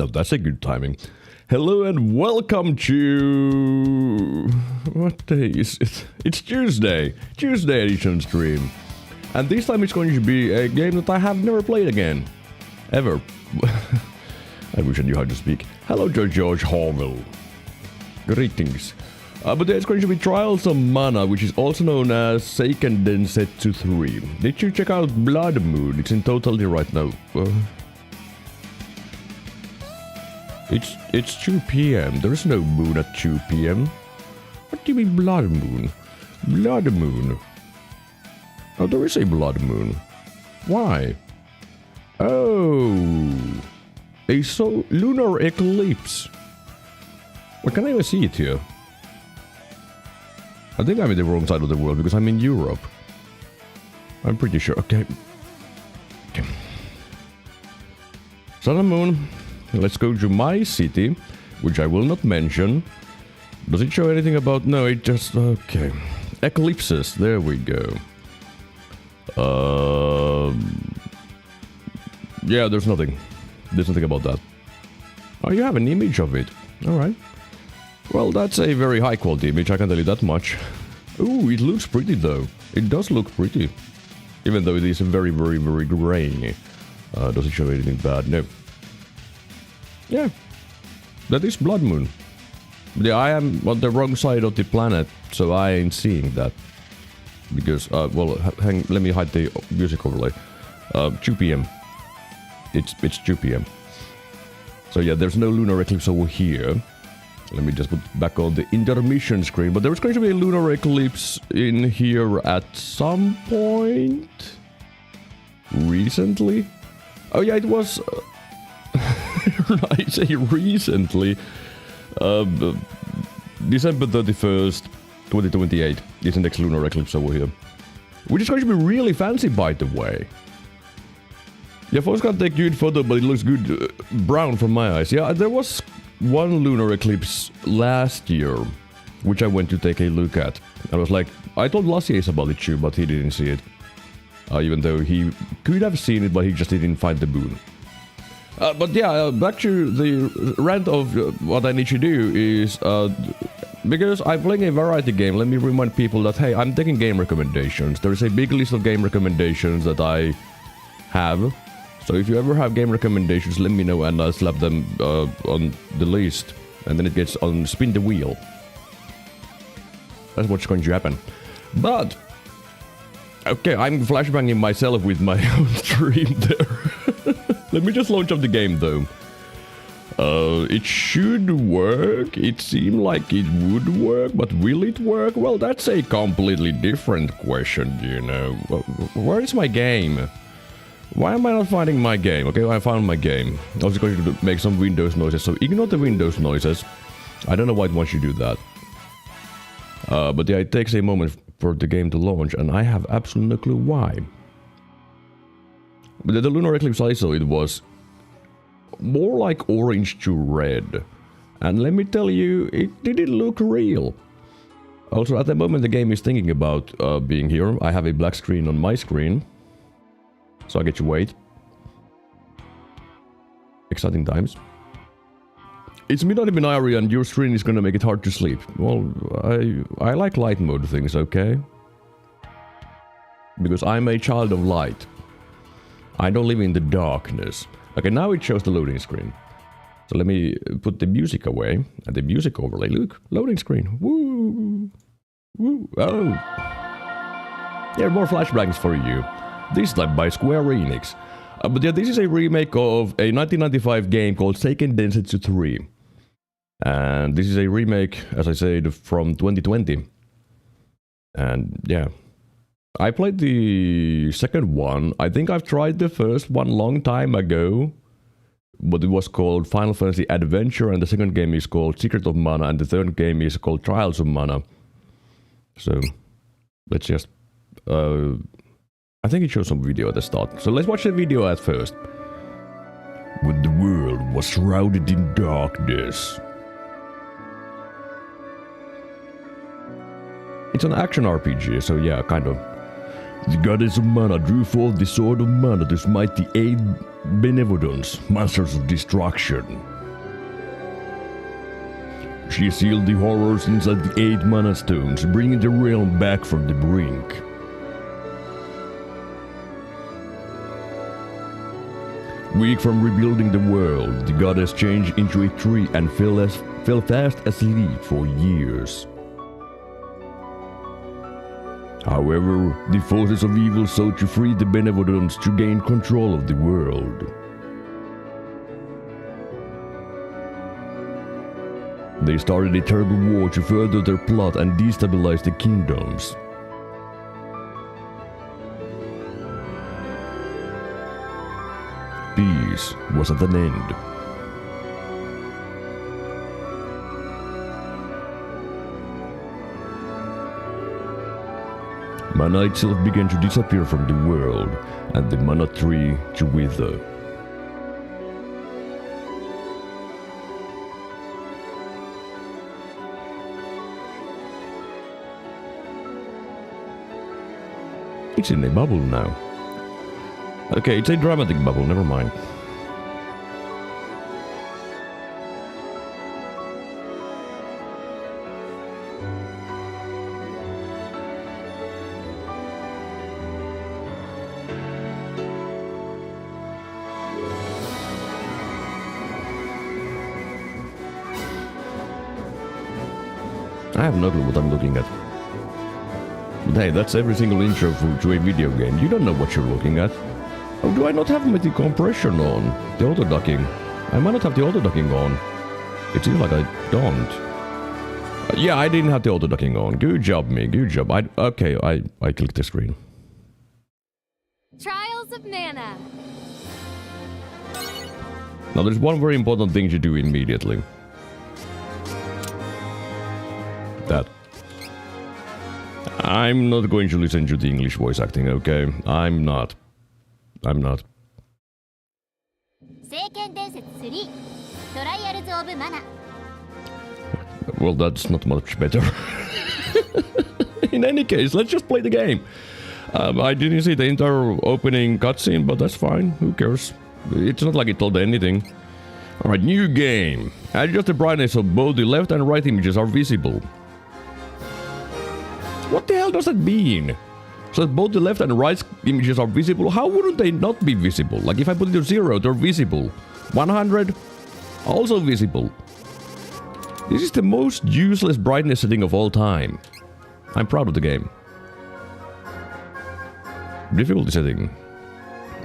No, that's a good timing. Hello and welcome to... What day is it? It's Tuesday. Tuesday edition stream. And this time it's going to be a game that I have never played again. Ever. I wish I knew how to speak. Hello, George Harville. Greetings. But there's going to be Trials of Mana, which is also known as Seiken Densetsu 3. Did you check out Blood Moon? It's in totally right now. It's 2 p.m. There is no moon at 2 p.m. What do you mean Blood Moon? Blood Moon. Oh, there is a Blood Moon. Why? Oh. A lunar eclipse. Well, can I even see it here? I think I'm in the wrong side of the world because I'm in Europe. I'm pretty sure. Okay. Sun and Moon. Let's go to my city, which I will not mention. Does it show anything about... No, it just... Okay. Eclipses. There we go. Yeah, there's nothing. There's nothing about that. Oh, you have an image of it. Alright. Well, that's a very high quality image, I can tell you that much. Ooh, it looks pretty though. It does look pretty. Even though it is very, very, very grainy. Does it show anything bad? No. Yeah. That is Blood Moon. Yeah, I am on the wrong side of the planet, so I ain't seeing that. Because, well, let me hide the music overlay. 2 p.m. It's 2 p.m. So yeah, there's no lunar eclipse over here. Let me just put back on the intermission screen. But there's going to be a lunar eclipse in here at some point. Recently? Oh yeah, it was... I say recently. December 31st, 2028 is the next lunar eclipse over here. Which is going to be really fancy, by the way. Yeah, folks can't take good photo, but it looks good brown from my eyes. Yeah, there was one lunar eclipse last year, which I went to take a look at. I was like, I told Lassies about it too, but he didn't see it. Even though he could have seen it, but he just didn't find the boon. But yeah, back to the rant of what I need to do is... because I'm playing a variety game, let me remind people that, hey, I'm taking game recommendations. There is a big list of game recommendations that I have. So if you ever have game recommendations, let me know and I'll slap them on the list. And then it gets on spin the wheel. That's what's going to happen. But... Okay, I'm flashbanging myself with my own stream there. Let me just launch up the game though. It should work. It seemed like it would work, but will it work? Well, that's a completely different question, you know. Where is my game? Why am I not finding my game? Okay, I found my game. I was going to make some Windows noises, so ignore the Windows noises. I don't know why it wants you to do that. But yeah, it takes a moment for the game to launch, and I have absolutely no clue why. But the lunar eclipse I saw, it was more like orange to red. And let me tell you, it didn't look real. Also, at the moment the game is thinking about being here. I have a black screen on my screen. So I get to wait. Exciting times. It's midnight in Binary and your screen is gonna make it hard to sleep. Well, I like light mode things, okay? Because I'm a child of light. I don't live in the darkness. Okay, now it shows the loading screen. So let me put the music away. And the music overlay. Look, loading screen. Woo! Woo! Oh! Yeah, more flashbangs for you. This time by Square-Enix. But yeah, this is a remake of a 1995 game called Seiken Densetsu 3. And this is a remake, as I said, from 2020. And yeah. I played the second one. I think I've tried the first one long time ago. But it was called Final Fantasy Adventure, and the second game is called Secret of Mana, and the third game is called Trials of Mana. So, let's just... I think it shows some video at the start. So let's watch the video at first. When the world was shrouded in darkness. It's an action RPG, so yeah, kind of. The goddess of mana drew forth the sword of mana to smite the 8 benevolents, masters of destruction. She sealed the horrors inside the 8 mana stones, bringing the realm back from the brink. Weak from rebuilding the world, the goddess changed into a tree and fell fast asleep for years. However, the forces of evil sought to free the benevolents to gain control of the world. They started a terrible war to further their plot and destabilize the kingdoms. Peace was at an end. Mana itself began to disappear from the world, and the mana tree to wither. It's in a bubble now. Okay, it's a dramatic bubble, never mind. I have no clue what I'm looking at. But hey, that's every single intro to a video game. You don't know what you're looking at. Oh, do I not have the compression on? The auto-ducking. I might not have the auto-ducking on. It seems like I don't. Yeah, I didn't have the auto-ducking on. Good job, me. Good job. I clicked the screen. Trials of Mana. Now, there's one very important thing to do immediately. That. I'm not going to listen to the English voice acting, okay? I'm not. Seiken Densetsu 3 Trials of Mana. Well, that's not much better. In any case, let's just play the game. I didn't see the entire opening cutscene, but that's fine. Who cares? It's not like it told anything. Alright, new game. Adjust the brightness of both the left and right images are visible. What the hell does that mean? So that both the left and right images are visible? How wouldn't they not be visible? Like if I put it to 0, they're visible. 100, also visible. This is the most useless brightness setting of all time. I'm proud of the game. Difficulty setting.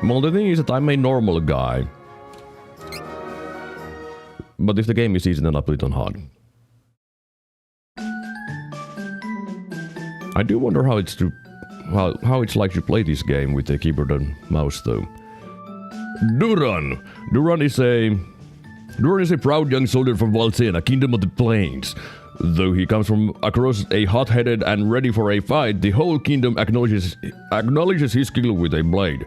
Well, the thing is that I'm a normal guy. But if the game is easy, then I'll put it on hard. I do wonder how it's like to play this game with a keyboard and mouse, though. Duran. Duran is a proud young soldier from Valsena, Kingdom of the Plains. Though he comes from across a hot-headed and ready for a fight, the whole kingdom acknowledges his skill with a blade.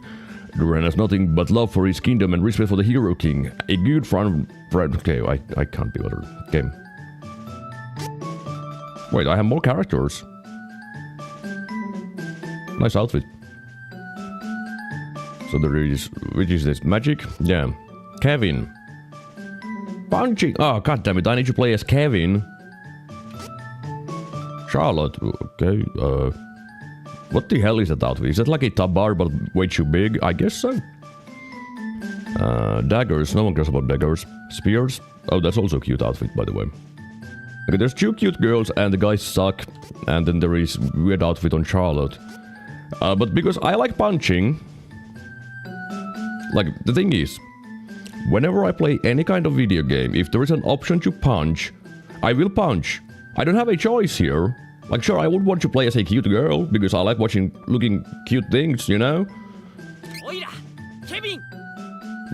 Duran has nothing but love for his kingdom and respect for the hero king. A good friend. Okay, I can't be bothered. Okay. Wait, I have more characters. Nice outfit. So there is, which is this? Magic? Yeah. Kevin. Punching. Oh, god damn it, I need to play as Kevin. Charlotte. Okay, what the hell is that outfit? Is that like a tabar but way too big? I guess so. Daggers. No one cares about daggers. Spears. Oh, that's also a cute outfit, by the way. Okay, there's 2 cute girls and the guys suck. And then there is weird outfit on Charlotte. But because I like punching, like, the thing is, whenever I play any kind of video game, if there is an option to punch, I will punch. I don't have a choice here. Like, sure, I would want to play as a cute girl, because I like looking cute things, you know?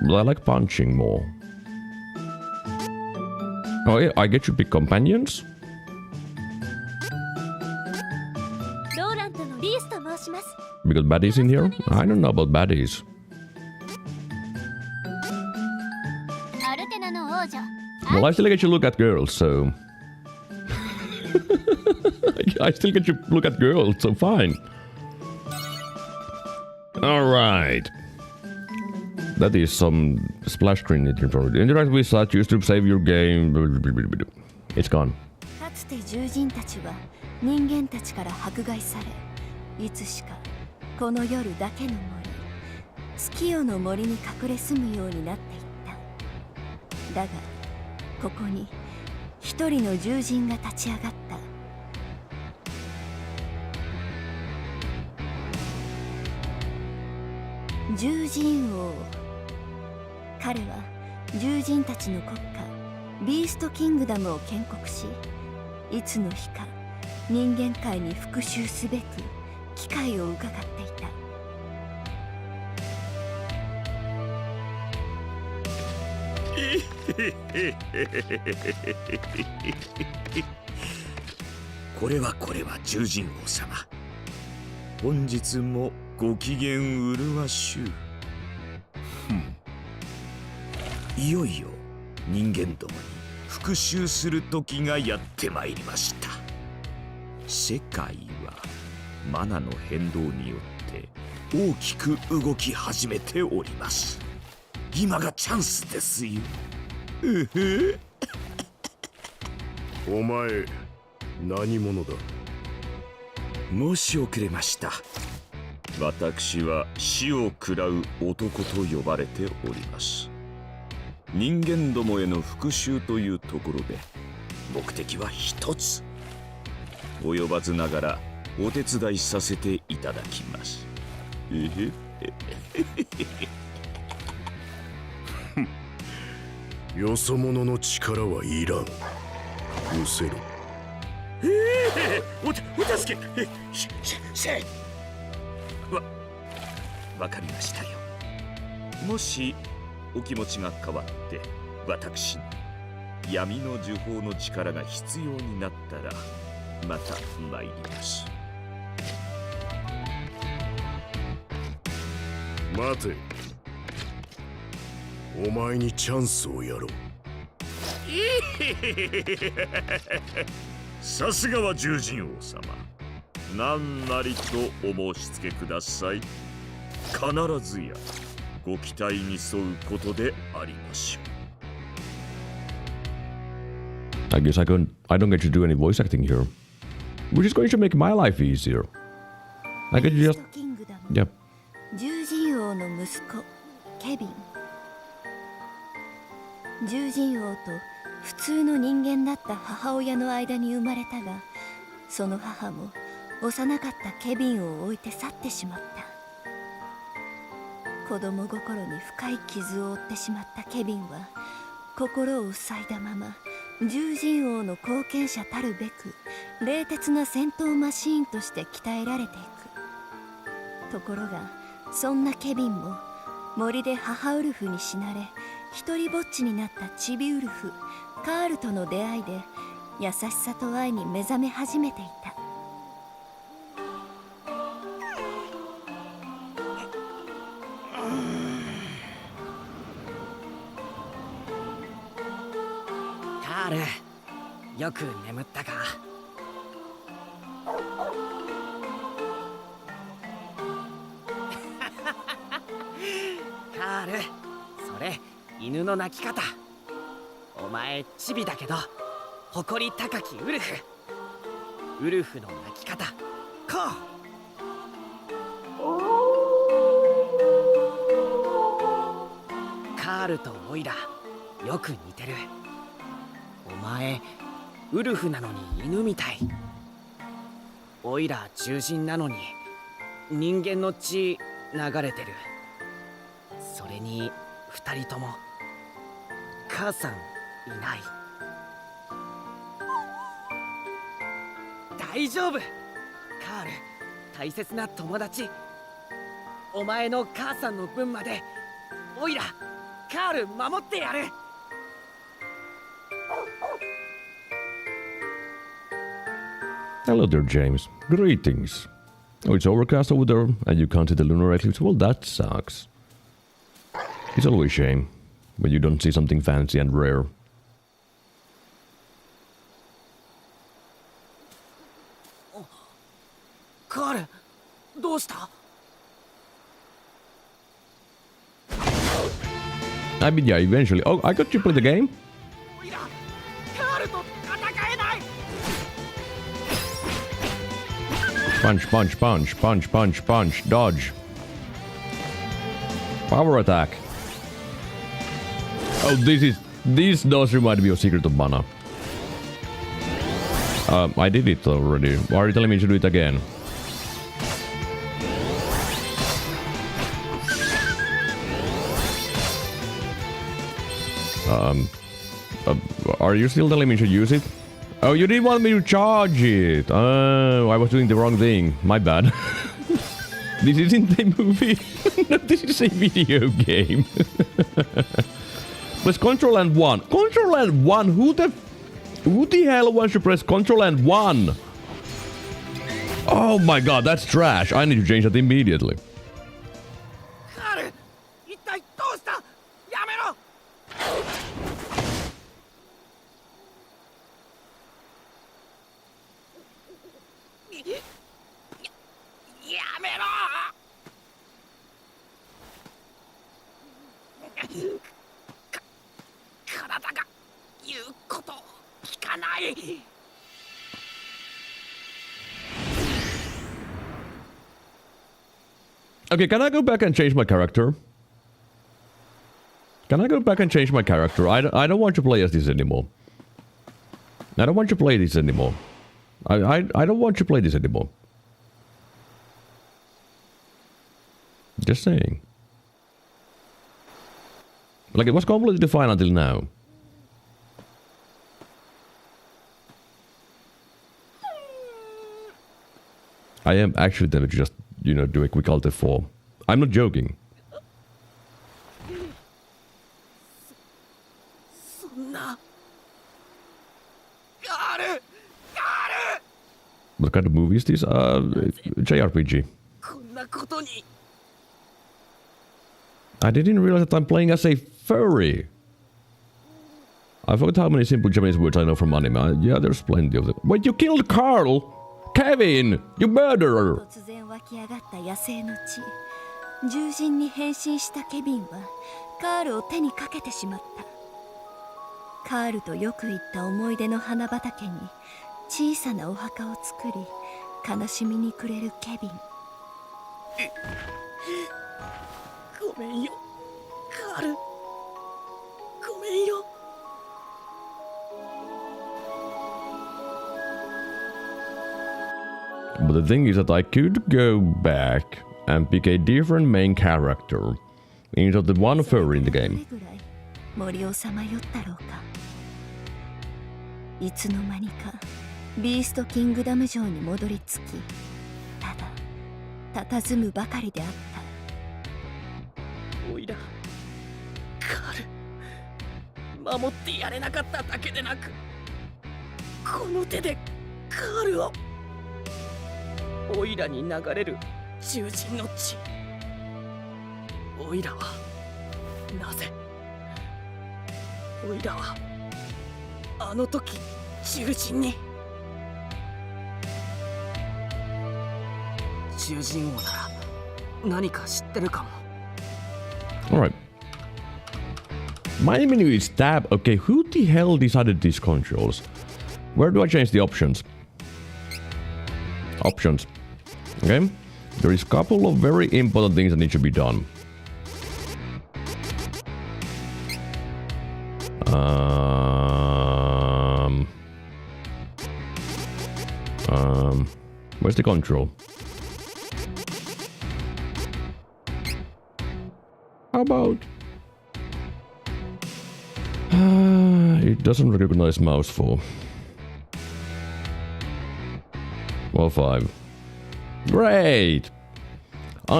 But I like punching more. Oh yeah, I get to pick companions? Because baddies in here? I don't know about baddies. Well, I still get to look at girls, so... I still get to look at girls, so fine. Alright. That is some splash screen in front of you. Interact with statues to save your game. It's gone. かつて獣人たちは人間たちから迫害され、いつしかこの夜だけの森、月夜の森に隠れ住むようになっていった。だがここに一人の獣人が立ち上がった。獣人王。彼は獣人たちの国家ビーストキングダムを建国し、いつの日か人間界に復讐すべく機会を伺っていた。これは獣人王様、本日もご機嫌うるわしゅう。いよいよ人間どもに復讐する時がやってまいりました。世界はマナの変動によって大きく動き始めております。今がチャンスですよ。お前何者だ。申し遅れました。私は死を食らう男と呼ばれております。人間どもへの復讐というところで目的は一つ。及ばずながらお手伝いさせていただきます。よそ者の力はいらん。失せろ。お助けわかりましたよ。もしお気持ちが変わって私に闇の呪法の力が必要になったらまた参ります。待て、お前にチャンスをやろう。さすがは獣人王様、何なりとお申し付けください。必ずやご期待に沿うことでありましょう。I guess I don't get to do any voice acting here, which is going to make my life easier. I could just, yep. 獣人王の息子ケビン。獣人王と普通の人間だった母親の間に生まれたが、その母も幼かったケビンを置いて去ってしまった。子供心に深い傷を負ってしまったケビンは心を塞いだまま獣人王の後見者たるべく冷徹な戦闘マシーンとして鍛えられていく。ところがそんなケビンも森で母ウルフに死なれ一人ぼっちになったチビウルフカールとの出会いで優しさと愛に目覚め始めていた。カール、よく眠ったか。カール、それ犬の鳴き方。お前チビだけど誇り高きウルフ。ウルフの鳴き方、こう。カールとオイラよく似てる。お前ウルフなのに犬みたい。オイラ獣人なのに人間の血流れてる。それに二人とも母さんいない。大丈夫カール、大切な友達。お前の母さんの分までオイラカール守ってやる。Hello there, James. Greetings. Oh, it's overcast over there, and you can't see the lunar eclipse. Well, that sucks. It's always a shame when you don't see something fancy and rare. カール、どうした？ I mean, yeah, eventually. Oh, I got to play the game? オイラカールと戦えない。 Punch, punch, punch, punch, punch, punch, dodge. Power attack. Oh, this does remind me of Secret of Mana. I did it already. Why are you telling me to do it again? Are you still telling me to use it? Oh, you didn't want me to charge it. Oh, I was doing the wrong thing. My bad. This isn't a movie. No, this is a video game. Press Control and 1. Control and 1? Who the hell wants to press Control and 1? Oh my god, that's trash. I need to change that immediately. カール一体どうした。やめろ。やめろ。体が言うことを聞かない。 Okay, can I go back and change my character? Can I go back and change my character? I don't want to play as this anymore. I don't want to play this anymore. I don't want to play this anymore. Just saying. Like, it was completely fine until now. I am actually tempted to just, you know, do a quick Alt F4. I'm not joking. そんな。カール。カール。 What kind of movie is this? JRPG. こんなことに。 I didn't realize that I'm playing as a furry. I forgot how many simple Japanese words I know from anime. Yeah, there's plenty of them. Wait, you killed Carl? Kevin! You murderer! 突然湧き上がった野生の血。獣人に変身したケビンはカールを手にかけてしまった。カールとよく行った思い出の花畑に小さなお墓を作り、悲しみに暮れるケビン。ごめんよ、カール。ごめんよ。 But the thing is that I could go back and pick a different main character instead of the one furry in the game. 森をさまよったろうか。いつの間にかビーストキングダム城に戻り着き、ただ佇むばかりであった。おいら、カール、守ってやれなかっただけでなく、この手でカールを。 オイラに流れる獣人の血。オイラはなぜ。オイラはあの時獣人に。獣人王なら何か知ってるかも。 Alright. My menu is tab. Okay, who the hell decided these controls? Where do I change the options? Options. Okay, there is a couple of very important things that need to be done. Where's the control? How about? It doesn't recognize mouse 4. Well, 5. Great!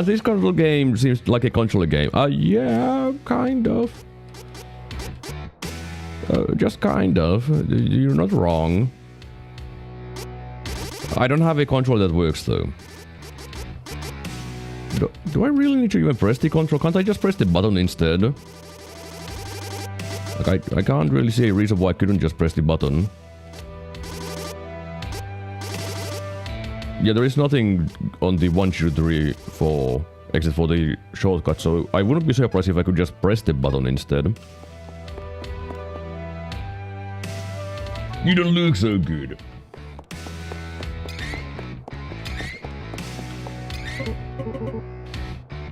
This console game seems like a controller game. Yeah, kind of. Just kind of. You're not wrong. I don't have a controller that works though. Do I really need to even press the control? Can't I just press the button instead? Like, I can't really see a reason why I couldn't just press the button. Yeah, there is nothing on the 1, 2, 3, 4 except for the shortcut, so I wouldn't be surprised if I could just press the button instead. You don't look so good.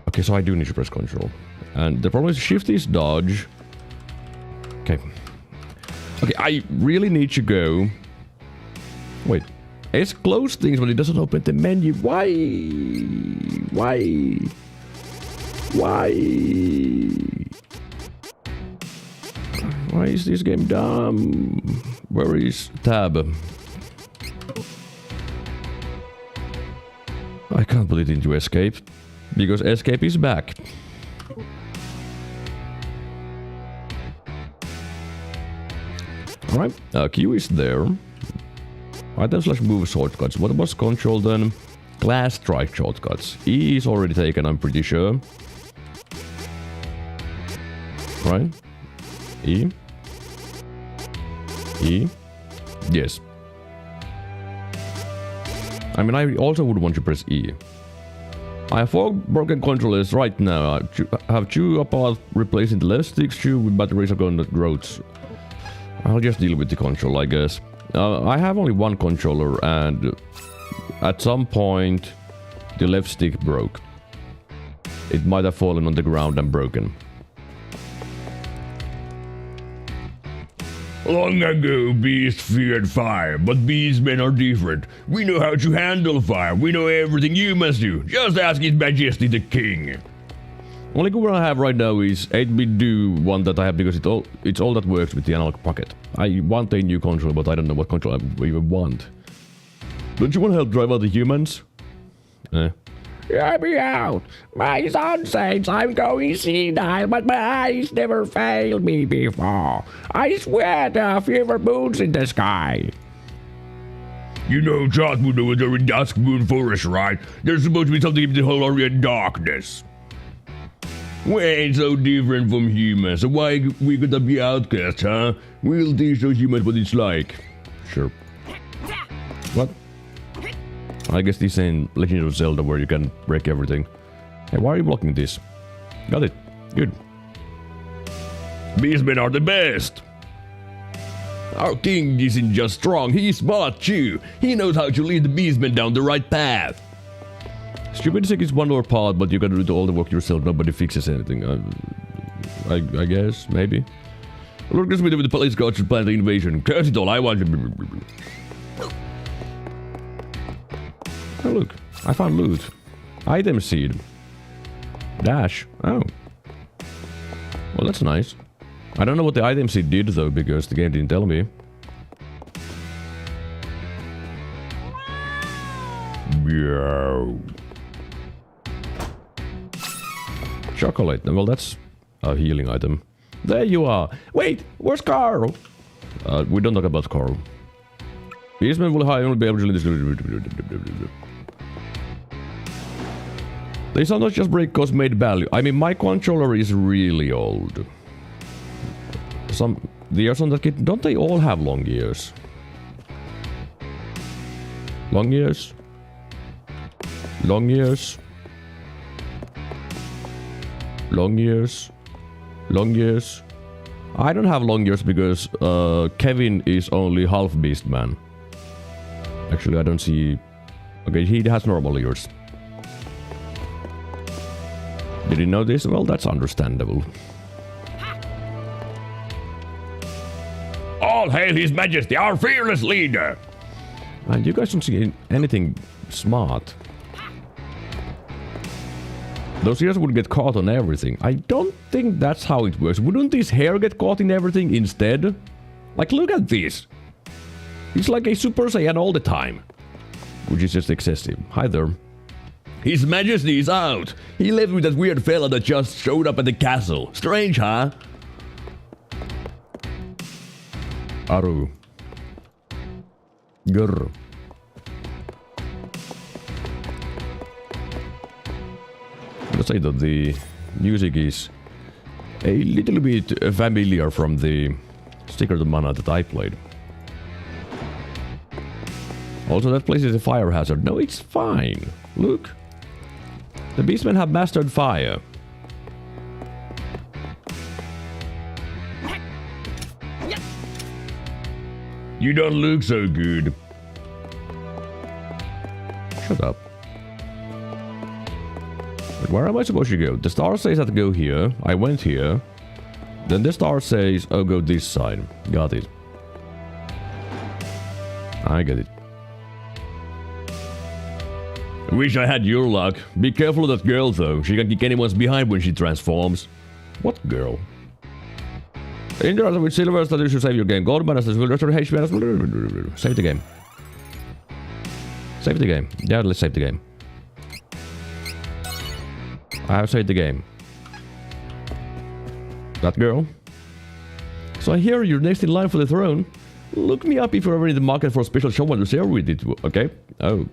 Okay, so I do need to press control. And the problem is shift is dodge. Okay. Okay, I really need to go... Wait. S close things when it doesn't open the menu. Why? Why? Why? Why is this game dumb? Where is tab? I can't put it into escape because escape is back. Alright, Q is there. Item slash move shortcuts. What was control then? Glass strike shortcuts. E is already taken, I'm pretty sure. Right? E. E. Yes. I mean, I also would want to press E. I have 4 broken controllers right now. I have 2 apart replacing the left sticks, 2 with batteries are going to roads. I'll just deal with the control, I guess. I have only 1 controller and at some point the left stick broke. It might have fallen on the ground and broken. Long ago, beasts feared fire, but beastmen are different. We know how to handle fire. We know everything humans do. Just ask His Majesty the King. Only good one I have right now is 8-bit do one that I have because it's all that works with the analog pocket. I want a new control, but I don't know what control I even want. Don't you want to help drive out the humans? Hear me out. My son says I'm going senile, but my eyes never failed me before. I swear there are fewer moons in the sky. You know Chatwood over there in Dusk Moon Forest, right? There's supposed to be something in the whole area in darkness. We ain't so different from humans, so why we gotta be outcasts, huh? We'll teach those humans what it's like. Sure. What? I guess this ain't Legend of Zelda where you can break everything. Hey, why are you blocking this? Got it. Good. Beastmen are the best! Our king isn't just strong, he's smart too. He knows how to lead the beastmen down the right path. Stupid sick is one more part, but you gotta do all the work yourself. Nobody fixes anything. I guess, maybe. Look at me with the police guards to plan the invasion. Curse it all, I want to... Oh look, I found loot. Item seed. Dash. Oh. Well, that's nice. I don't know what the item seed did though, because the game didn't tell me. Meow. Chocolate. Well, that's a healing item. There you are. Wait, where's Carl? We don't talk about Carl. Beastmen will only be able to this. They sometimes just break cause made value. I mean, my controller is really old. The years on that kid, don't they all have long years? Long years? Long years? Long years? Long years? I don't have long years because Kevin is only half beast man. Actually, I don't see... Okay, he has normal years. Did you know this? Well, that's understandable. All hail His Majesty, our fearless leader! And you guys don't see anything smart. Those ears would get caught on everything. I don't think that's how it works. Wouldn't this hair get caught in everything instead? Like, look at this. He's like a Super Saiyan all the time. Which is just excessive. Hi there. His Majesty is out. He left with that weird fella that just showed up at the castle. Strange, huh? Aru. Grr. Let's say that the music is a little bit familiar from the Secret of Mana that I played. Also, that place is a fire hazard. No, it's fine. Look. The beastmen have mastered fire. You don't look so good. Shut up. But where am I supposed to go? The star says that to go here. I went here. Then the star says, oh, go this side. Got it. I get it. Wish I had your luck. Be careful of that girl though. She can kick anyone's behind when she transforms. What girl? Interact with silver that you should save your game. Gold banners will restore HP. Save the game. Save the game. Yeah, let's save the game. I have saved the game. That girl. So I hear you're next in line for the throne. Look me up if you're ever in the market for a special someone to share with it, okay? Oh.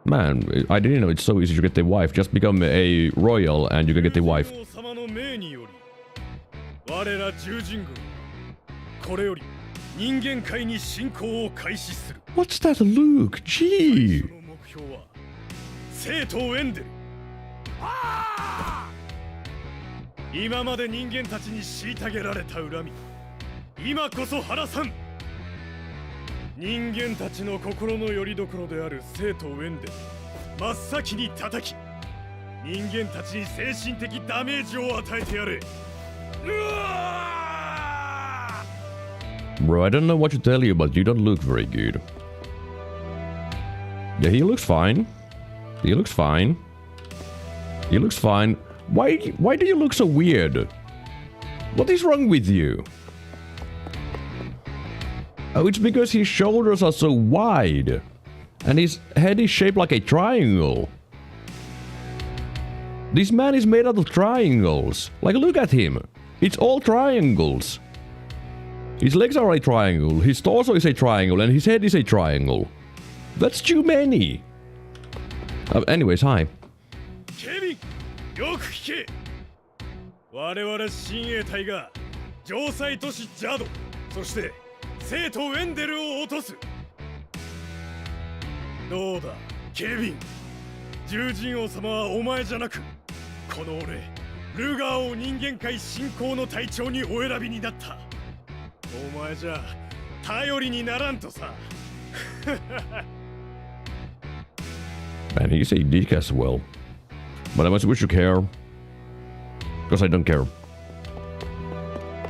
Man, I didn't know it's so easy to get the wife. Just become a royal and you can get the wife. What's that look? Gee! Bro, I don't know what to tell you, but you don't look very good. Yeah, he looks fine. He looks fine. He looks fine. Why do you look so weird? What is wrong with you? Oh, it's because his shoulders are so wide. And his head is shaped like a triangle. This man is made out of triangles. Like, look at him. It's all triangles. His legs are a triangle, his torso is a triangle, and his head is a triangle. That's too many. Anyways, hi. Kevin, よく聞け。我々親衛隊が城塞都市ジャド、そして生徒ウェンデルを落とす。どうだ、ケビン。獣人王様はお前じゃなく、この俺、ルガーを人間界信仰の隊長にお選びになった。お前じゃ頼りにならんとさ。Man, he's a dick as well. But am I supposed to care? Because I don't care.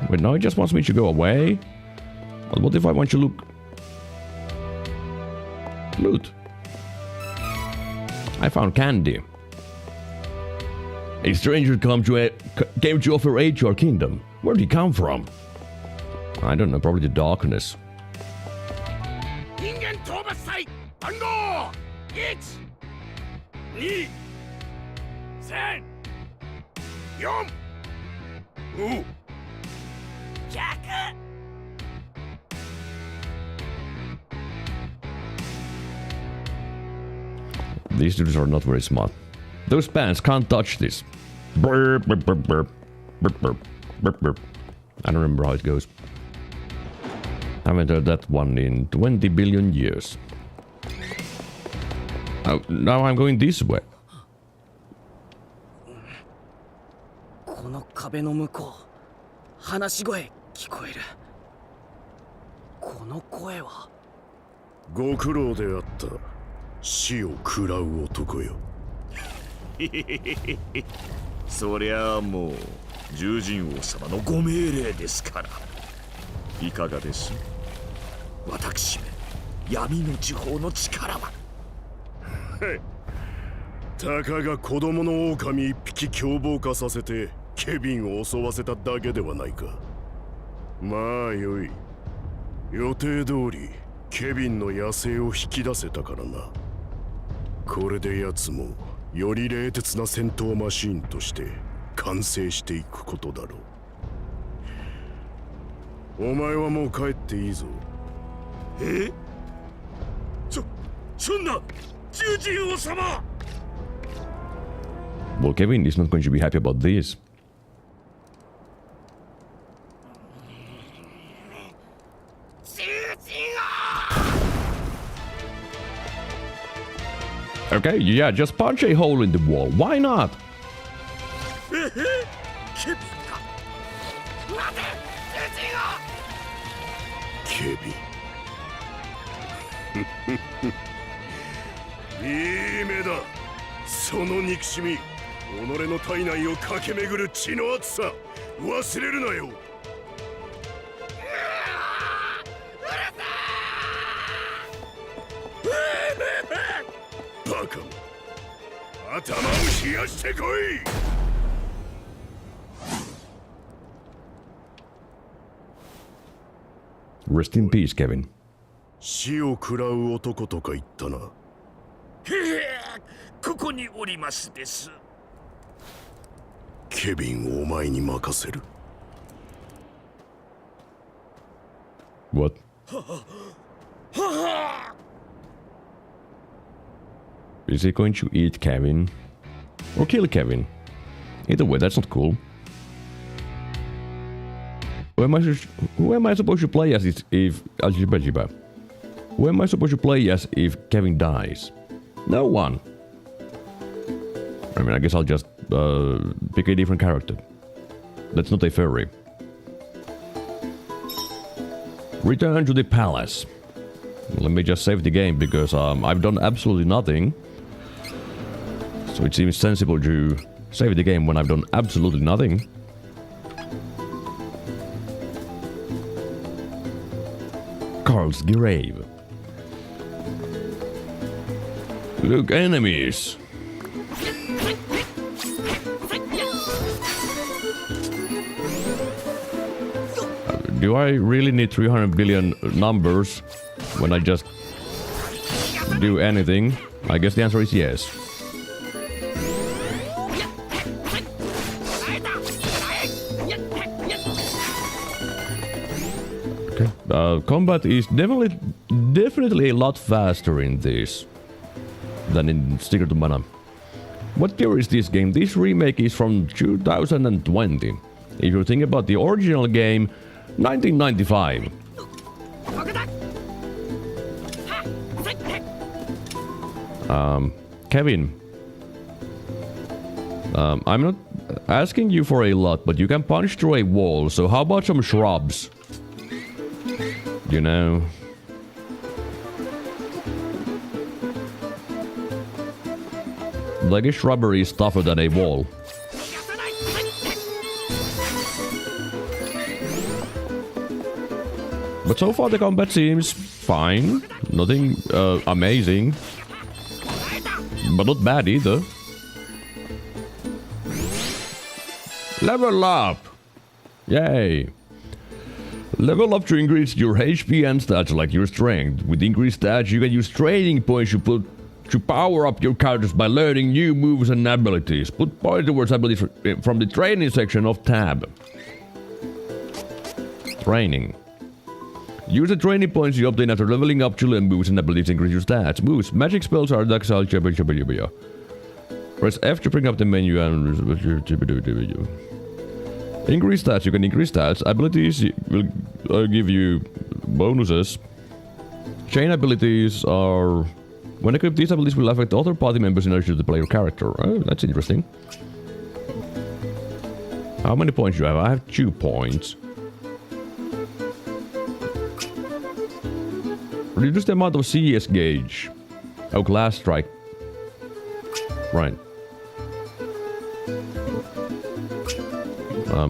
Wait, now he just wants me to go away? But what if I want to look? Loot. I found candy. A stranger came to offer aid to our kingdom. Where did he come from? I don't know, probably the darkness. These dudes are not very smart. Those pants can't touch this. Burp, burp, burp, burp. Burp, burp, burp, burp. I don't remember how it goes. Haven't heard that one in 20 billion years. Oh, now I'm going this way. この壁の向こう、話し声聞こえる。この声は。ご苦労であった。死を食らう男よ。そりゃあもう獣人王様のご命令ですから。いかがです？私め闇の地方の力は。たかが子供の狼一匹凶暴化させてケビンを襲わせただけではないか。まあよい。予定通りケビンの野生を引き出せたからな。これで奴もより冷徹な戦闘マシーンとして完成していくことだろう。お前はもう帰っていいぞ。え？そんな獣人王様。Well, Kevin is not going to be happy about this. Okay, yeah, just punch a hole in the wall. Why not? ケビンか待てケビンいい目だ。その憎しみ、己の体内を駆け巡る血の熱さ、忘れるなよ。バカも頭を冷やしてこい。 Rest in peace, Kevin. 死を喰らう男とか言ったな。へへここにおりますです。ケビンをお前に任せる。 What? Is he going to eat Kevin? Or kill Kevin? Either way, that's not cool. Who am I supposed to play as if Who am I supposed to play as if Kevin dies? No one. I mean, I guess I'll just pick a different character. That's not a furry. Return to the palace. Let me just save the game because I've done absolutely nothing. So it seems sensible to save the game when I've done absolutely nothing. Carl's grave. Look, enemies. Do I really need 300 billion numbers when I just do anything? I guess the answer is yes. Okay. Combat is definitely a lot faster in this than in Secret of Mana. What year is this game? This remake is from 2020. If you think about the original game, 1995. Kevin. I'm not asking you for a lot, but you can punch through a wall, so how about some shrubs? You know... Like a shrubbery is tougher than a wall. But so far the combat seems fine. Nothing amazing. But not bad either. Level up! Yay! Level up to increase your HP and stats like your strength. With increased stats you can use training points to power up your characters by learning new moves and abilities. Put points towards abilities from the training section of tab. Training. Use the training points you obtain after leveling up to learn moves and abilities to increase your stats. Moves. Magic spells are Daxal. Press F to bring up the menu and... Increase stats. You can increase stats. Abilities will give you bonuses. Chain abilities are... When equipped, these abilities will affect other party members in addition to the player character. Oh, that's interesting. How many points do you have? I have 2 points. Reduce the amount of CS gauge. Oh, glass strike. Right.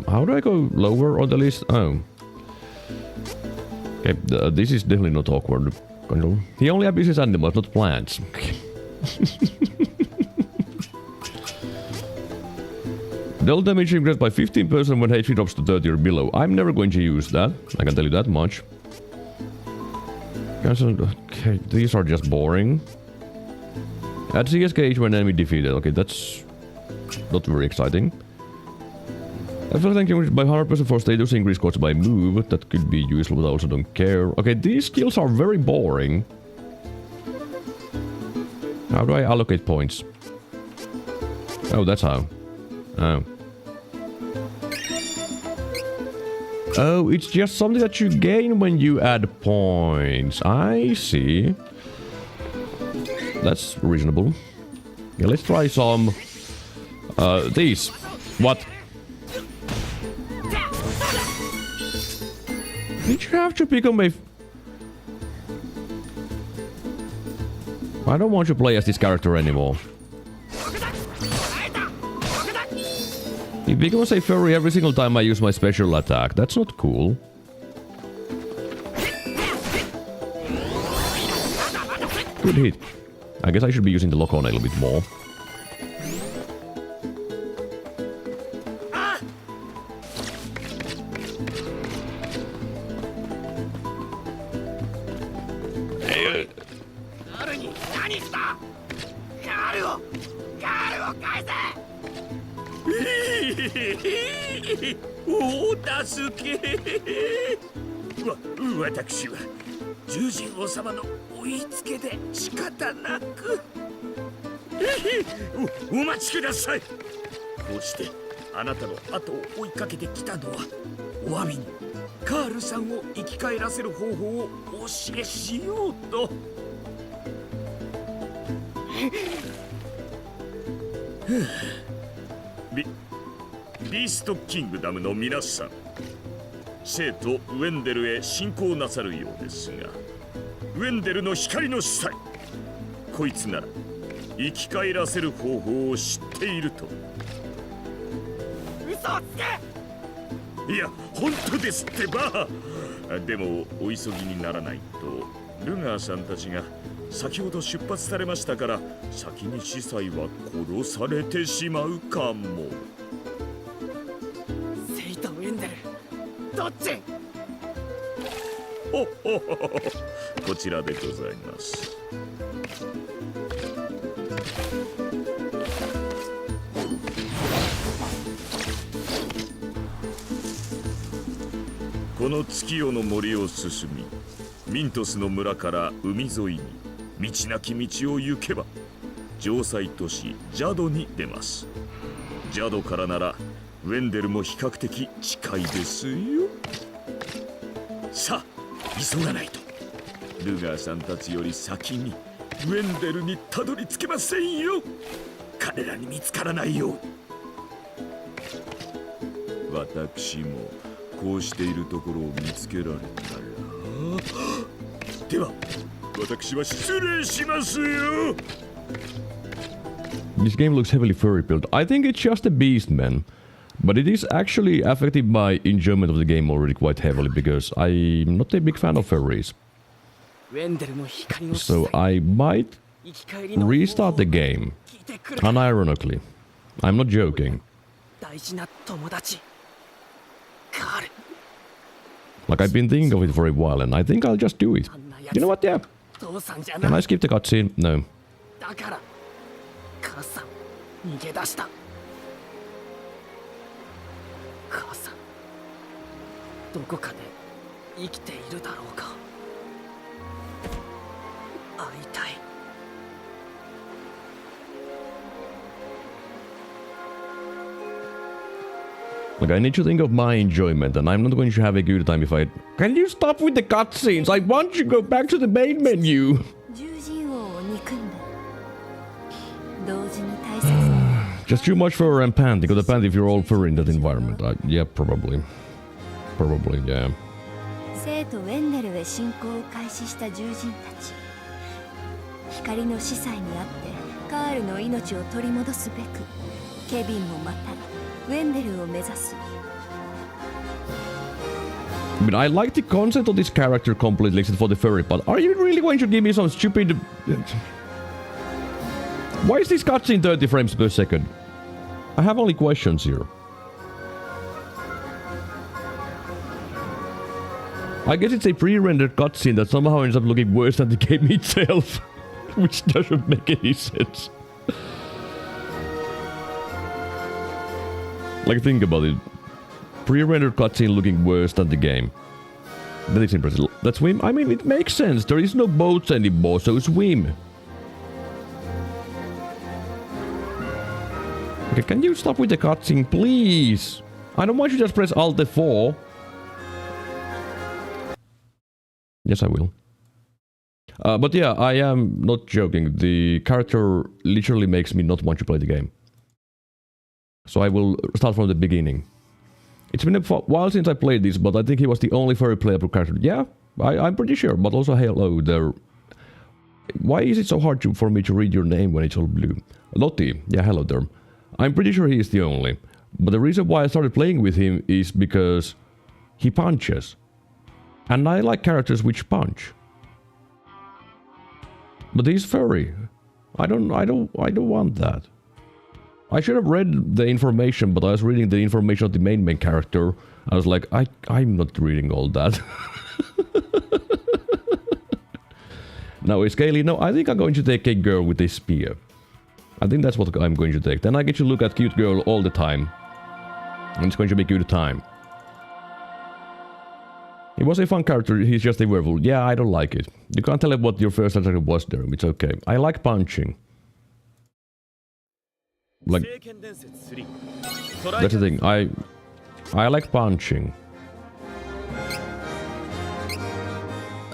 How do I go lower on the list? Oh. Okay, this is definitely not awkward. He only abuses animals, not plants. Dealt damage increased by 15% when HP drops to 30 or below. I'm never going to use that. I can tell you that much. Okay, these are just boring. Add CS gauge when enemy defeated. Okay, that's not very exciting. Effect increased by 100% for status increase caused by move. That could be useful, but I also don't care. Okay, these skills are very boring. How do I allocate points? Oh, that's how. Oh. Oh, it's just something that you gain when you add points. I see. That's reasonable. Yeah, let's try some... these. What? Did you have to become a... I don't want to play as this character anymore. He becomes a furry every single time I use my special attack. That's not cool. Good hit. I guess I should be using the lock on a little bit more.お待ちください。こうしてあなたの後を追いかけてきたのはお詫びにカールさんを生き返らせる方法をお教えしようと。ビーストキングダムの皆さん、生徒ウェンデルへ進行なさるようですが、ウェンデルの光の主催、こいつなら生き返らせる方法を知っていると。嘘をつけ！いや、本当ですってば。でもお急ぎにならないとルガーさんたちが先ほど出発されましたから、先に司祭は殺されてしまうかも。セイとウェンデル、どっち？ほほほほ、こちらでございます。この月夜の森を進み、ミントスの村から海沿いに道なき道を行けば城塞都市ジャドに出ます。ジャドからならウェンデルも比較的近いですよ。さあ急がないとルガーさんたちより先にウェンデルにたどり着けませんよ。彼らに見つからないように。私もこうしているところを見つけられたら、では私は失礼しますよ。 This game looks heavily furry built. I think it's just a beast, man. But it is actually affecting my enjoyment of the game already quite heavily because I'm not a big fan of furries. So I might restart the game. Unironically. I'm not joking. Like, I've been thinking of it for a while and I think I'll just do it. You know what, yeah. Can I skip the cutscene? No. 母さん、逃げ出した。母さん、どこかで生きているだろうか。会いたい。Like, I need to think of my enjoyment, and I'm not going to have a good time if I... Can you stop with the cutscenes? I want you to go back to the main menu! Just too much fur and panty. Got a panty if you're all furry in that environment. Yeah, probably. Probably, yeah. 生とウェンデルへ侵攻を開始した獣人たち。光の司祭にあってカールの命を取り戻すべく、ケビンもまたウェンデルを目指す。I mean, I like the concept of this character completely except for the furry, but are you really going to give me some stupid... Why is this cutscene 30 frames per second? I have only questions here. I guess it's a pre-rendered cutscene that somehow ends up looking worse than the game itself. Which doesn't make any sense. Like, think about it. Pre-rendered cutscene looking worse than the game. That is impressive. That swim? I mean, it makes sense. There is no boats anymore, so swim. Okay, can you stop with the cutscene, please? I don't want you to just press Alt F4. Yes, I will. But yeah, I am not joking. The character literally makes me not want to play the game. So I will start from the beginning. It's been a while since I played this, but I think he was the only very playable character. Yeah, I'm pretty sure, but also hello there. Why is it so hard for me to read your name when it's all blue? Lottie, yeah, hello there. I'm pretty sure he is the only. But the reason why I started playing with him is because he punches. And I like characters which punch. But he's furry. I don't want that. I should have read the information, but I was reading the information of the main character. I was like, I'm not reading all that. Now, Scaly, no, I think I'm going to take a girl with a spear. I think that's what I'm going to take. Then I get to look at cute girl all the time. And it's going to be a good time. He was a fun character, he's just a werewolf. Yeah, I don't like it. You can't tell him what your first attack was there, it's okay. I like punching. Like, that's the thing, I like punching.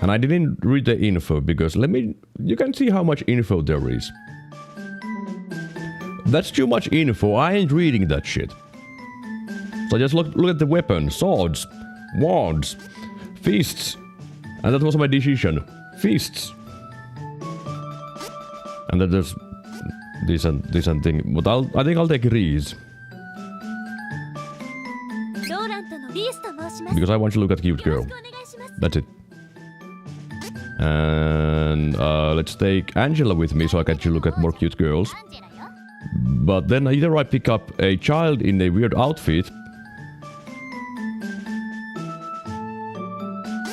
And I didn't read the info, because you can see how much info there is. That's too much info, I ain't reading that shit. So just look at the weapons, swords, wands, fists. And that was my decision. Fists. And then there's this and thing. But I think I'll take Reese. Because I want to look at cute girl. That's it. And let's take Angela with me so I get to look at more cute girls. But then either I pick up a child in a weird outfit,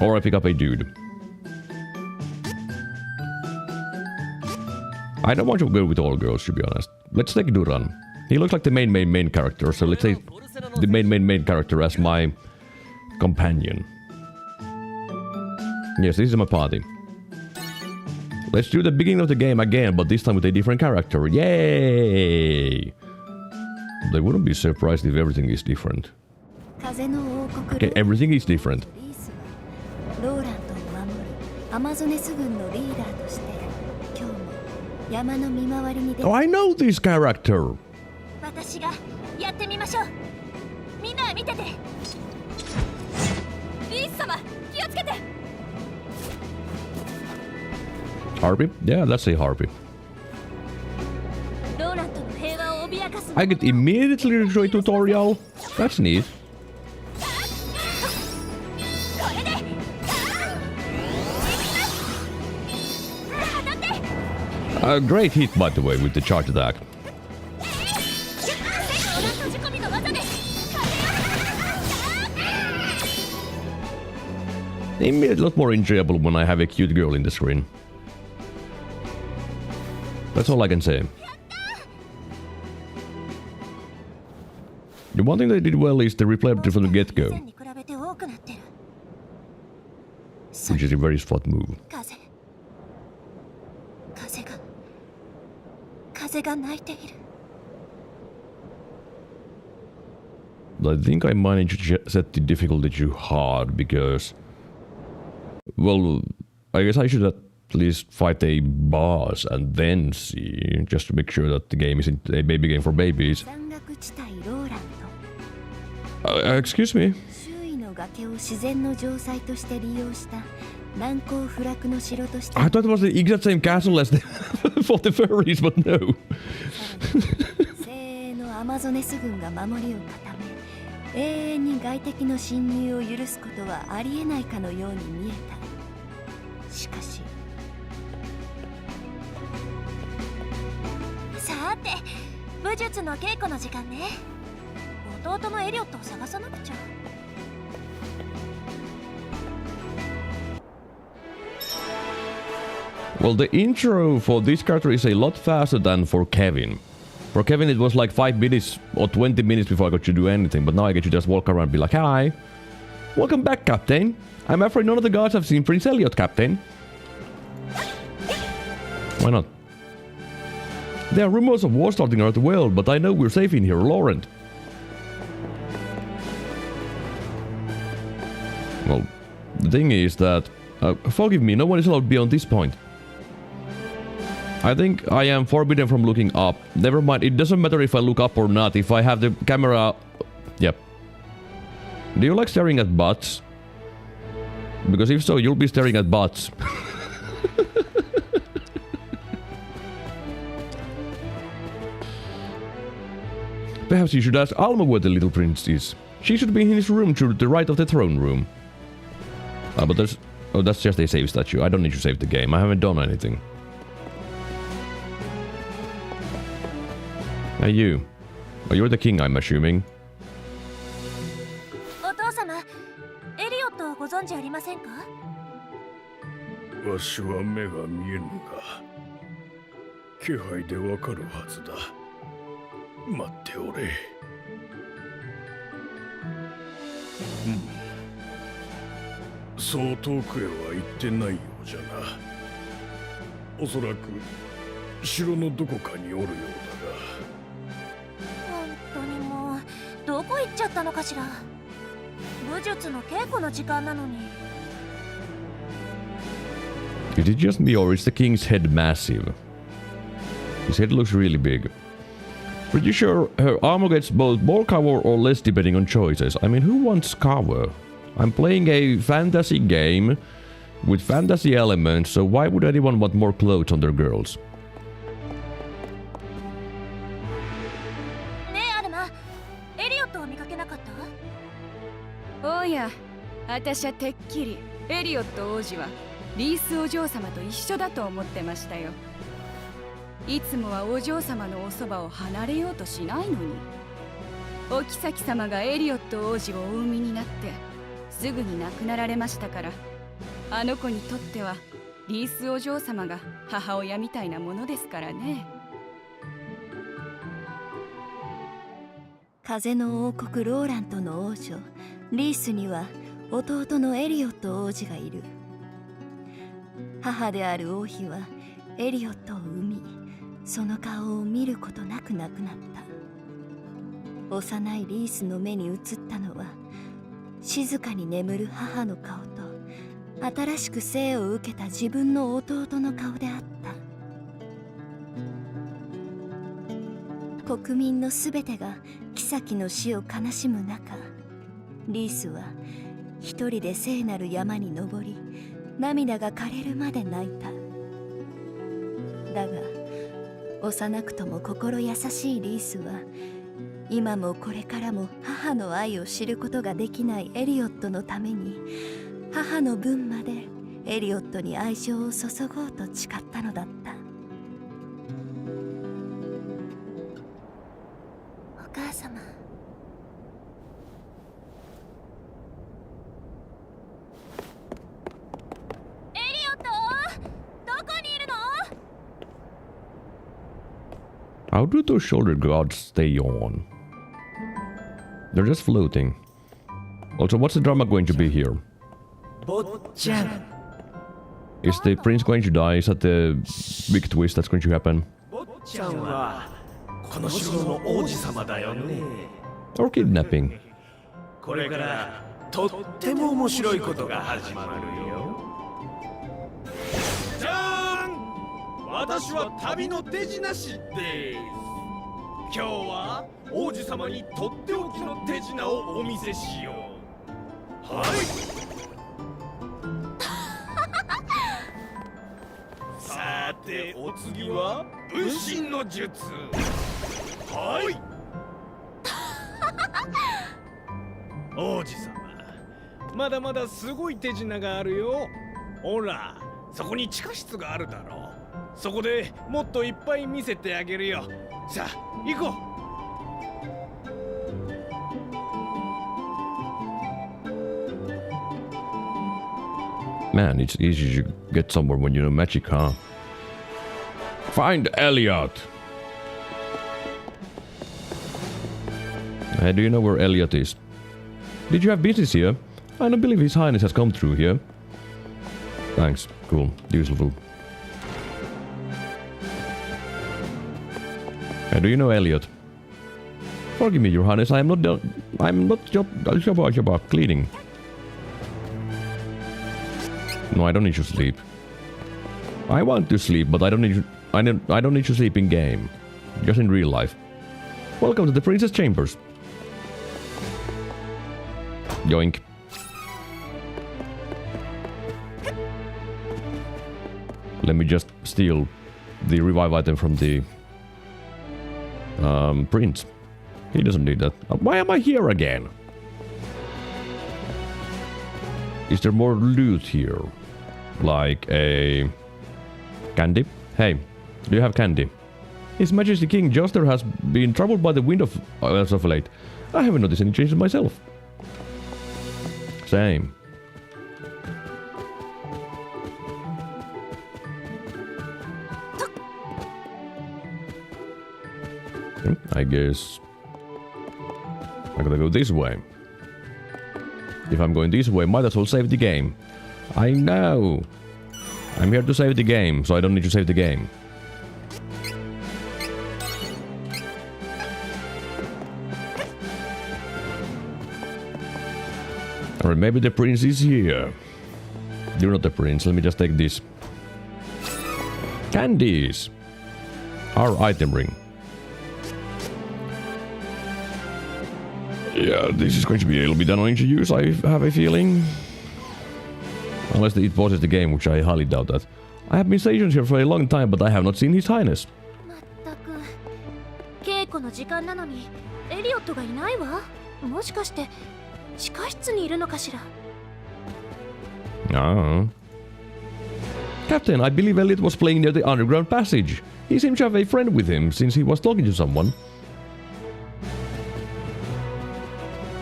or I pick up a dude. I don't want to go with all girls, to be honest. Let's take Duran. He looks like the main character, so let's take the main character as my companion. Yes, this is my party. Let's do the beginning of the game again, but this time with a different character. Yay! They wouldn't be surprised if everything is different. Okay, everything is different. Oh, I know this character! Harpy? Yeah, that's a harpy. I get immediately into a tutorial. That's neat. Great hit, by the way, with the charge attack. It made it a lot more enjoyable when I have a cute girl in the screen. That's all I can say. The one thing they did well is the replayability from the get-go. Which is a very spot move. I think I managed to set the difficulty too hard because... Well, I guess I should at least fight a boss and then see, just to make sure that the game isn't a baby game for babies. Excuse me? I thought it was the exact same castle as for the furries, but no. アマゾネス軍が守りを固め、永遠に外敵の侵入を許すことはありえないかのように見えた。しかし、さて、武術の稽古の時間ね。弟のエリオットを探さなくちゃ。Well, the intro for this character is a lot faster than for Kevin. For Kevin it was like 5 minutes or 20 minutes before I got to do anything, but now I get to just walk around and be like, hi! Welcome back, Captain! I'm afraid none of the guards have seen Prince Elliot, Captain. Why not? There are rumors of war starting around the world, but I know we're safe in here, Laurent. Well, the thing is that Forgive me, no one is allowed beyond this point. I think I am forbidden from looking up. Never mind, it doesn't matter if I look up or not, if I have the camera... Yep. Do you like staring at butts? Because if so, you'll be staring at butts. Perhaps you should ask Alma where the little prince is. She should be in his room to the right of the throne room. But there's... Oh, that's just a save statue. I don't need to save the game. I haven't done anything. Hey, you. Oh, you're the king, I'm assuming. お父様、エリオットをご存知ありませんか？わしは目が見えぬが気配でわかるはずだ。待っておれ。そう遠くへは行ってないようじゃな。おそらく城のどこかにおるようだが。本当にもうどこ行っちゃったのかしら。武術の稽古の時間なのに。Is it just me or is the king's head massive? His head looks really big. Pretty sure her armor gets both more cover or less depending on choices. I mean, who wants cover? I'm playing a fantasy game with fantasy elements, so why would anyone want more clothes on their girls? ねえアルマ、エリオットを見かけなかった？おや、私はてっきりエリオット王子はリースお嬢様と一緒だと思ってましたよ。いつもはお嬢様のおそばを離れようとしないのに。お妃様がエリオット王子をお産みになってすぐに亡くなられましたから、あの子にとってはリースお嬢様が母親みたいなものですからね。風の王国ローラントの王女リースには弟のエリオット王子がいる。母である王妃はエリオットを産み、その顔を見ることなく亡くなった。幼いリースの目に映ったのは静かに眠る母の顔と新しく生を受けた自分の弟の顔であった。国民のすべてが妃の死を悲しむ中、リースは一人で聖なる山に登り、涙が枯れるまで泣いた。だが幼くとも心優しいリースは今もこれからも母の愛を知ることができないエリオットのために母の分までエリオットに愛情を注ごうと誓ったのだった。お母様、エリオット、どこにいるのHow do those shoulder guards stay on? They're just floating. Also, what's the drama going to be here? Is the prince going to die? Is that the big twist that's going to happen? Or kidnapping? これからとっても面白いことが始まるよ。じゃーん、私は旅の手品師です。今日は王子様にとっておきの手品をお見せしよう。はい。さてお次は分身の術。はい。王子様、まだまだすごい手品があるよ。ほら、そこに地下室があるだろう。そこでもっといっぱい見せてあげるよ。さあ、行こう。Man, it's easy to get somewhere when you know magic, huh? Find Elliot! Hey, do you know where Elliot is? Did you have business here? I don't believe His Highness has come through here. Thanks. Cool. Useful. Hey, do you know Elliot? Forgive me, Your Highness. I'm not cleaning. No, I don't need to sleep. I want to sleep, but I don't need to sleep in game. Just in real life. Welcome to the Princess Chambers. Yoink. Let me just steal the revive item from the prince. He doesn't need that. Why am I here again? Is there more loot here? Like a candy? Hey, do you have candy? His Majesty King Joster has been troubled by the wind as of late. I haven't noticed any changes myself. Same. I guess I gotta go this way. If I'm going this way, might as well save the game. I know. I'm here to save the game, so I don't need to save the game. Alright, maybe the prince is here. You're not the prince. Let me just take this. Candies! Our item ring. Yeah, this is going to be a little bit annoying to use, I have a feeling. Unless it pauses the game, which I highly doubt that. I have been stationed here for a long time, but I have not seen His Highness. まったく稽古の時間なのにエリオットがいないわ。もしかして地下室にいるのかしら。Ah. Captain, I believe Elliot was playing near the underground passage. He seemed to have a friend with him since he was talking to someone.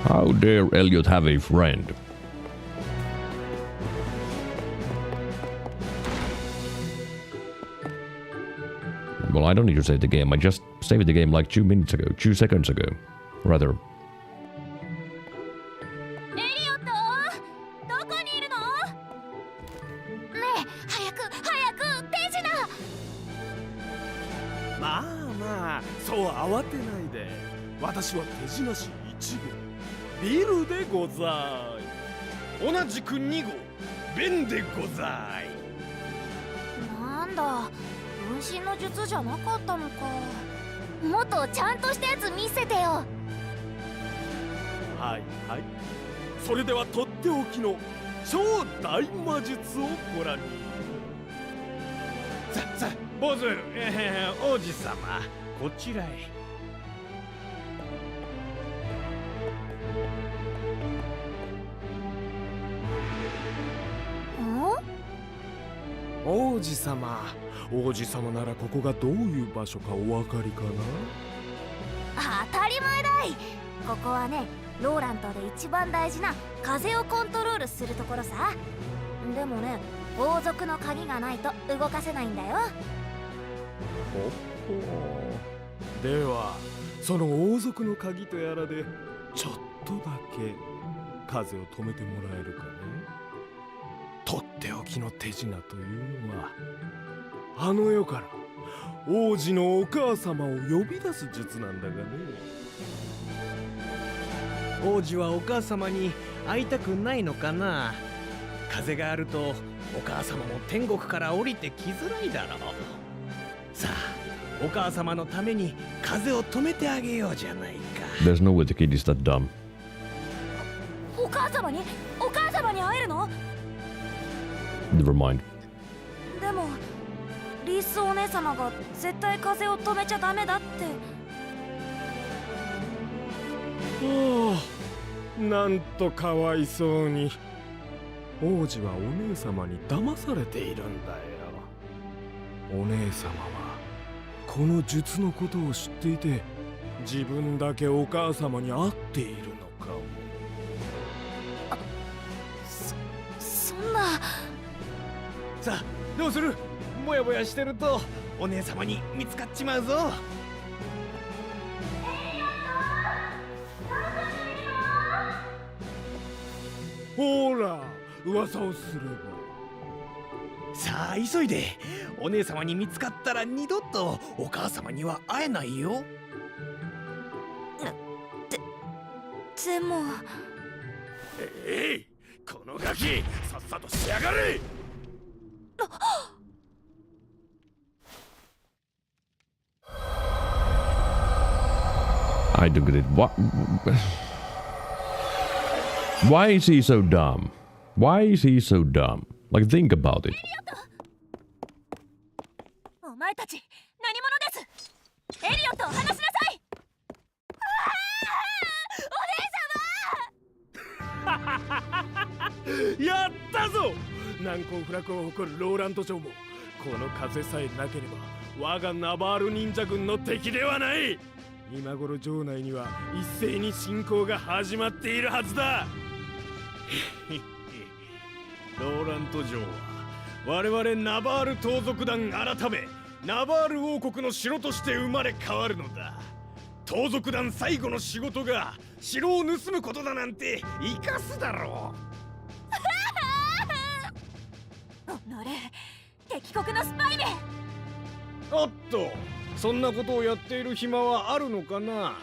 How dare Elliot have a friend? Well, I don't need to save the game. I just saved the game like 2 minutes ago. 2 seconds ago. Rather. エリオット、どこにいるの？ねえ、早く手品。まあまあ、そう慌てないで。私は手品師1号ビルでござい。同じく2号ベンでござい。なんだ、分身の術じゃなかったのか。もっとちゃんとしたやつ見せてよ。はいはい。それではとっておきの超大魔術をご覧に。さあ坊主、王子様こちらへ。王子様ならここがどういう場所かお分かりかな？当たり前だい。ここはね、ローラントで一番大事な風をコントロールするところさ。でもね、王族の鍵がないと動かせないんだよ。ほほではその王族の鍵とやらでちょっとだけ風を止めてもらえるかね？とっておきの手品というのはあの世から王子のお母様を呼び出す術なんだがね。王子はお母様に会いたくないのかな？風があるとお母様も天国から降りてきづらいだろう。さあ、お母様のために風を止めてあげようじゃないか。 There's no way the kid is that dumb. お母様に会えるの？ Never mind. でもリースお姉様が絶対風を止めちゃダメだって。はあ、なんとかわいそうに。王子はお姉様に騙されているんだよ。お姉様はこの術のことを知っていて自分だけお母様に会っているのかも。そんな。さあどうする？ぼやぼやしてるとお姉様に見つかっちまうぞ。ほら噂をすれば。さあ急いで。お姉様に見つかったら二度とお母様には会えないよ。でもこのガキさっさとしやがれ。 I don't get it. What? Why is he so dumb? Why is he so dumb? Like, think about it. お前たち何者です。エリオットを話しなさい。お姉様。やったぞ。難攻不落を誇るローラント城もこの風さえなければ我がナバール忍者軍の敵ではない。今頃城内には一斉に侵攻が始まっているはずだ。ローラント城は我々ナバール盗賊団改めナバール王国の城として生まれ変わるのだ。盗賊団最後の仕事が城を盗むことだなんて生かすだろう。おのれ、敵国のスパイめ。おっと、そんなことをやっている暇はあるのかな。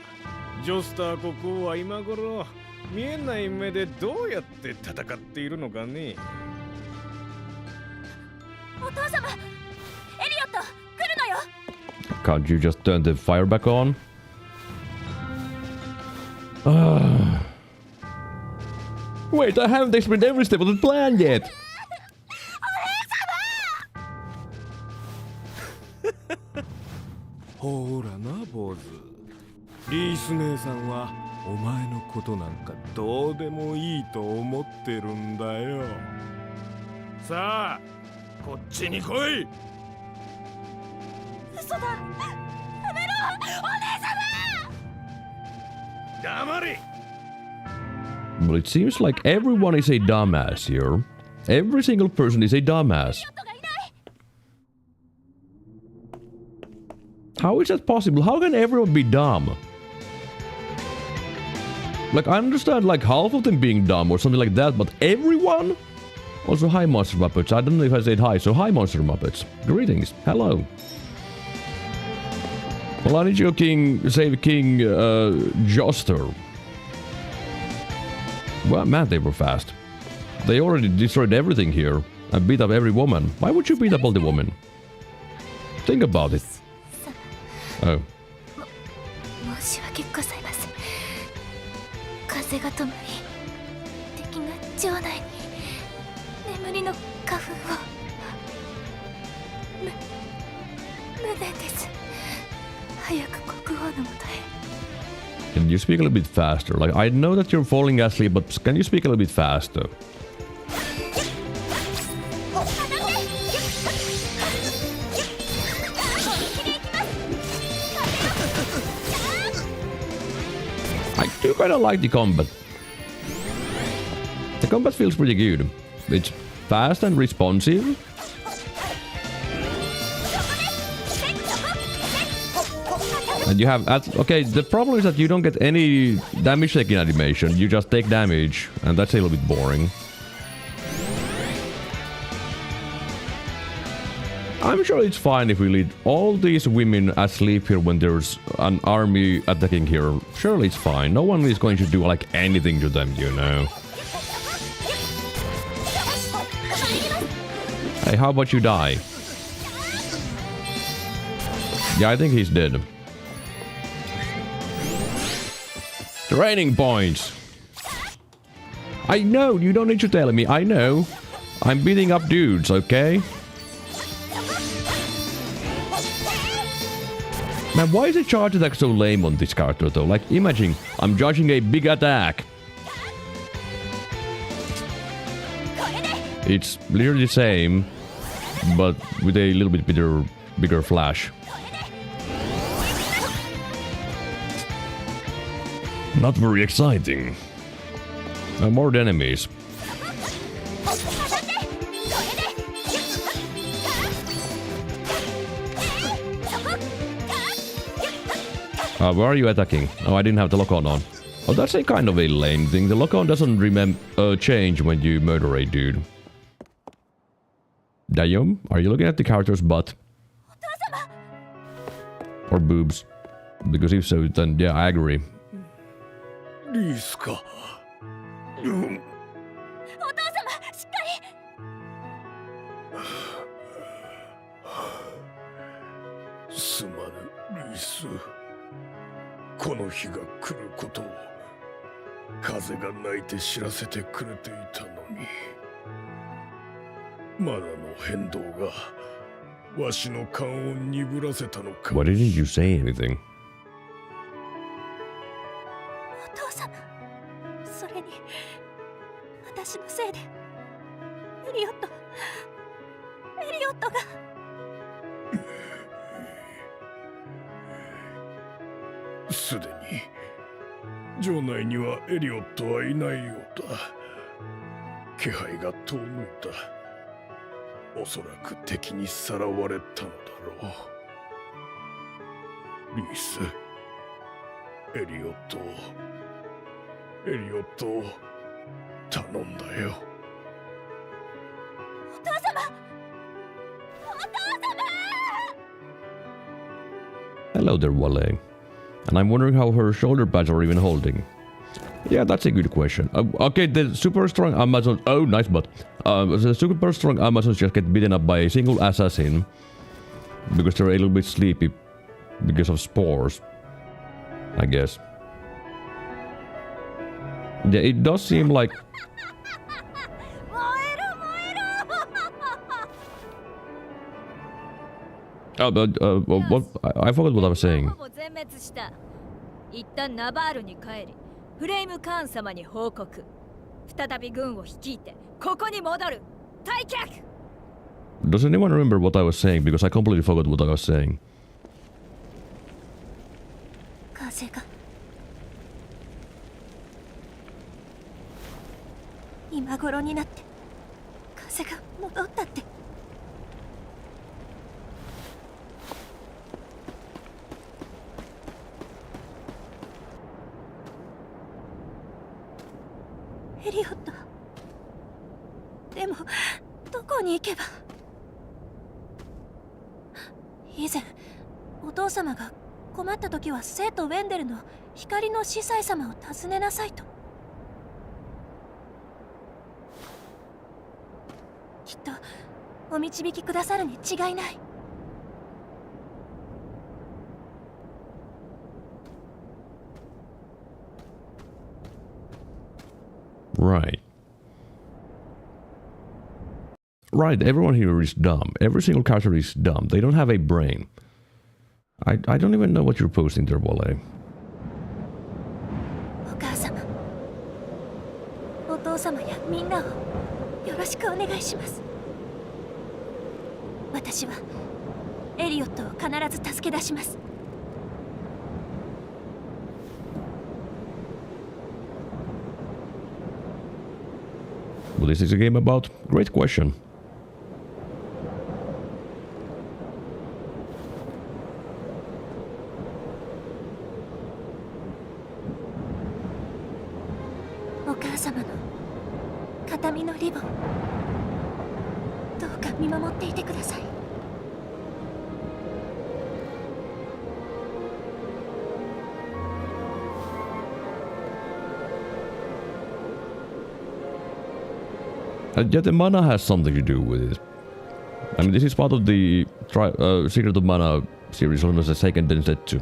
ジョスター国王は今頃見えない目でどうやって戦っているのかね。お父様、エリオット、来るのよ。 Can't you just turn the fire back on? Wait, I haven't explained every step of the plan yet. ほらな坊主、リース姉さんはお前のことなんかどうでもいいと思ってるんだよ。さあこっちに来い。嘘だ。やめろ、お姉様。黙れ。 Well, it seems like everyone is a dumbass here. Every single person is a dumbass. How is that possible? How can everyone be dumb? Like, I understand like half of them being dumb or something like that, but everyone? Also, hi Monster Muppets. I don't know if I said hi, so hi Monster Muppets. Greetings. Hello. Well, I need you King, save King Joster. Well, man, they were fast. They already destroyed everything here and beat up every woman. Why would you beat up all the women? Think about it. Oh. 申し訳ございません。風が止まり、敵が城内に眠りの花粉を。無念です。早く国王のもとへ。 Can you speak a little bit faster? Like, I know that you're falling asleep, but can you speak a little bit faster? I do kind of like the combat. The combat feels pretty good. It's fast and responsive. And you have... okay, the problem is that you don't get any damage taking animation. You just take damage, and that's a little bit boring. I'm sure it's fine if we leave all these women asleep here when there's an army attacking here. Surely it's fine. No one is going to do like anything to them, you know. Hey, how about you die? Yeah, I think he's dead. Training points. I know, you don't need to tell me. I know. I'm beating up dudes, okay? Man, why is the charge attack so lame on this character though? Like, imagine, I'm judging a big attack. It's literally the same, but with a little bit bigger flash. Not very exciting. More enemies. Where are you attacking? Oh, I didn't have the lock-on on. Oh, that's a kind of a lame thing. The lock-on doesn't change when you murder a dude. Derium, are you looking at the character's butt? Or boobs? Because if so, then yeah, I agree. リースか。お父様、すまぬ、リース。この日が来ることを風が鳴いて知らせてくれていたのに、マナの変動がわしの勘を鈍らせたのか。 Why didn't you say anything? お父様、それに私のせいでエリオットが。すでに城内にはエリオットはいないようだ。気配が遠のいた。おそらく敵にさらわれたのだろう。リース、エリオットを頼んだよ。お父様。 Hello there, Wale. And I'm wondering how her shoulder pads are even holding. Yeah, that's a good question. Okay, the super strong Amazons... Oh, nice butt. The super strong Amazons just get beaten up by a single assassin. Because they're a little bit sleepy. Because of spores. I guess. Yeah, it does seem like... what? I forgot what I was saying. 一旦ナバールに帰り、フレイムカーン様に報告。再び軍を率いてここに戻る。退却。 Does anyone remember what I was saying? Because I completely forgot what I was saying. 風が今頃になって風が戻ったって。エリオット、でもどこに行けば。以前お父様が困った時は生徒ウェンデルの光の司祭様を訪ねなさいと。きっとお導きくださるに違いない。 Right. Right, everyone here is dumb. Every single character is dumb. They don't have a brain. I don't even know what you're posting there, Wale. お母様、お父様やみんなをよろしくお願いします。私はエリオットを必ず助け出します。 What is this a game about? Great question.お母様の形見のリボン、どうか見守っていてください。 Yeah, the mana has something to do with it. I mean, this is part of the Secret of Mana series known as the Seiken Densetsu.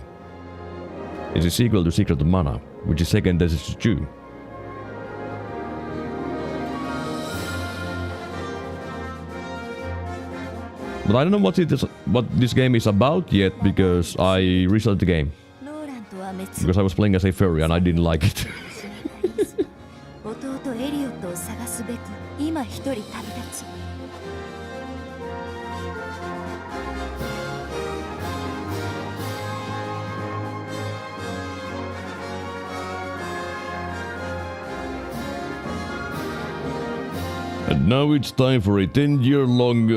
It's a sequel to Secret of Mana, which is Seiken Densetsu 2. But I don't know what this game is about yet, because I restarted the game. Because I was playing as a furry and I didn't like it. 弟エリオットを探すべく今一人旅立ち。 And now it's time for a 10-year-long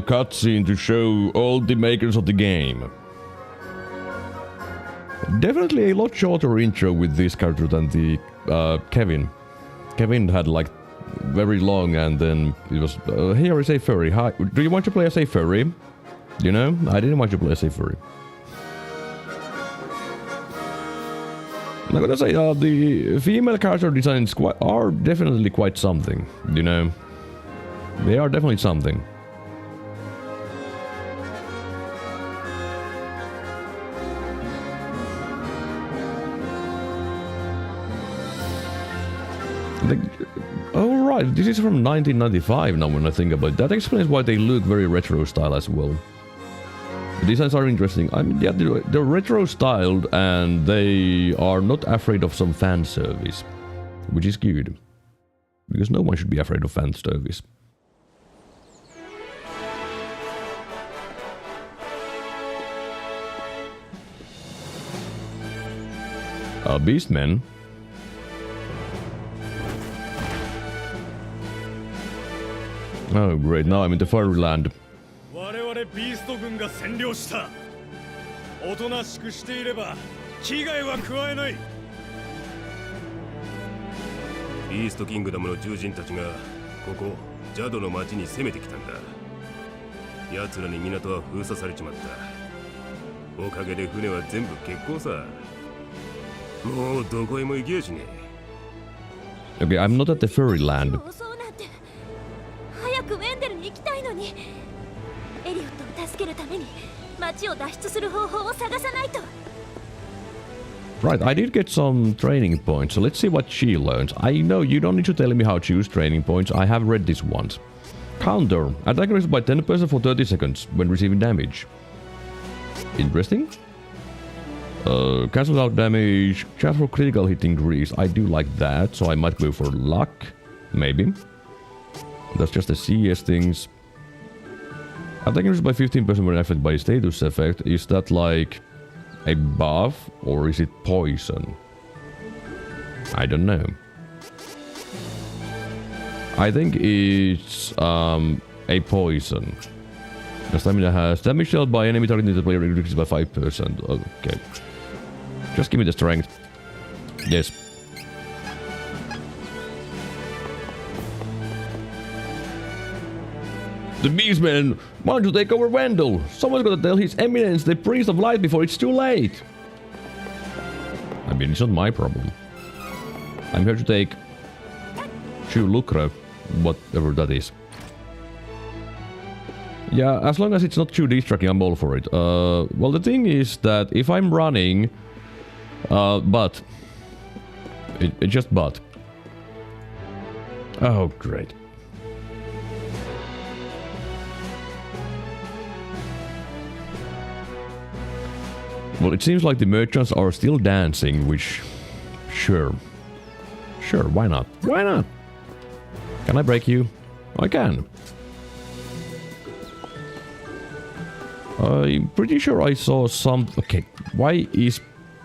cutscene to show all the makers of the game. Definitely a lot shorter intro with this character than the Kevin. Kevin had like very long, and then it was here is a furry. Hi, do you want to play as a furry? You know, I didn't want to play as a furry. I'm gonna say the female character designs are definitely quite something. You know, they are definitely something. Oh right, this is from 1995 now when I think about it. That explains why they look very retro style as well. The designs are interesting. I mean, yeah, they're retro styled and they are not afraid of some fan service, which is good. Because no one should be afraid of fan service. Beastmen. Oh great, now I'm in the Fairyland. 我々ビースト軍が占領した。おとなしくしていれば危害は加えない。ビーストキングダムの獣人たちがここジャドの町に攻めてきたんだ。奴らに港は封鎖されちまった。おかげで船は全部欠航さ。もうどこへも行けやしねえ。 Okay, I'm not at the Fairyland. そうなんて早くウェンデルに行きたいのに。エリオットを助けるために町を脱出する方法を探さないと。 Right, I did get some training points, so let's see what she learns. I know you don't need to tell me how to use training points, I have read this once. Counter. Attack increases by 10% for 30 seconds when receiving damage. Interesting. Cancel out damage. Chance for critical hit increase. I do like that, so I might go for luck. Maybe. That's just the CS things. Attack increases by 15% when affected by status effect. Is that like a buff or is it poison? I don't know. I think it's a poison. The stamina has damage dealt by enemy targeting the player increases by 5%. Okay. Just give me the strength. Yes. The Beastmen want to take over Wendell. Someone's gotta tell His Eminence, the Priest of Light, before it's too late. I mean, it's not my problem. I'm here to take Chu Lucre, whatever that is. Yeah, as long as it's not too distracting, I'm all for it. Well, the thing is that if I'm running, but it just but. Oh, great. Well, it seems like the merchants are still dancing, which... Sure. Sure, why not? Why not? Can I break you? I can. I'm pretty sure I saw some... Okay, why is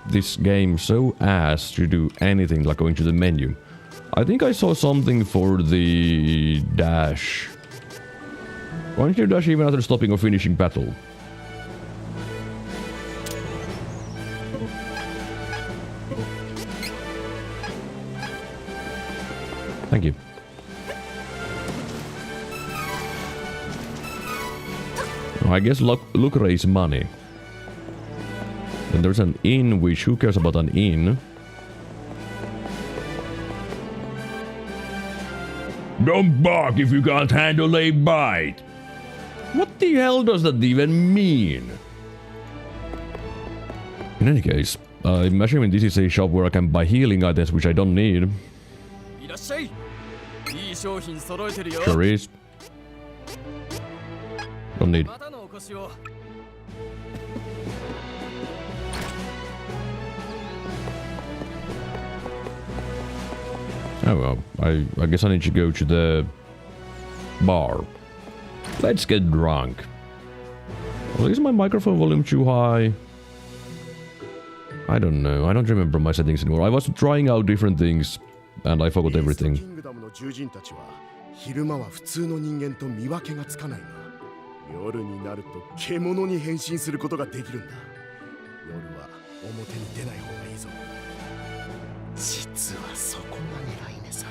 this game so ass to do anything like going to the menu? I think I saw something for the dash. Why don't you dash even after stopping or finishing battle? Thank you. I guess lucre is money. And there's an inn, which who cares about an inn? Don't bark if you can't handle a bite. What the hell does that even mean? In any case, I'm assuming this is a shop where I can buy healing items which I don't need. Sure is. Don't need. Oh well, I guess I need to go to the bar. Let's get drunk. Well, is my microphone volume too high? I don't know, I don't remember my settings anymore. I was trying out different things and I forgot everything. 昼間は普通の人間と見分けがつかないが、夜になると獣に変身することができるんだ。夜は表に出ない方がいいぞ。実はそこが狙い目さ。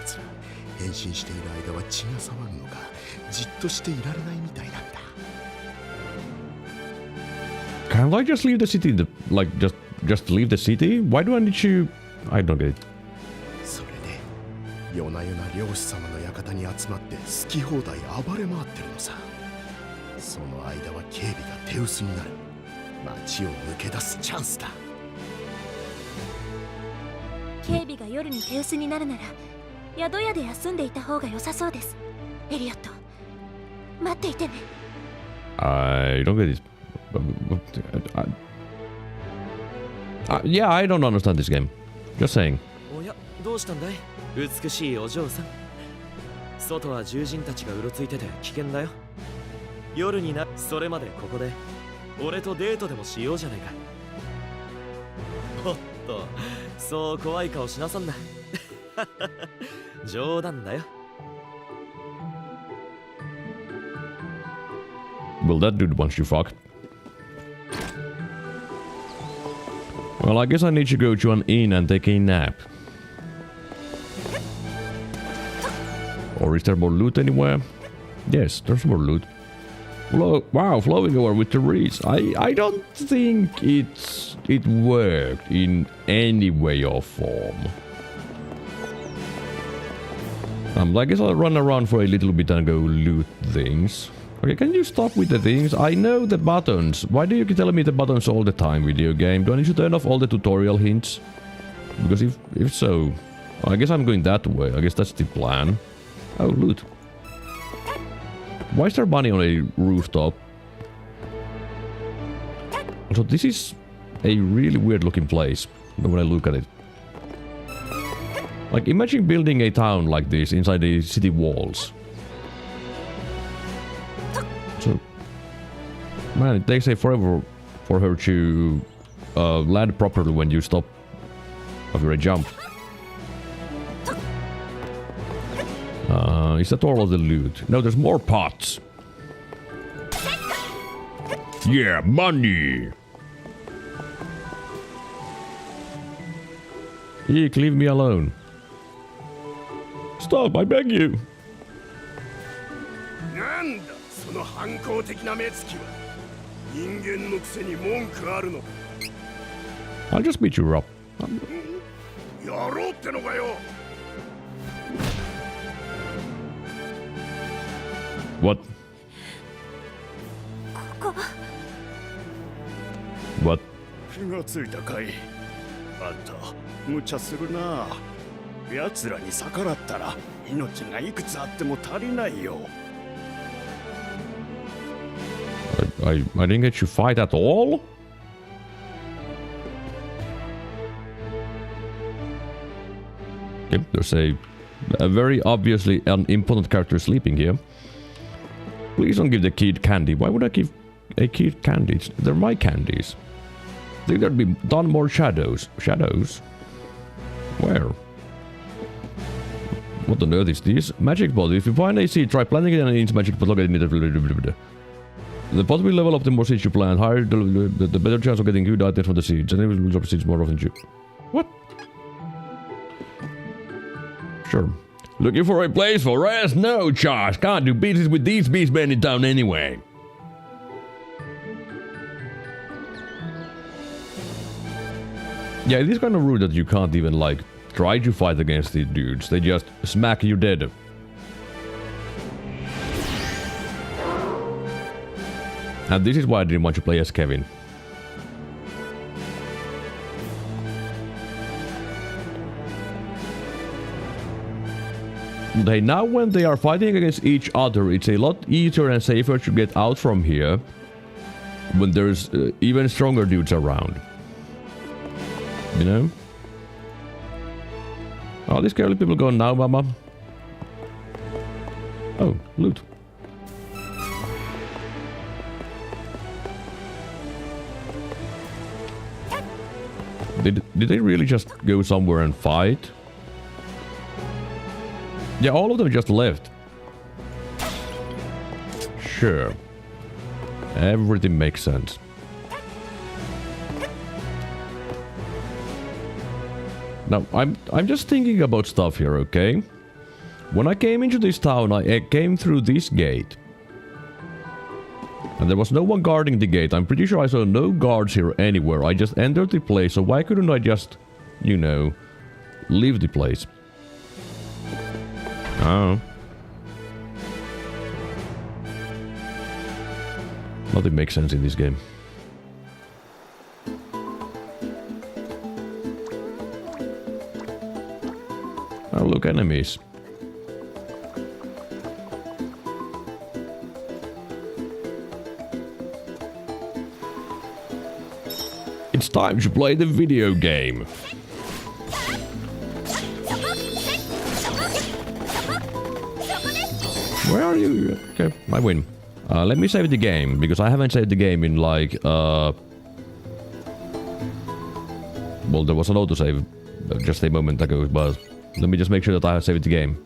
奴ら変身している間は血が騒ぐのか、じっとしていられないみたいなんだ。Can't I just leave the city? Like just leave the city? Why do I need to? I don't get it. 夜な夜な漁師様の館に集まって好き放題暴れ回ってるのさ。その間は警備が手薄になる。街を抜け出すチャンスだ。警備が夜に手薄になるなら宿屋で休んでいた方が良さそうです。エリオット、待っていてね。I don't get it. Yeah, I don't understand this game. Just saying. おや、どうしたんだい？美しいお嬢さん。外は獣人たちがうろついてて危険だよ。夜にな、それまでここで俺とデートでもしようじゃないか。おっと、そう怖い顔しなさんな。冗談だよ。Well, that dude wants you fucked. Well, I guess I need to go to an inn and take a nap. Or is there more loot anywhere? Yes, there's more loot. Wow, flowing over with the reeds. I don't think it worked in any way or form. I guess I'll run around for a little bit and go loot things. Okay, can you stop with the things? I know the buttons. Why do you keep telling me the buttons all the time, video game? Do I need to turn off all the tutorial hints? Because if so, I guess I'm going that way. I guess that's the plan. Oh, loot. Why is there money on a rooftop? So this is a really weird looking place when I look at it. Like, imagine building a town like this inside the city walls. So, man, it takes forever for her to land properly when you stop after a jump. Is that all of the loot? No, there's more pots. Yeah, money! Eek, leave me alone. Stop, I beg you. なんだその反抗的な目つきは。人間のくせに文句あるのか。 I'll just beat you up. やろうってのかよ。 What? ここ。 What? 気がついたかい。あんた無茶するな。奴らに逆らったら命がいくつあっても足りないよ。 I didn't get you fight at all? Yep, there's a very obviously an important character sleeping here. Please don't give the kid candy. Why would I give a kid candies? They're my candies. I think there'd be done more shadows. Shadows? Where? What on earth is this? Magic pot. If you find a seed, try planting it and its magic pot. Look at it. The pot will level up the more seeds you plant. Higher the better chance of getting good items from the seeds. And it will drop seeds more often too. What? Sure. Looking for a place for rest? No, Charles. Can't do business with these beastmen in town anyway. Yeah, it is kind of rude that you can't even, like, try to fight against these dudes. They just smack you dead. And this is why I didn't want to play as Kevin. But hey, now when they are fighting against each other, it's a lot easier and safer to get out from here when there's even stronger dudes around. You know? Are these girly people gone now, mama? Oh, loot. Did they really just go somewhere and fight? Yeah, all of them just left. Sure. Everything makes sense. Now, I'm just thinking about stuff here, okay? When I came into this town, I came through this gate. And there was no one guarding the gate. I'm pretty sure I saw no guards here anywhere. I just entered the place, so why couldn't I just, you know, leave the place? Oh. Nothing makes sense in this game. Dark enemies. It's time to play the video game. Where are you? Okay, I win. Let me save the game, because I haven't saved the game in like... Well, there was an autosave just a moment ago, but let me just make sure that I have saved the game.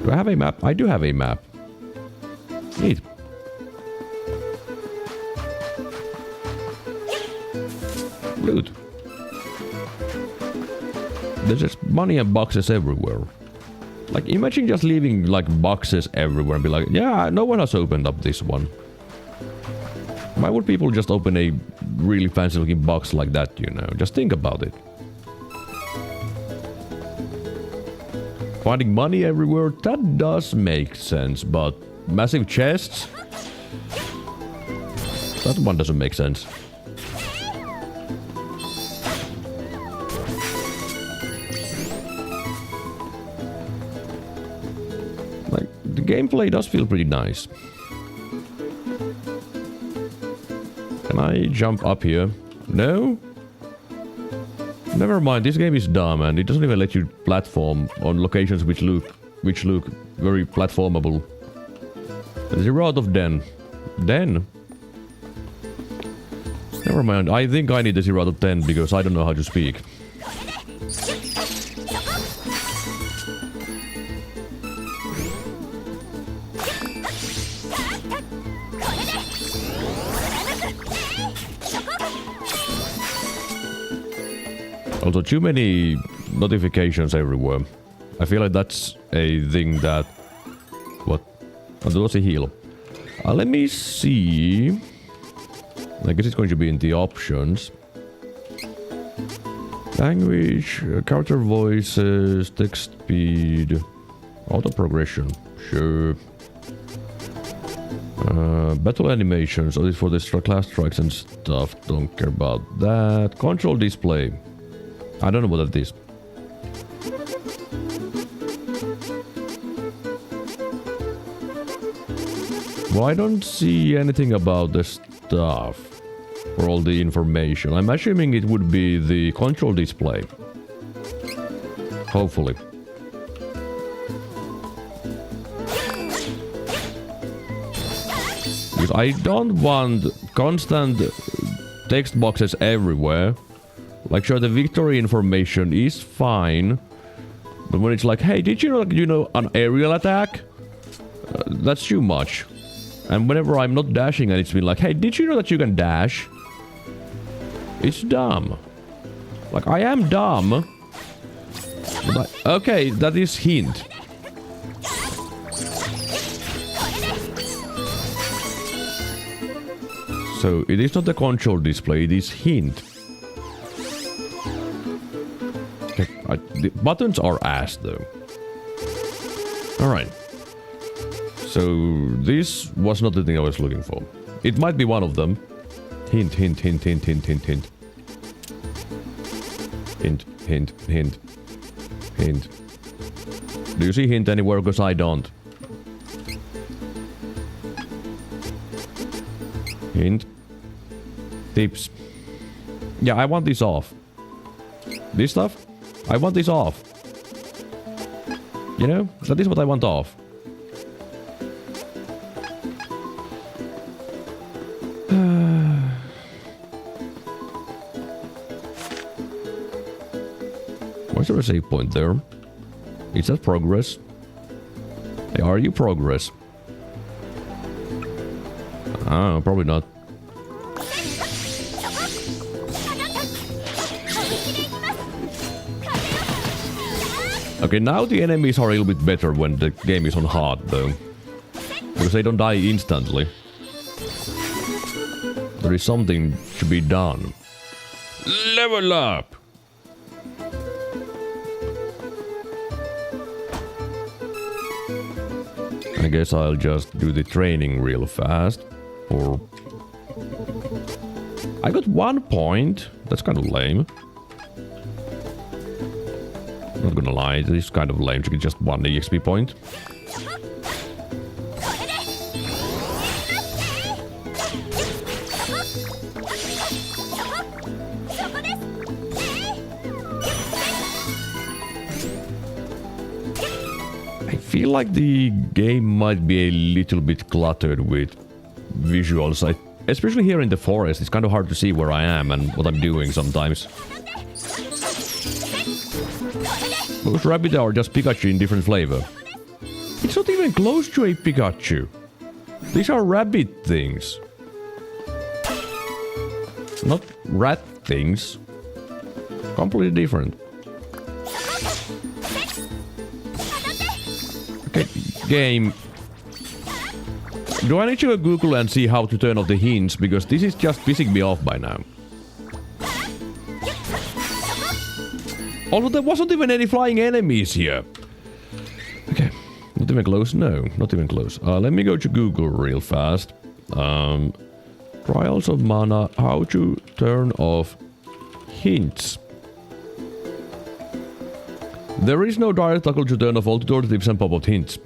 Do I have a map? I do have a map. Neat. Loot. There's just money and boxes everywhere. Like, imagine just leaving, like, boxes everywhere and be like, yeah, no one has opened up this one. Why would people just open a really fancy-looking box like that, you know? Just think about it. Finding money everywhere, that does make sense, but massive chests? That one doesn't make sense. Like, the gameplay does feel pretty nice. Can I jump up here? No? Never mind, this game is dumb and it doesn't even let you platform on locations which look very platformable. 0 out of 10. 10? Never mind, I think I need a 0 out of 10 because I don't know how to speak. Also, too many notifications everywhere. I feel like that's a thing that... What? Oh, there was a heal. Let me see... I guess it's going to be in the options. Language, character voices, text speed... Auto progression. Sure. Battle animations, all this for the class strikes and stuff. Don't care about that. Control display. I don't know what that is. Well, I don't see anything about the stuff for all the information. I'm assuming it would be the control display. Hopefully. Because I don't want constant text boxes everywhere. Like, sure, the victory information is fine, but when it's like, hey, did you know an aerial attack? That's too much. And whenever I'm not dashing and it's been like, hey, did you know that you can dash? It's dumb. Like, I am dumb. But okay, that is hint. So, it is not the control display, it is hint. The buttons are ass, though. Alright. So, this was not the thing I was looking for. It might be one of them. Hint, hint, hint, hint, hint, hint, hint. Hint, hint, hint. Hint. Do you see hint anywhere? Because I don't. Hint. Tips. Yeah, I want this off. This stuff? I want this off. You know? That is what I want off. Why is there a save point there? Is that progress? Hey, are you progress? Ah, probably not. Okay, now the enemies are a little bit better when the game is on hard, though. Because they don't die instantly. There is something to be done. Level up! I guess I'll just do the training real fast. Or... I got 1 point. That's kind of lame. Not gonna lie, this is kind of lame to get just one EXP point. I feel like the game might be a little bit cluttered with visuals. Especially here in the forest, it's kind of hard to see where I am and what I'm doing sometimes. Most rabbit are just Pikachu in different flavor. It's not even close to a Pikachu. These are rabbit things. Not rat things. Completely different. Okay, game. Do I need to go Google and see how to turn off the hints? Because this is just pissing me off by now. Although there wasn't even any flying enemies here. Okay, not even close? No, not even close. Let me go to Google real fast. Trials of Mana, how to turn off hints. There is no direct toggle to turn off all tutorial tips and pop-up hints.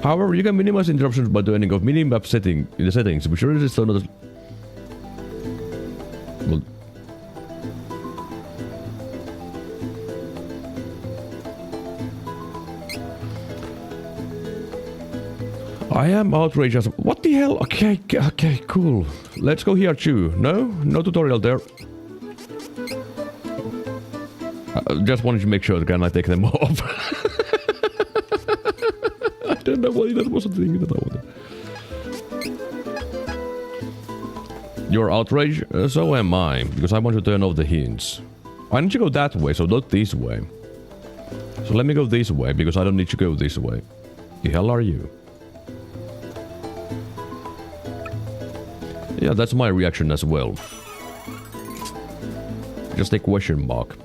However, you can minimize interruptions by turning off minimap setting in the settings, which is still not. Well, I am outraged. What the hell? Okay, cool. Let's go here too. No tutorial there. Just wanted to make sure that can I take them off. I don't know why that was a thing that I wanted. You're outraged? So am I, because I want to turn off the hints. I need to go that way, so not this way. So let me go this way, because I don't need to go this way. The hell are you? Yeah, that's my reaction as well. Just a question mark.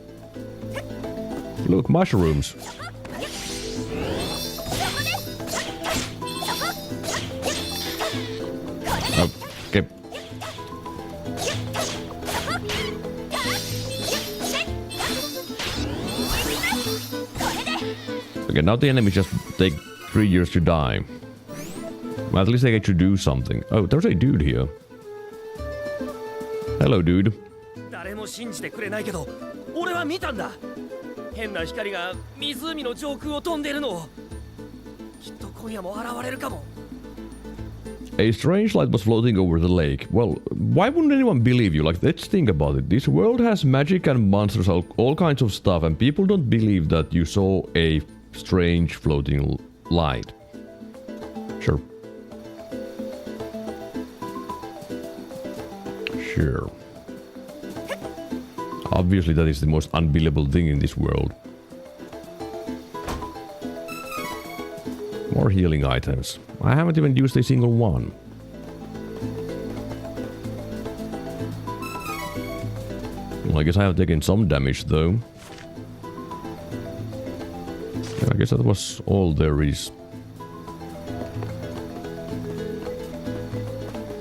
Look, mushrooms. Okay. Okay, now the enemies just take 3 years to die. Well, at least they get to do something. Oh, there's a dude here. Hello, dude. 誰も信じてくれないけど、俺は見たんだ。変な光が湖の上空を飛んでるのを。きっと今夜も現れるかも。A strange light was floating over the lake. Well, why wouldn't anyone believe you? Like, let's think about it. This world has magic and monsters, all kinds of stuff, and people don't believe that you saw a strange floating light. Sure. Sure. Obviously, that is the most unbelievable thing in this world. More healing items. I haven't even used a single one. Well, I guess I have taken some damage, though. Yeah, I guess that was all there is.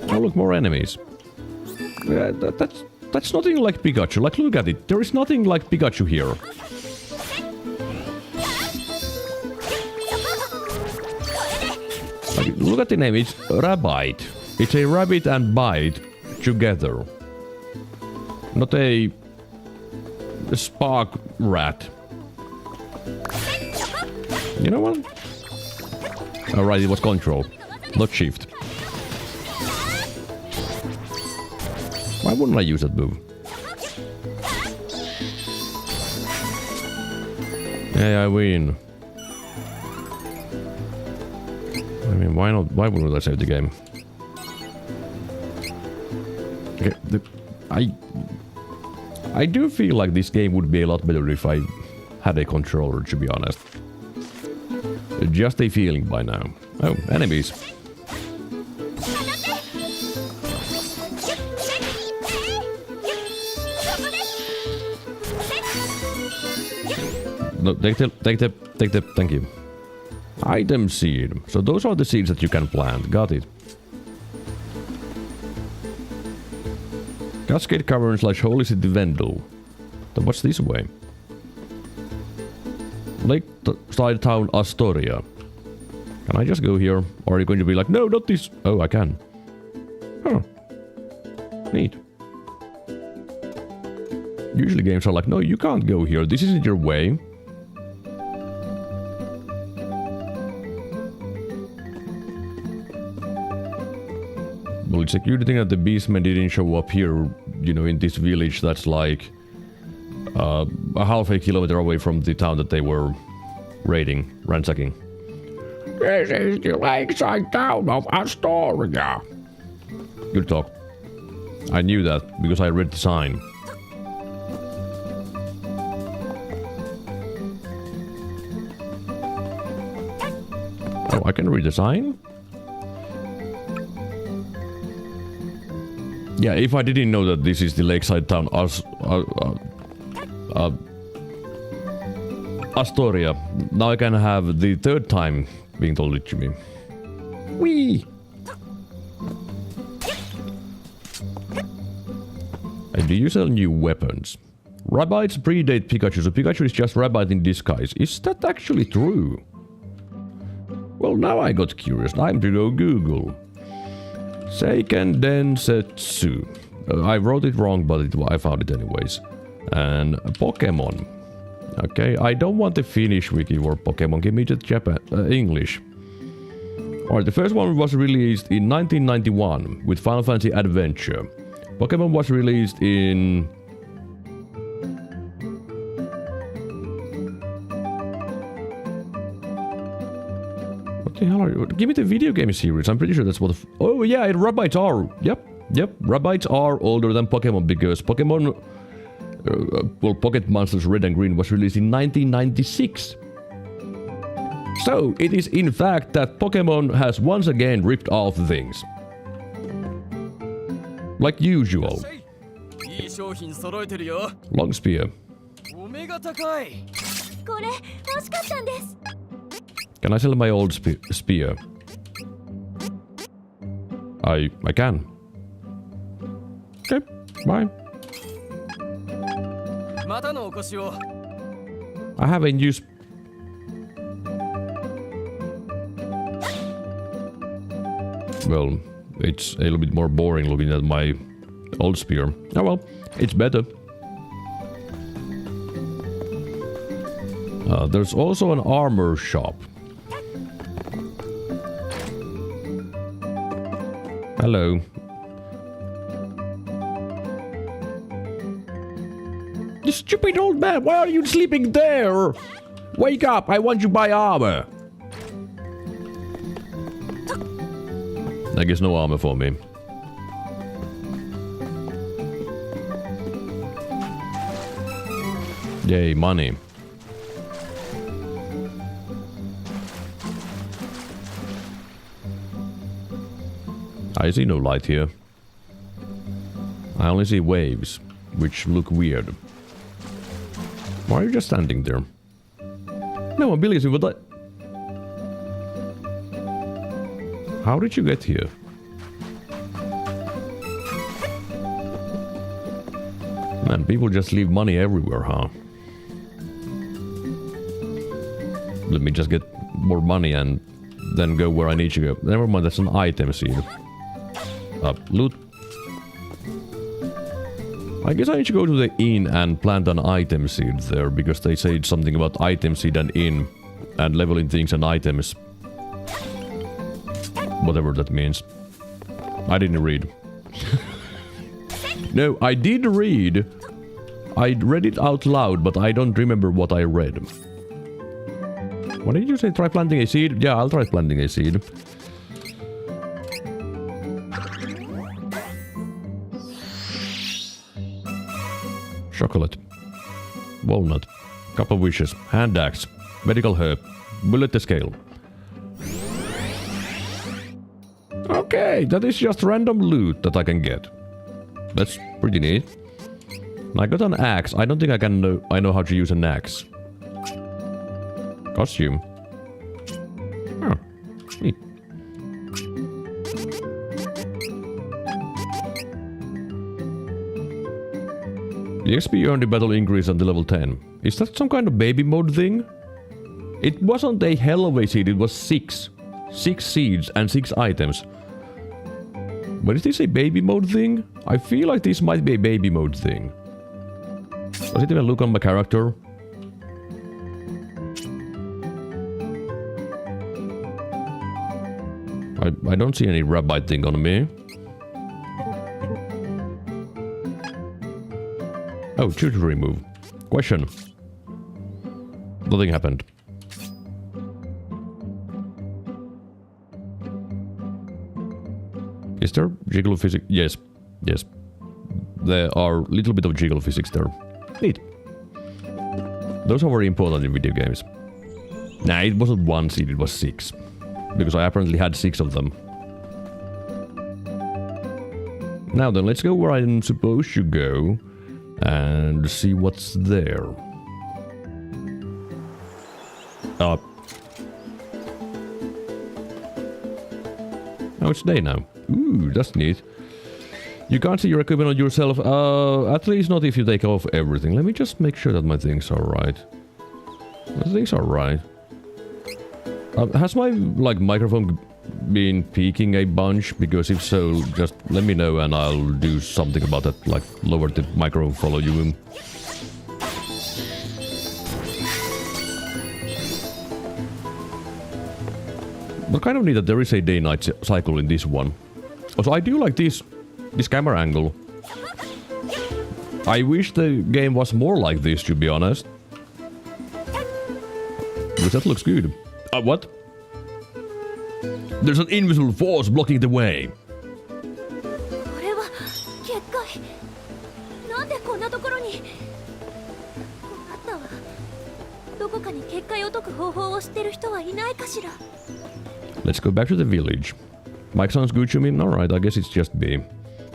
Oh, look, more enemies. Yeah, that's nothing like Pikachu. Like, look at it. There is nothing like Pikachu here. Like, look at the name. It's Rabbite. It's a rabbit and bite together. Not a spark rat. You know what? Alright, it was control, not shift. Why wouldn't I use that move? Yeah, I win. I mean, why not? Why wouldn't I save the game? Okay, I do feel like this game would be a lot better if I had a controller, to be honest. Just a feeling by now. Oh, enemies. No, take the, thank you. Item seed. So those are the seeds that you can plant. Got it. Cascade Cavern / Holy City Vendel. Then what's this way? Lakeside town Astoria. Can I just go here? Or are you going to be like, no, not this? Oh, I can. Huh. Neat. Usually games are like, no, you can't go here. This isn't your way. Well, it's a cute thing that the beastmen didn't show up here, you know, in this village that's like a half a kilometer away from the town that they were ransacking. This is the lakeside town of Astoria. Good talk. I knew that because I read the sign. Oh, I can read the sign? Yeah, if I didn't know that this is the lakeside town Astoria, now I can have the third time being told it to me. Whee! And do you sell new weapons? Rabbites predate Pikachu, so Pikachu is just Rabbite in disguise. Is that actually true? Well, now I got curious. Time to go Google. Seiken Densetsu. I wrote it wrong, but I found it anyways. And Pokemon. Okay, I don't want the Finnish wiki for Pokemon. Give me the English. Alright, the first one was released in 1991 with Final Fantasy Adventure. Pokemon was released in... What the hell are you... Give me the video game series. I'm pretty sure that's what... Oh yeah, Rabbites are... Yep. Rabbites are older than Pokemon because Pokemon... well, Pocket Monsters Red and Green was released in 1996. So, it is in fact that Pokemon has once again ripped off things. Like usual. Long spear. Can I sell my old spear? I can. Okay, bye. I have a new well, it's a little bit more boring looking at my old spear. Oh well, it's better. There's also an armor shop. Hello. You stupid old man, why are you sleeping there? Wake up, I want you to buy armor. I guess no armor for me. Yay, money. I see no light here. I only see waves, which look weird. Why are you just standing there? No one believes me, but how did you get here? Man, people just leave money everywhere, huh? Let me just get more money and then go where I need to go. Never mind, that's an item seed. Loot. I guess I need to go to the inn and plant an item seed there, because they said something about item seed and inn, and leveling things and items. Whatever that means. I didn't read. No, I did read. I read it out loud, but I don't remember what I read. What did you say? Try planting a seed? Yeah, I'll try planting a seed. Chocolate. Walnut. Cup of wishes. Hand axe. Medical herb. Bullet the scale. Okay, that is just random loot that I can get. That's pretty neat. I got an axe. I don't think I know how to use an axe. Costume. Oh, neat. The XP earned in battle increased until level 10. Is that some kind of baby mode thing? It wasn't a hell of a seed, it was 6. 6 seeds and 6 items. But is this a baby mode thing? I feel like this might be a baby mode thing. Does it even look on my character? I don't see any rabbit thing on me. Oh, tutor remove. Question. Nothing happened. Is there jiggle physics? Yes. Yes. There are a little bit of jiggle physics there. Neat. Those are very important in video games. Nah, it wasn't 1 seed, it was 6. Because I apparently had 6 of them. Now then, let's go where I'm supposed to go. And see what's there. Oh, it's day now. Ooh, that's neat. You can't see your equipment on yourself. At least not if you take off everything. Let me just make sure that my things are right. My things are right. Has my microphone been peaking a bunch? Because if so, just let me know and I'll do something about that, like lower the microphone volume. But kind of neat that there is a day-night cycle in this one. Also, I do like this camera angle. I wish the game was more like this, to be honest. Because that looks good. What? There's an invisible force blocking the way. Let's go back to the village. Mic sounds good to me. Alright, I guess it's just B.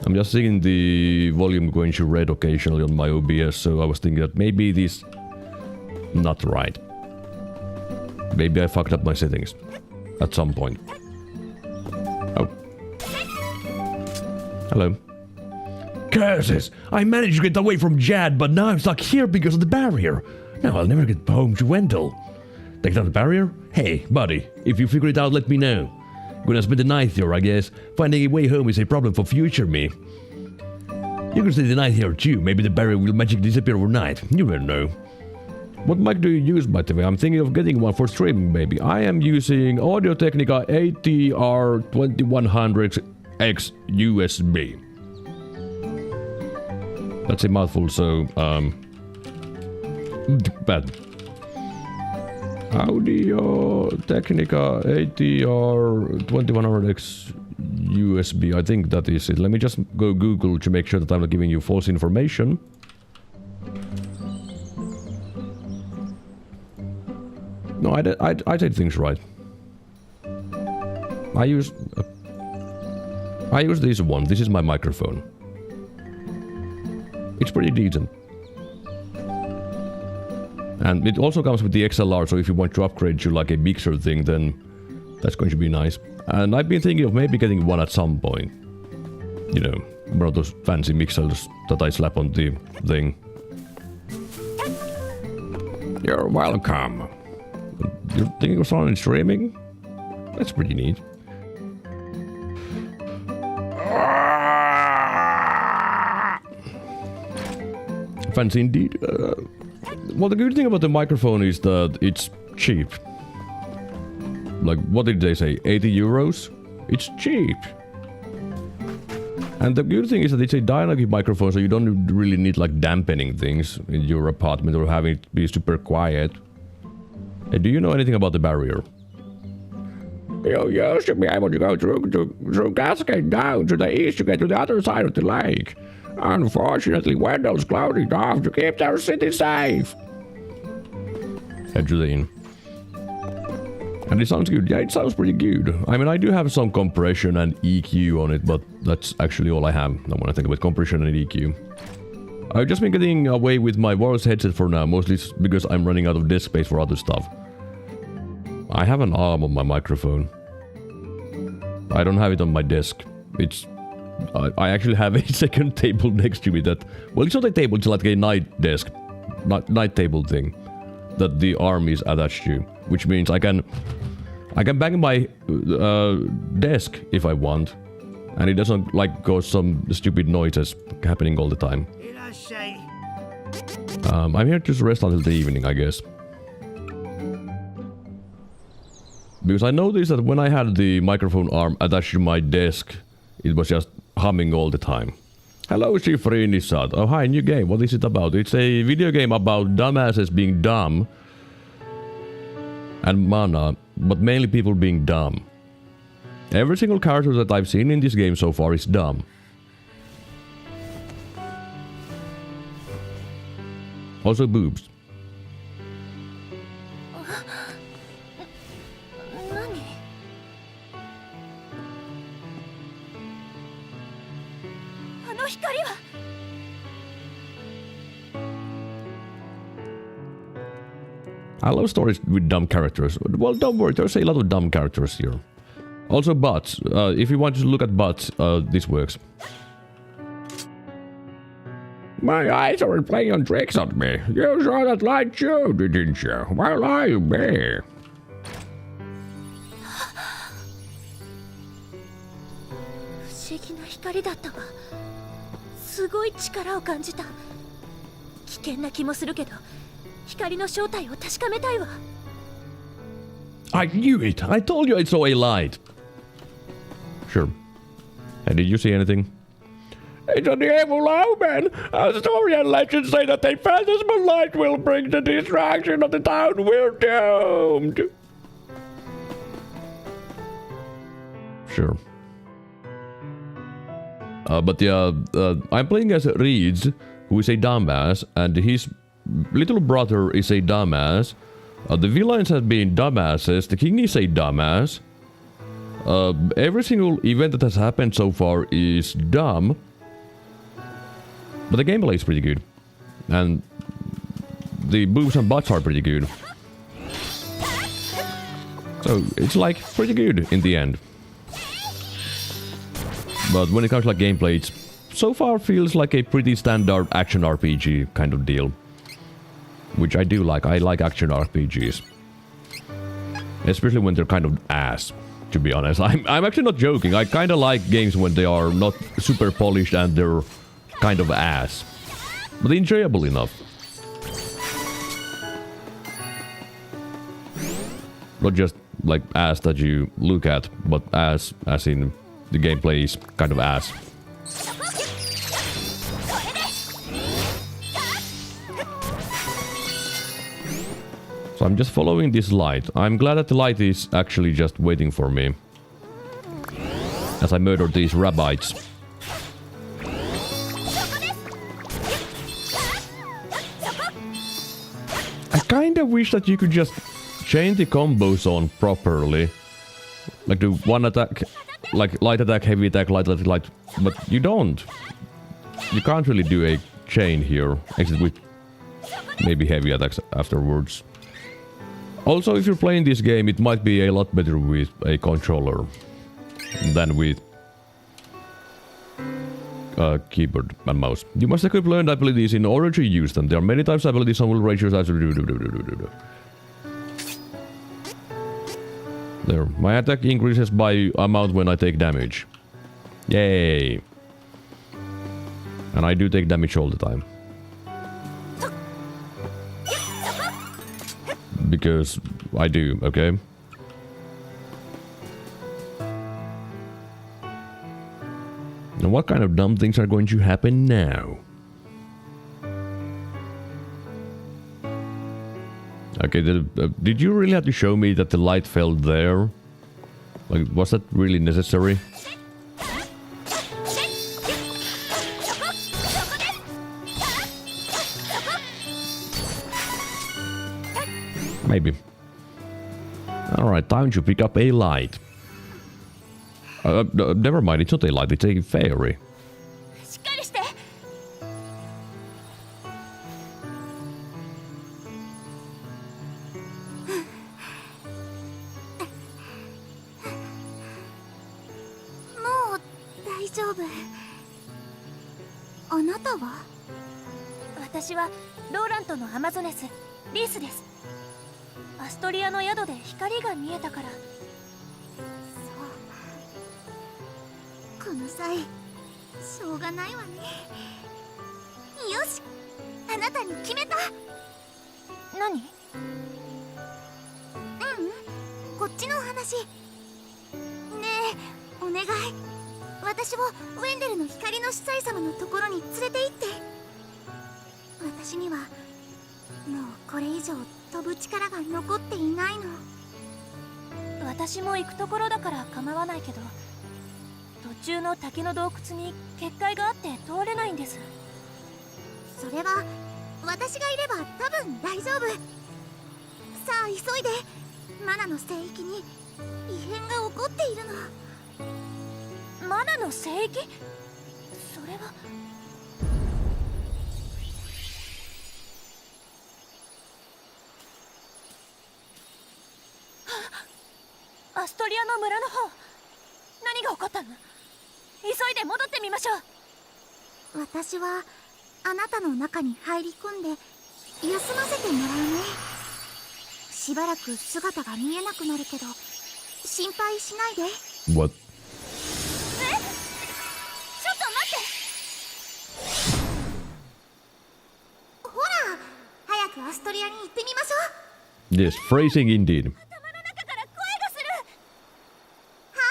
I'm just seeing the volume going to red occasionally on my OBS, so I was thinking that maybe this... not right. Maybe I fucked up my settings. At some point. Oh. Hello. Curses! I managed to get away from Jad, but now I'm stuck here because of the barrier. Now I'll never get home to Wendell. Take down the barrier? Hey, buddy, if you figure it out, let me know. Gonna spend the night here, I guess. Finding a way home is a problem for future me. You can stay the night here too. Maybe the barrier will magically disappear overnight. You never know. What mic do you use, by the way? I'm thinking of getting one for streaming, maybe. I am using Audio-Technica ATR 2100X USB. That's a mouthful, so, bad. Audio-Technica ATR 2100X USB. I think that is it. Let me just go Google to make sure that I'm not giving you false information. No, I did things right. I use this one. This is my microphone. It's pretty decent. And it also comes with the XLR, so if you want to upgrade to like a mixer thing, then that's going to be nice. And I've been thinking of maybe getting one at some point. You know, one of those fancy mixers that I slap on the thing. You're welcome. You're thinking of starting streaming? That's pretty neat. Fancy indeed. Well, the good thing about the microphone is that it's cheap. Like, what did they say? 80 euros? It's cheap. And the good thing is that it's a dynamic microphone, so you don't really need like dampening things in your apartment or having it be super quiet. Hey, do you know anything about the barrier? You used to be able to go through Cascade down to the east to get to the other side of the lake. Unfortunately, Wendell's closed it off to keep their city safe. Head to the inn. And it sounds good. Yeah, it sounds pretty good. I mean, I do have some compression and EQ on it, but that's actually all I have. I want to think about compression and EQ. I've just been getting away with my wireless headset for now, mostly because I'm running out of disk space for other stuff. I have an arm on my microphone. I don't have it on my desk. It's I actually have a second table next to me that... Well, it's not a table, it's like a night desk. Night table thing. That the arm is attached to. Which means I can bang my desk if I want. And it doesn't like go some stupid noises happening all the time. I'm here to rest until the evening, I guess. Because I noticed that when I had the microphone arm attached to my desk, it was just humming all the time. Hello, Shifrinisat. Oh, hi, new game. What is it about? It's a video game about dumbasses being dumb. And mana, but mainly people being dumb. Every single character that I've seen in this game so far is dumb. Also boobs. 何 あの光は I love stories with dumb characters. Well, don't worry, there's a lot of dumb characters here. Also butts. If you want to look at butts, this works. My eyes are playing tricks on me. You saw that light too, didn't you? Why lie to me? 不思議な光だったわ。すごい力を感じた。危険な気もするけど、光の正体を確かめたいわ。 I knew it! I told you I saw a light! Sure. And did you see anything? It's an evil omen. A story and legend say that a phantasmal light will bring the destruction of the town. We're doomed. Sure. But yeah, I'm playing as Reeds, who is a dumbass, and his little brother is a dumbass. The villains have been dumbasses, the king is a dumbass. Every single event that has happened so far is dumb. But the gameplay is pretty good. And the boobs and butts are pretty good. So it's like pretty good in the end. But when it comes to like gameplay, it so far feels like a pretty standard action RPG kind of deal. Which I do like. I like action RPGs. Especially when they're kind of ass, to be honest. I'm actually not joking. I kind of like games when they are not super polished and they're kind of ass. But enjoyable enough. Not just like ass that you look at, but ass as in the gameplay is kind of ass. So I'm just following this light. I'm glad that the light is actually just waiting for me. As I murder these rabbits. I kinda wish that you could just chain the combos on properly. Like do one attack, like light attack, heavy attack, light attack, light... But you don't. You can't really do a chain here, except with maybe heavy attacks afterwards. Also, if you're playing this game, it might be a lot better with a controller than with keyboard and mouse. You must equip learned abilities in order to use them. There are many types of abilities, some will raise your size. There. My attack increases by amount when I take damage. Yay! And I do take damage all the time. Because I do, okay? And what kind of dumb things are going to happen now? Okay, did you really have to show me that the light fell there? Like, was that really necessary? Maybe. Alright, time to pick up a light. Never mind, it's not a light, it's a fairy. 丈夫。あなたは？私はローラントのアマゾネス、リースです。アストリアの宿で光が見えたから。そう。この際しょうがないわね。よし、あなたに決めた。何？こっちのお話。ねえ、お願い。私をウェンデルの光の司祭様のところに連れて行って。私にはもうこれ以上飛ぶ力が残っていないの。私も行くところだから構わないけど、途中の滝の洞窟に結界があって通れないんです。それは私がいれば多分大丈夫。さあ急いで。マナの聖域に異変が起こっているの。マナの聖域？それは。アストリアの村の方、何が起こったの？急いで戻ってみましょう。私はあなたの中に入り込んで休ませてもらうね。しばらく姿が見えなくなるけど心配しないで。 What? ちょっと待って。ほら、早くアストリアに行ってみましょう。 Yes, phrasing indeed. 頭の中から声がする。早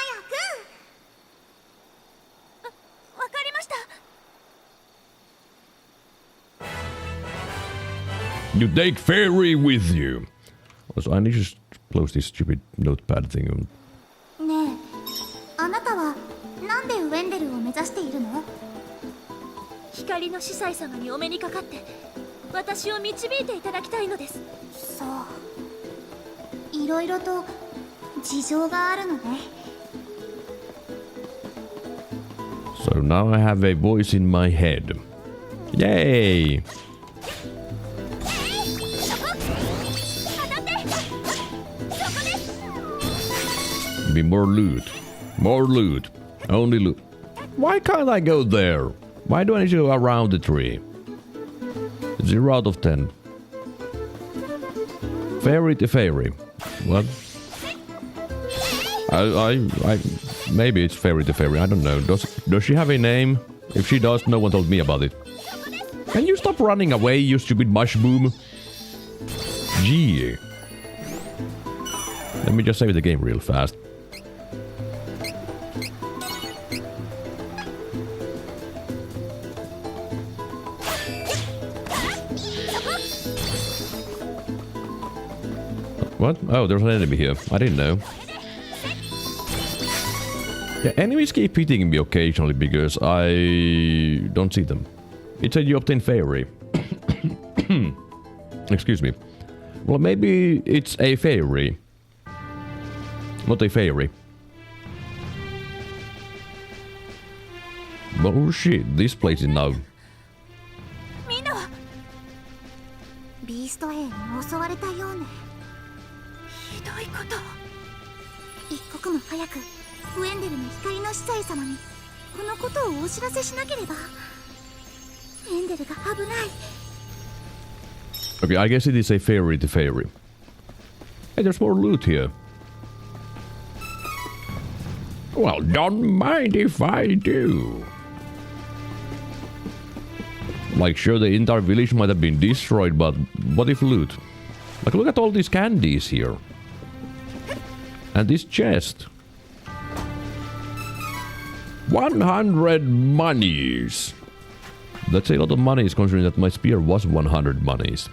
く。わかりました。 You take ferry with you. Also, I need to close this stupid notepad thing. ねえ、あなたはなんでウェンデルを目指しているの？光の司祭様にお目にかかって私を導いていただきたいのです。そう、いろいろと事情があるのね。 So now I have a voice in my head. Yay! Be more loot. More loot. Only loot. Why can't I go there? Why do I need to go around the tree? 0 out of 10. Fairy to fairy. What? Maybe it's fairy to fairy. I don't know. Does she have a name? If she does, no one told me about it. Can you stop running away, you stupid mushroom? Gee. Let me just save the game real fast. What? Oh, there's an enemy here. I didn't know. Yeah, enemies keep hitting me occasionally because I don't see them. It said you obtain fairy. Excuse me. Well, maybe it's a fairy. Not a fairy. Oh shit, this place is now. みんなはビースト兵に襲われたようね。ひどいこと。一刻も早くウェンデルの光の司祭様にこのことをお知らせしなければ。ウェンデルが危ない。 Okay, I guess it is a fairy to fairy. Hey, there's more loot here. Well, don't mind if I do. Like, sure, the entire village might have been destroyed, but what if loot? Like, look at all these candies here. And this chest. 100 monies. That's a lot of monies, considering that my spear was 100 monies.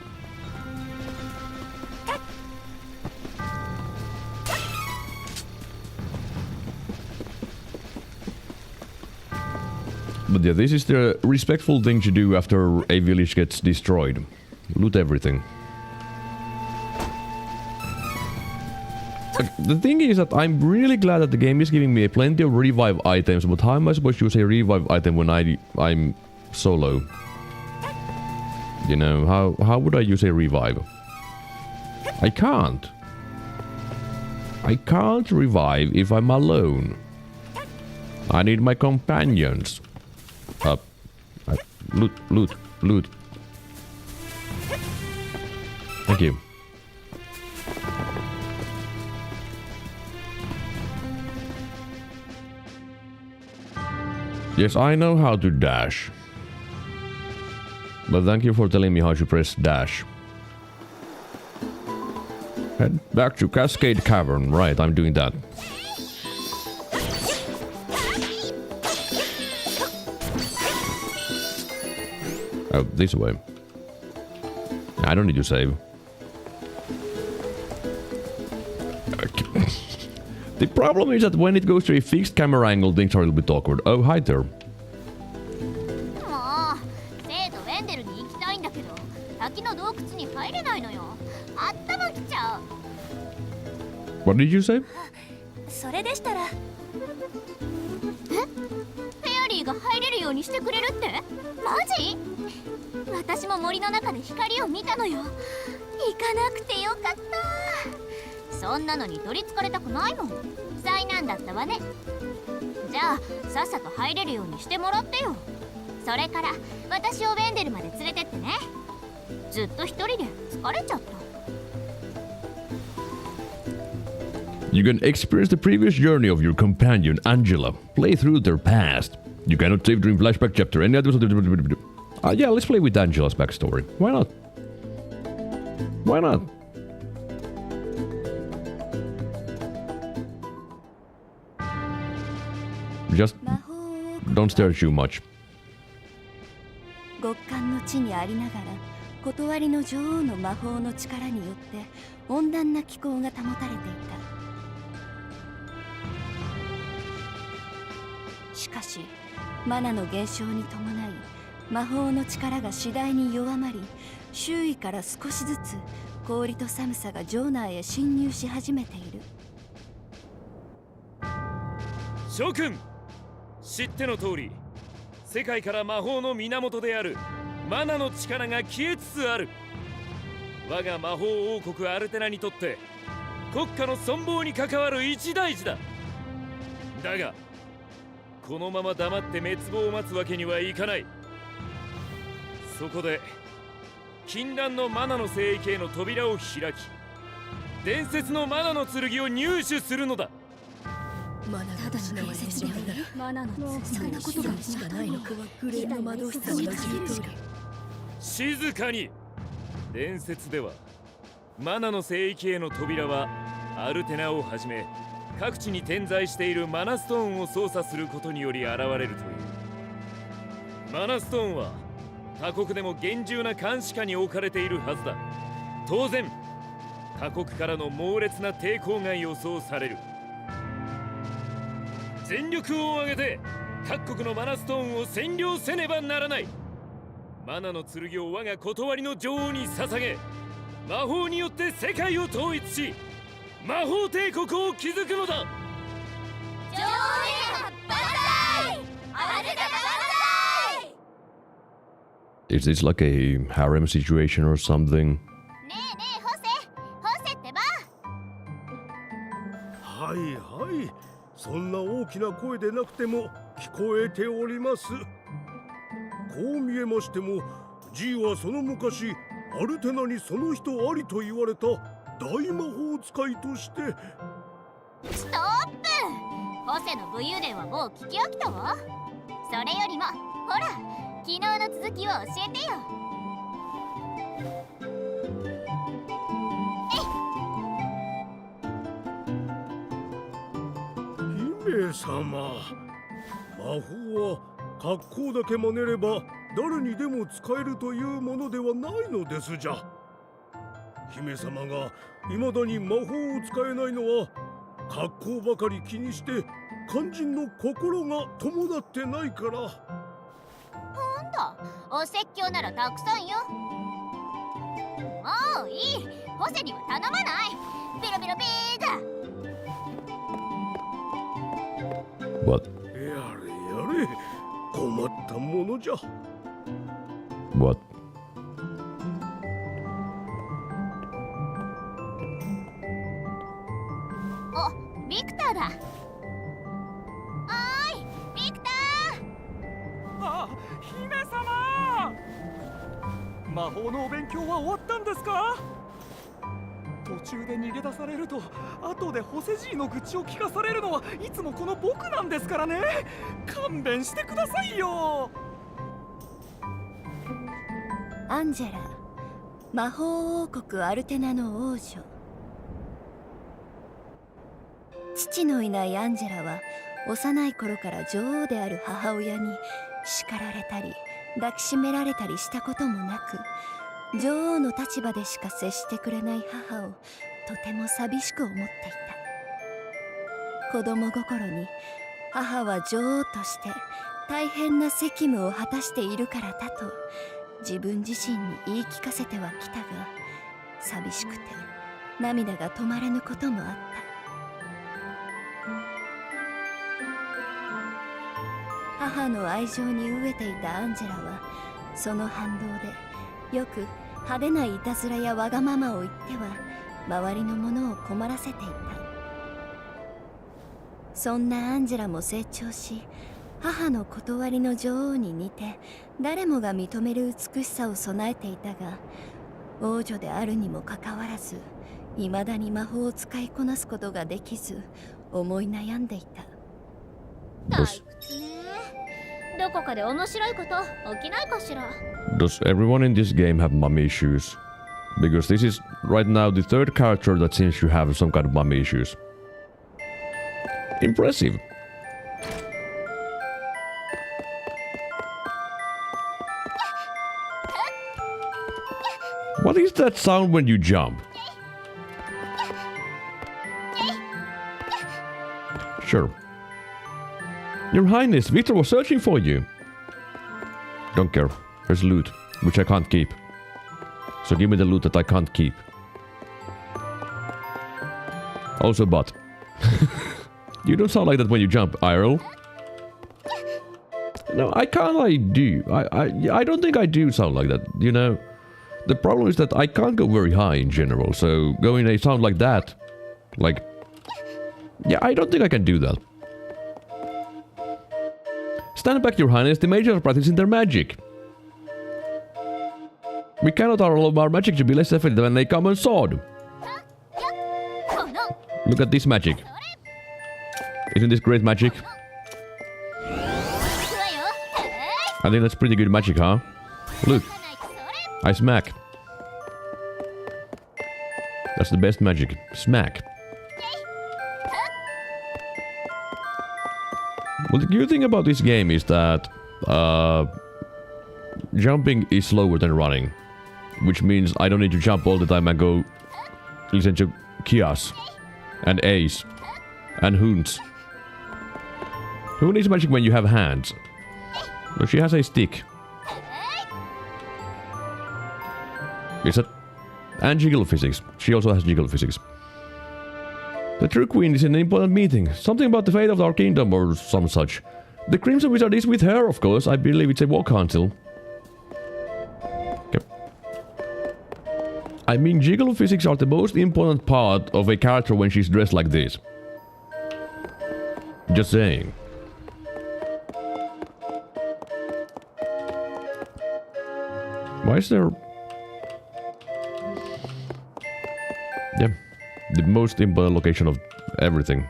But yeah, this is the respectful thing to do after a village gets destroyed. Loot everything. The thing is that I'm really glad that the game is giving me plenty of revive items, but how am I supposed to use a revive item when I'm solo? You know, how would I use a revive? I can't. I can't revive if I'm alone. I need my companions. Loot. Thank you. Yes, I know how to dash. But thank you for telling me how to press dash. Head back to Cascade Cavern. Right, I'm doing that. Oh, this way. I don't need to save. The problem is that when it goes to a fixed camera angle, things are a little bit awkward. Oh, hi there. What did you say? それでしたらフェアリーが入れるようにしてくれるって？マジ？私も森の中で光を見たのよ。行かなくてよかった。そんなのに取り憑かれたくないもん。災難だったわね。じゃあさっさと入れるようにしてもらってよ。それから私をベンデルまで連れてってね。ずっと一人で疲れちゃった。You can experience the previous journey of your companion, Angela. Play through their past. You cannot save during flashback chapter. Any other... yeah, let's play with Angela's backstory. Why not? Why not? Just don't stare too much. 極寒の地にありながら断りの女王の魔法の力によって温暖な気候が保たれていた。しかしマナの減少に伴い魔法の力が次第に弱まり、周囲から少しずつ氷と寒さが城内へ侵入し始めている。諸君、知っての通り世界から魔法の源であるマナの力が消えつつある。我が魔法王国アルテナにとって国家の存亡に関わる一大事だ。だがこのまま黙って滅亡を待つわけにはいかない。そこで禁断のマナの聖域への扉を開き、伝説のマナの剣を入手するのだ。マナの伝説でマナのそんなことがしかないのか。グレーの魔導士さんの言う通り。静かに。伝説ではマナの聖域への扉はアルテナをはじめ各地に点在しているマナストーンを操作することにより現れるという。マナストーンは他国でも厳重な監視下に置かれているはずだ。当然他国からの猛烈な抵抗が予想される。全力を挙げて各国のマナストーンを占領せねばならない。マナの剣を我が断りの女王に捧げ、魔法によって世界を統一し魔法帝国を築くのだ。女王陛下万歳！アルテナ万歳！ Is this like a harem situation or something? ねえねえホセってば。はいはい、そんな大きな声でなくても聞こえております。こう見えましても G はその昔アルテナにその人ありと言われた大魔法使いとして。ストップ！ホセの武勇伝はもう聞き飽きたわ。それよりもほら昨日の続きを教えてよ。姫様、魔法は格好だけ真似れば誰にでも使えるというものではないのですじゃ。姫様が未だに魔法を使えないのは格好ばかり気にして肝心の心が伴ってないから。ほんだ、お説教ならたくさんよ。もういい、ホセには頼まない。ベロベロベーガ。 What? やれやれ、困ったものじゃ。 What? お、ビクターだ。おーい、姫様。魔法のお勉強は終わったんですか？途中で逃げ出されると後でホセジーの愚痴を聞かされるのはいつもこの僕なんですからね。勘弁してくださいよ。アンジェラ、魔法王国アルテナの王女。父のいないアンジェラは幼い頃から女王である母親に叱られたり抱きしめられたりしたこともなく、女王の立場でしか接してくれない母をとても寂しく思っていた。子供心に母は女王として大変な責務を果たしているからだと自分自身に言い聞かせてはきたが、寂しくて涙が止まらぬこともあった。母の愛情に飢えていたアンジェラはその反動でよく派手ないたずらやわがままを言っては周りの者を困らせていた。そんなアンジェラも成長し、母の断りの女王に似て誰もが認める美しさを備えていたが、王女であるにもかかわらず未だに魔法を使いこなすことができず思い悩んでいた。退屈ね。どこかで面白いこと起きないかしら。 Does everyone in this game have mommy issues? Because this is right now the third character that seems to have some kind of mommy issues. Impressive. What is that sound when you jump? Sure. Your Highness, Victor was searching for you. Don't care. There's loot, which I can't keep. So give me the loot that I can't keep. Also bot. You don't sound like that when you jump, Iroh. No, I do. I don't think I do sound like that, you know. The problem is that I can't go very high in general, so going a sound like that, like... Yeah, I don't think I can do that. Stand back, Your Highness, the mages are practicing their magic. We cannot allow our magic to be less effective than a common sword. Look at this magic. Isn't this great magic? I think that's pretty good magic, huh? Look. I smack. That's the best magic. Smack. Well, the good thing about this game is that jumping is slower than running, which means I don't need to jump all the time and go listen to Kias and Ace and Hoons. Who needs magic when you have hands? No, she has a stick. Is that? And jiggle physics. She also has jiggle physics. The True Queen is in an important meeting. Something about the fate of our kingdom or some such. The Crimson Wizard is with her, of course. I believe it's a war council. Okay. I mean, jiggle physics are the most important part of a character when she's dressed like this. Just saying. Why is there... Yeah, the most important location of everything.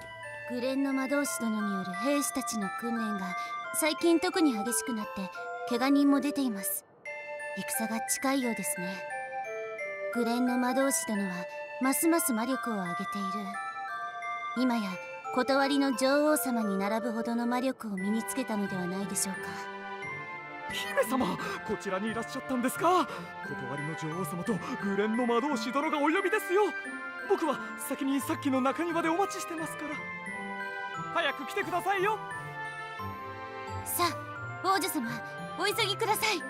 グレンの魔導士殿による兵士たちの訓練が最近特に激しくなって怪我人も出ています。戦が近いようですね。グレンの魔導士殿はますます魔力を上げている。今や断りの女王様に並ぶほどの魔力を身につけたのではないでしょうか。姫様、こちらにいらっしゃったんですか。断りの女王様とグレンの魔導士殿がお呼びですよ。僕は先にさっきの中庭でお待ちしてますから。早く来てくださいよ。さあ、王女様、お急ぎください。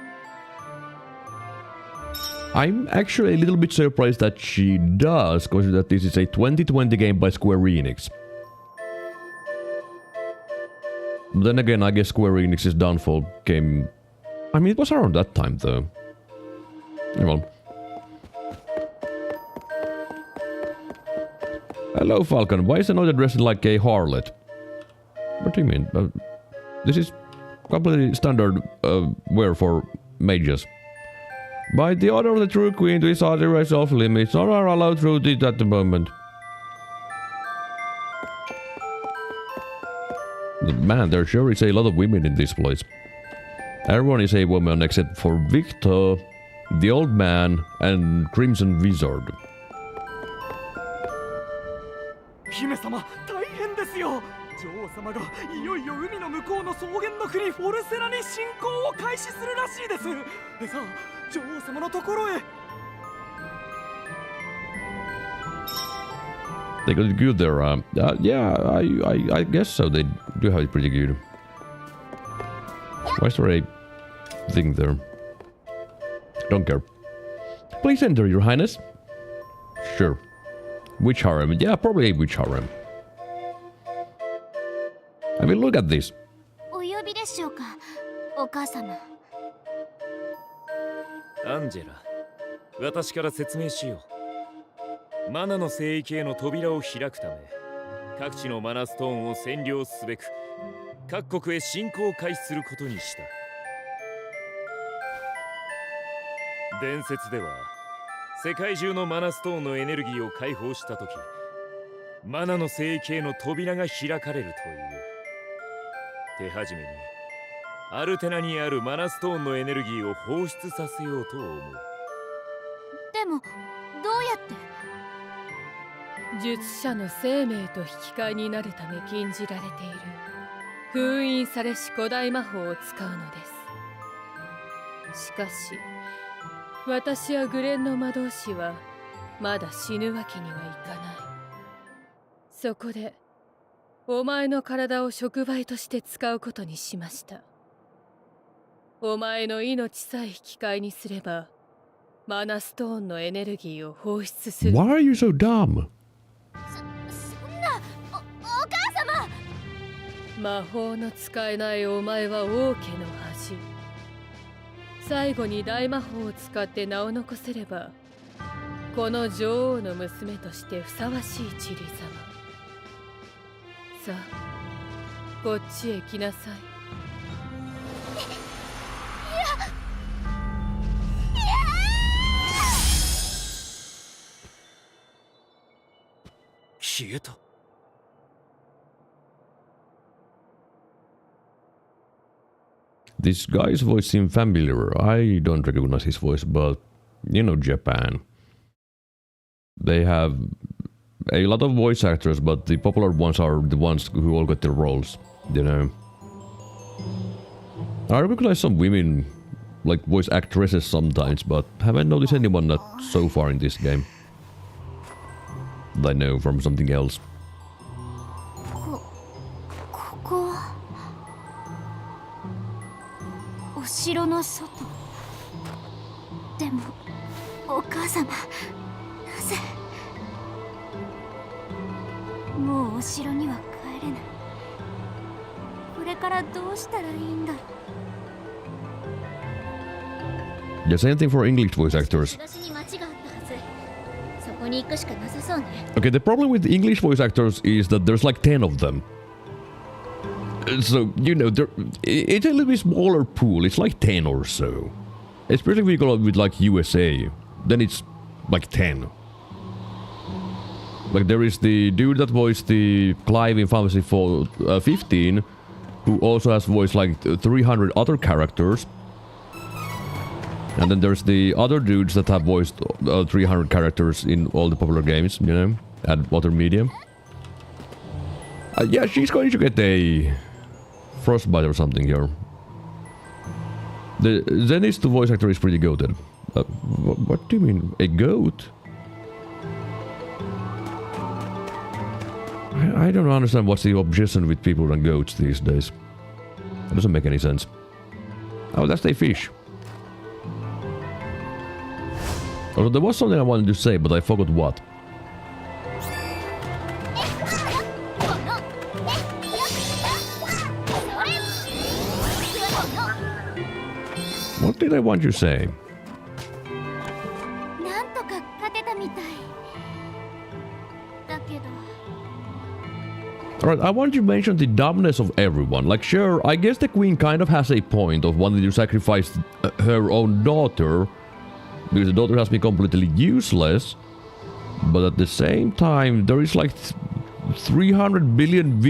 I'm actually a little bit surprised that she does, considering that this is a 2020 game by Square-Enix. But then again, I guess Square-Enix's downfall came... I mean, it was around that time, though. Well. Hello, Falcon. Why is another dressed like a harlot? What do you mean? This is completely standard wear for mages. By the order of the true queen, these are the race off limits. None are allowed through it at the moment. Man, there sure is a lot of women in this place. Everyone is a woman except for Victor, the old man, and Crimson Wizard. 姫様、大変ですよ。女王様がいよいよ海の向こうの草原の国フォルセラに侵攻を開始するらしいです。さあ、女王様のところへ。They got it good there. Yeah, I guess so. They do have it pretty good. Why is there a thing there? Don't care. Please enter, Your Highness. Sure. Witch harem? Yeah, probably a witch harem. I mean, look at this. お呼びでしょうか、お母様。アンジェラ、私から説明しよう。マナの聖域への扉を開くため、各地のマナストーンを占領すべく、各国へ侵攻を開始することにした。伝説では、世界中のマナストーンのエネルギーを解放したとき、マナの聖域への扉が開かれるという。手始めに、アルテナにあるマナストーンのエネルギーを放出させようと思う。でも、どうやって？術者の生命と引き換えになるため禁じられている封印されし古代魔法を使うのです。しかし私やグレンの魔導士はまだ死ぬわけにはいかない。そこでお前の体を触媒として使うことにしました。お前の命さえ引き換えにすればマナストーンのエネルギーを放出する。 Why are you so dumb? そんな、お母様。魔法の使えないお前は王家の恥。最後に大魔法を使って名を残せればこの女王の娘としてふさわしいチリ様。さあ、こっちへ来なさい。消えた。This guy's voice seems familiar. I don't recognize his voice, but you know Japan. They have a lot of voice actors, but the popular ones are the ones who all got their roles, you know. I recognize some women, like voice actresses sometimes, but haven't noticed anyone that so far in this game. That I know from something else. ここはお城の外。でもお母様、なぜ？もうお城には帰れない。これからどうしたらいいんだろう。 Yeah, same thing for English voice actors. 東に町があったはず。そこに行くしかなさそうね。 Okay, the problem with English voice actors is that there's like 10 of them. So, you know, it's a little bit smaller pool. It's like 10 or so. Especially if you go with like USA, then it's like 10. Like there is the dude that voiced the Clive in Final Fantasy 15, who also has voiced like 300 other characters. And then there's the other dudes that have voiced 300 characters in all the popular games, you know, and other media. Yeah, she's going to get a frostbite or something here. The Zenith's voice actor is pretty goated. What do you mean? A goat? I don't understand what's the obsession with people and goats these days. It doesn't make any sense. Oh, that's a fish. Although there was something I wanted to say, but I forgot what. What did I want you to say? なんとか勝てたみたい。だけど、Alright, I want you to mention the dumbness of everyone. Like, sure, I guess the queen kind of has a point of wanting to sacrifice her own daughter, because the daughter has been completely useless, but at the same time, there is like 300 billion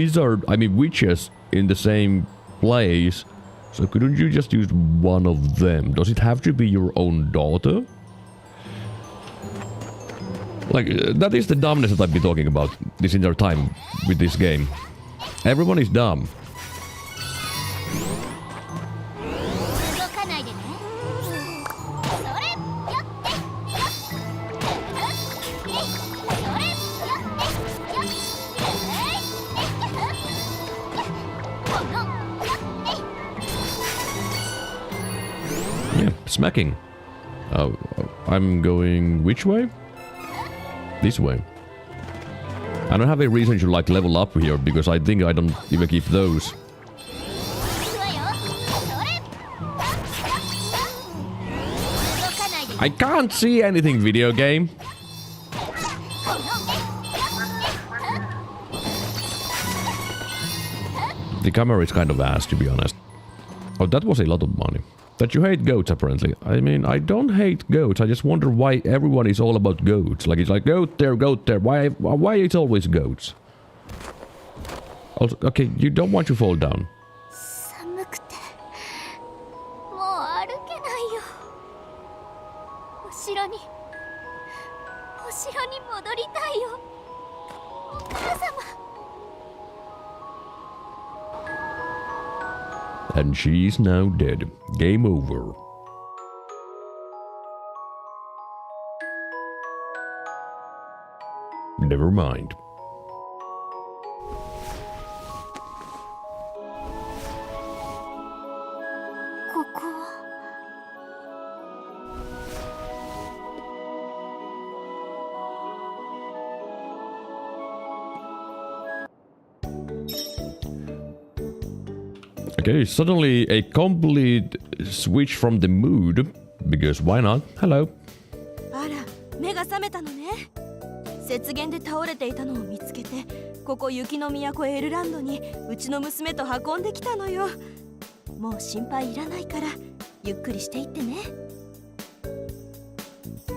witches in the same place, so couldn't you just use one of them? Does it have to be your own daughter? Like, that is the dumbness that I've been talking about this entire time with this game. Everyone is dumb. Yeah, smacking. I'm going which way? This way. I don't have a reason to like level up here because I think I don't even keep those. I can't see anything, video game. The camera is kind of ass, to be honest. Oh, that was a lot of money. That you hate goats, apparently. I mean, I don't hate goats. I just wonder why everyone is all about goats. Like, it's like, goat there, goat there. Why it's always goats? Also, okay, you don't want to fall down. And she's now dead. Game over. Never mind. Okay, suddenly a complete switch from the mood, because why not? Hello. あら、目が覚めたのね。雪原で倒れていたのを見つけて、ここ雪の都エルランドにうちの娘と運んできたのよ。もう心配いらないから、ゆっくりしていってね。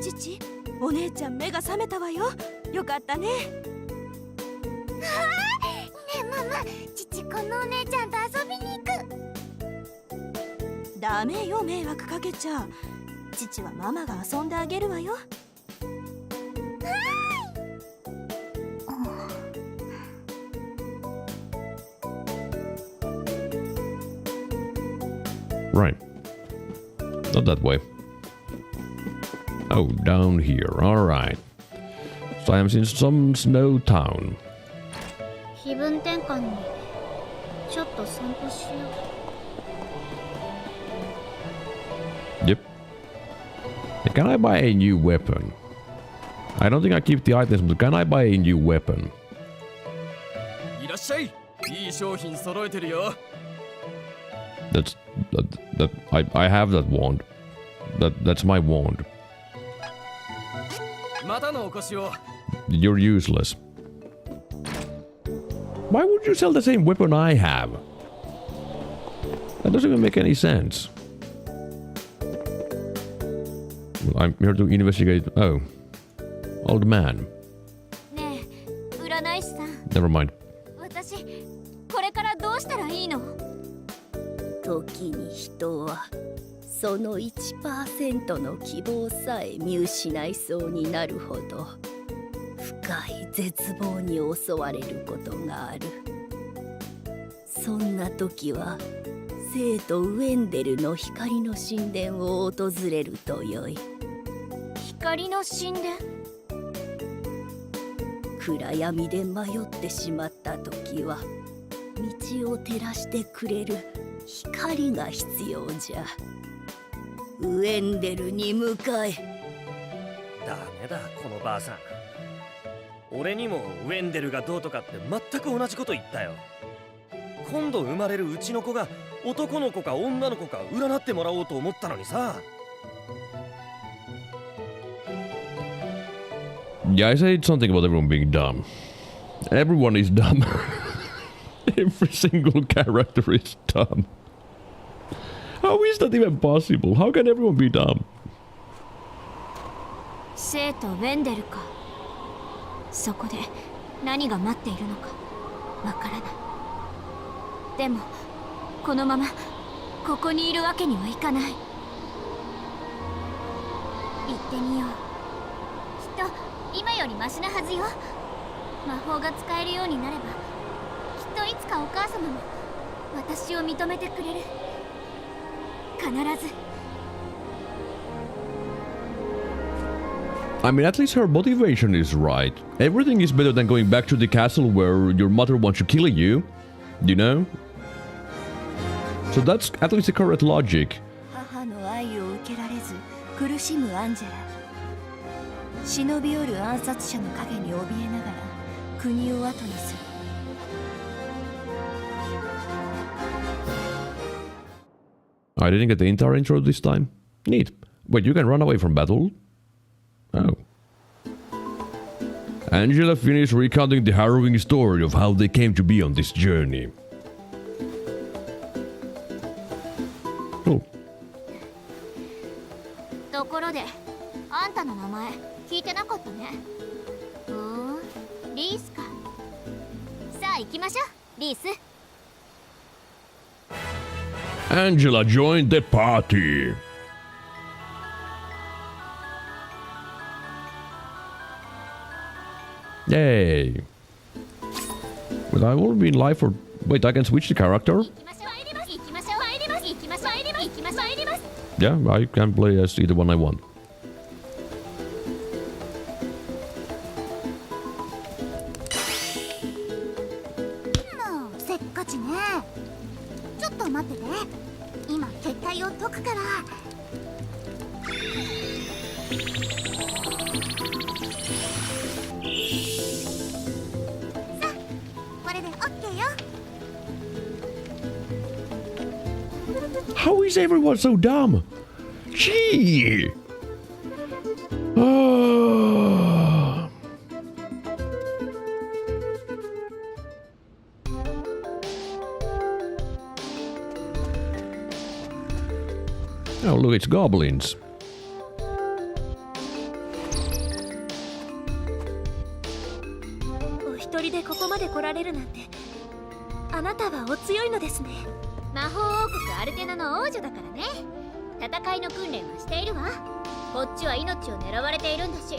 父、お姉ちゃん目が覚めたわよ。よかったね。ねえママ、父このお姉ちゃんと遊びに行く。ダメよ、迷惑かけちゃ。父はママが遊んであげるわよ。Right. Not that way. Oh, down here. Alright. So I am in some snow town. 気分転換にちょっと散歩しよう。 Yep. Can I buy a new weapon? I don't think I keep the items, but can I buy a new weapon? いらっしゃい。いい商品揃えてるよ。 That I have that wand. That's my wand. またのお越しを。 You're useless. Why would you sell the same weapon I have? That doesn't even make any sense. Well, I'm here to investigate. Oh. Old man. ねえ、占い師さん。 Never mind. 私、これからどうしたらいいの？時に人はその 1% の希望さえ見失いそうになるほど深い絶望に襲われることがある。そんな時は生徒ウェンデルの光の神殿を訪れるとよい。光の神殿？暗闇で迷ってしまった時は道を照らしてくれる光が必要じゃ。ウェンデルに向かえ。ダメだこのばあさん。俺にもウェンデルがどうとかって全く同じこと言ったよ。今度生まれるうちの子が男の子か女の子か占ってもらおうと思ったのにさ。 Yeah, I said something about everyone being dumb. Everyone is dumb. Every single character is dumb. How is that even possible? How can everyone be dumb? 生とウェンデルか。そこで何が待っているのかわからない。でもこのままここにいるわけにはいかない。行ってみよう。きっと今よりマシなはずよ。魔法が使えるようになればきっといつかお母様も私を認めてくれる。必ず。I mean, at least her motivation is right. Everything is better than going back to the castle where your mother wants to kill you, you know? So that's at least the correct logic. 母の愛を受けられず苦しむアンジェラ。忍び寄る暗殺者の影に怯えながら国を後にする。I didn't get the entire intro this time. Neat. Wait, you can run away from battle? Oh. Angela finished recounting the harrowing story of how they came to be on this journey. Cool. ところであんたの名前聞いてなかったね。リースか。さあ行きましょう、リース。Angela joined the party. Yay. But I've only been live for... Wait, I can switch the character? Yeah, I can play as either one I want. せっかちね。ちょっと待ってて。今結界を解くから。さあ、これでオッケーよ。How is everyone so dumb? Gee! Oh, look, it's goblins. お一人でここまで来られるなんて、あなたはお強いのですね。魔法王国アルテナの王女だからね。戦いの訓練はしているわ。こっちは命を狙われているんだし、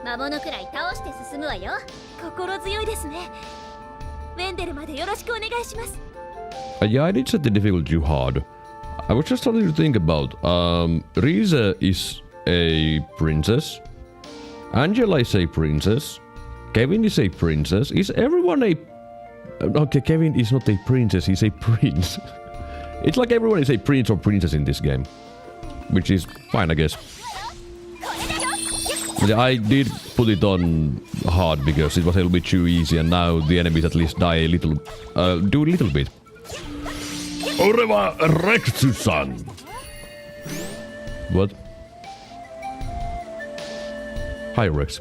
魔物くらい倒して進むわよ。心強いですね。ウェンデルまでよろしくお願いします。Yeah, I did set the difficulty too hard. I was just starting to think about, Rize is a princess, Angela is a princess, Kevin is a princess, is everyone a... Okay, Kevin is not a princess, he's a prince. It's like everyone is a prince or princess in this game, which is fine, I guess. But I did put it on hard because it was a little bit too easy, and now the enemies at least die a little, do a little bit. Oreva Rexusan. What? Hi, Rex.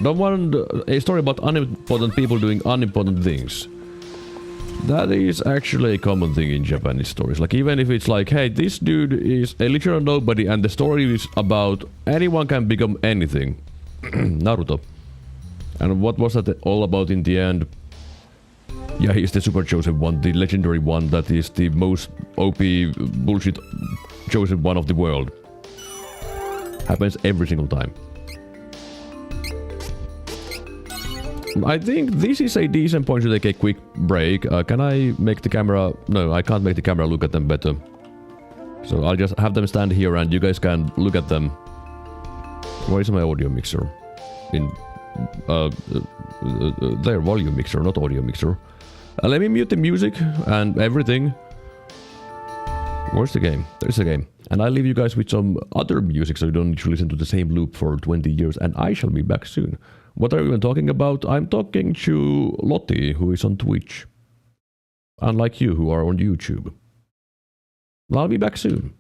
Don't want a story about unimportant people doing unimportant things. That is actually a common thing in Japanese stories. Like, even if it's like, hey, this dude is a literal nobody and the story is about anyone can become anything. Naruto. And what was that all about in the end? Yeah, he's the super chosen one, the legendary one that is the most OP bullshit chosen one of the world. Happens every single time. I think this is a decent point to take a quick break. Can I make the camera... No, I can't make the camera look at them better. So I'll just have them stand here and you guys can look at them. Where is my audio mixer? In... their volume mixer, not audio mixer. Let me mute the music and everything. Where's the game? There's the game. And I'll leave you guys with some other music so you don't need to listen to the same loop for 20 years. And I shall be back soon. What are we even talking about? I'm talking to Lottie, who is on Twitch. Unlike you, who are on YouTube. I'll be back soon.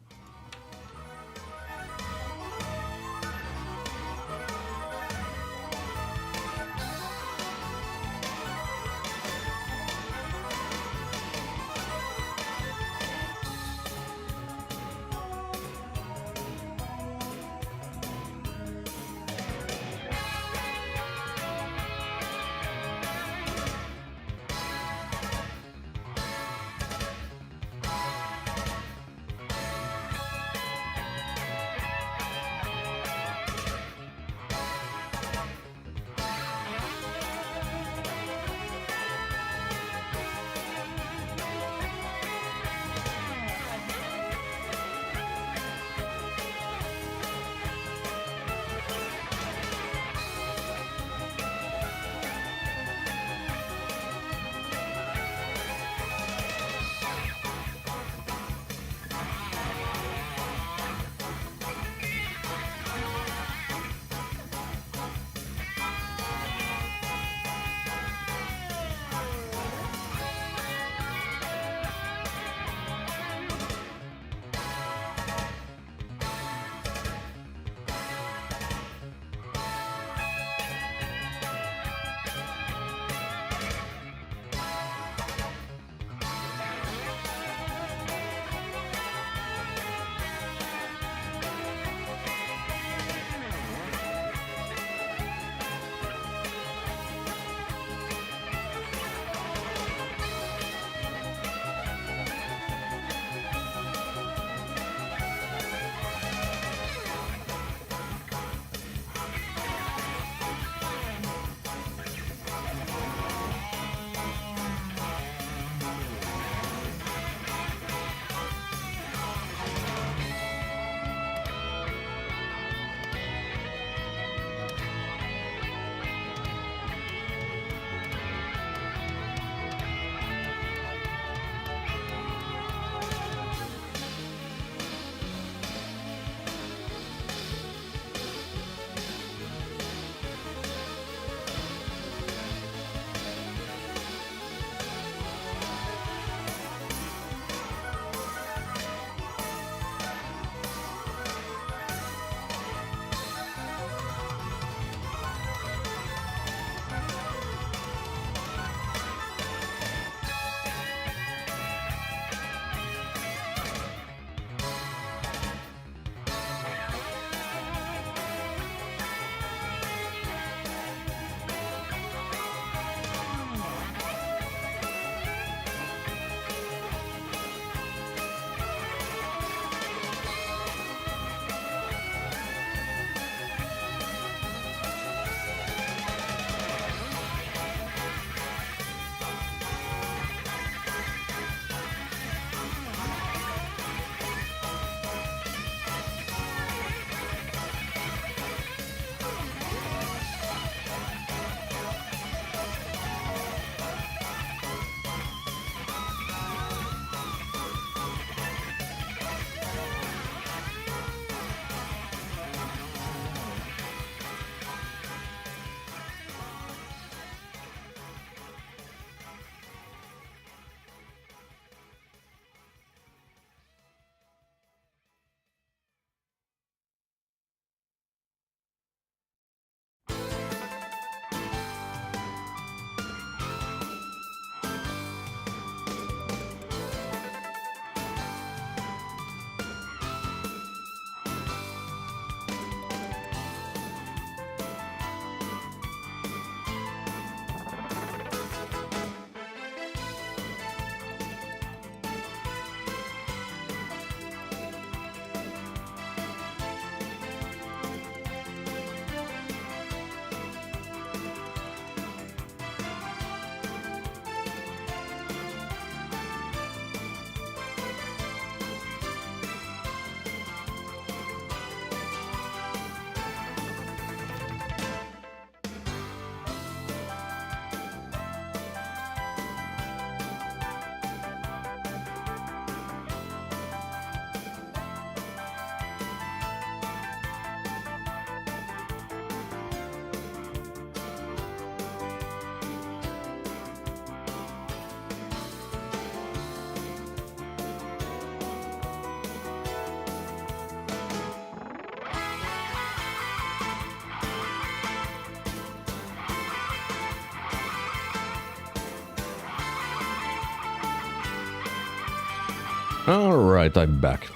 Alright, I'm back.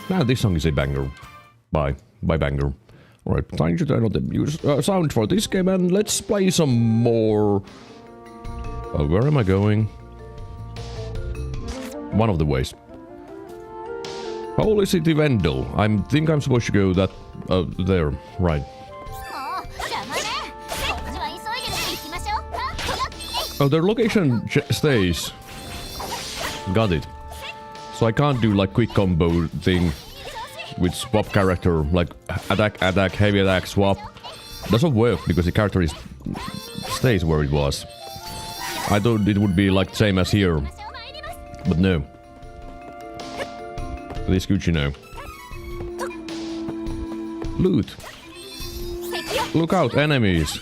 Now this song is a banger. Bye banger. Alright, time to turn on the sound for this game and let's play some more... where am I going? One of the ways. Holy City Vendel. I think I'm supposed to go that... there. Right. Oh, their location stays. Got it. So I can't do like quick combo thing with swap character, like attack, heavy attack, swap. Doesn't work because the character stays where it was. I thought it would be like same as here, but no. This good to know. Loot. Look out, enemies.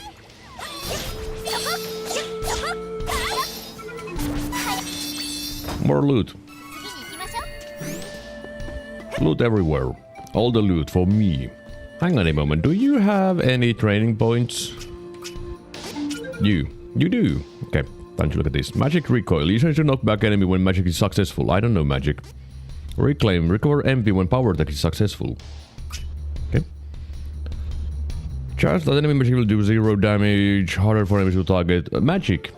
More loot. Loot everywhere. All the loot for me. Hang on a moment. Do you have any training points? You do. Okay, time to look at this. Magic recoil. Use to knock back enemy when magic is successful. I don't know magic. Reclaim. Recover MP when power attack is successful. Okay. Chance that enemy magic will do 0 damage. Harder for enemies to target. Magic.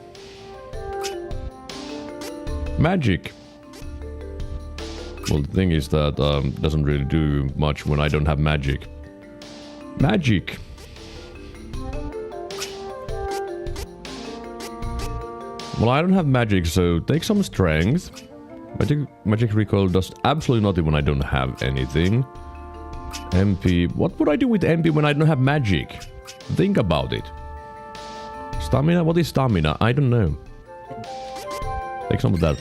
Magic. Well, the thing is that doesn't really do much when I don't have magic. Magic. Well, I don't have magic, so take some strength. Magic recoil does absolutely nothing when I don't have anything. MP. What would I do with MP when I don't have magic? Think about it. Stamina? What is stamina? I don't know. Take some of that.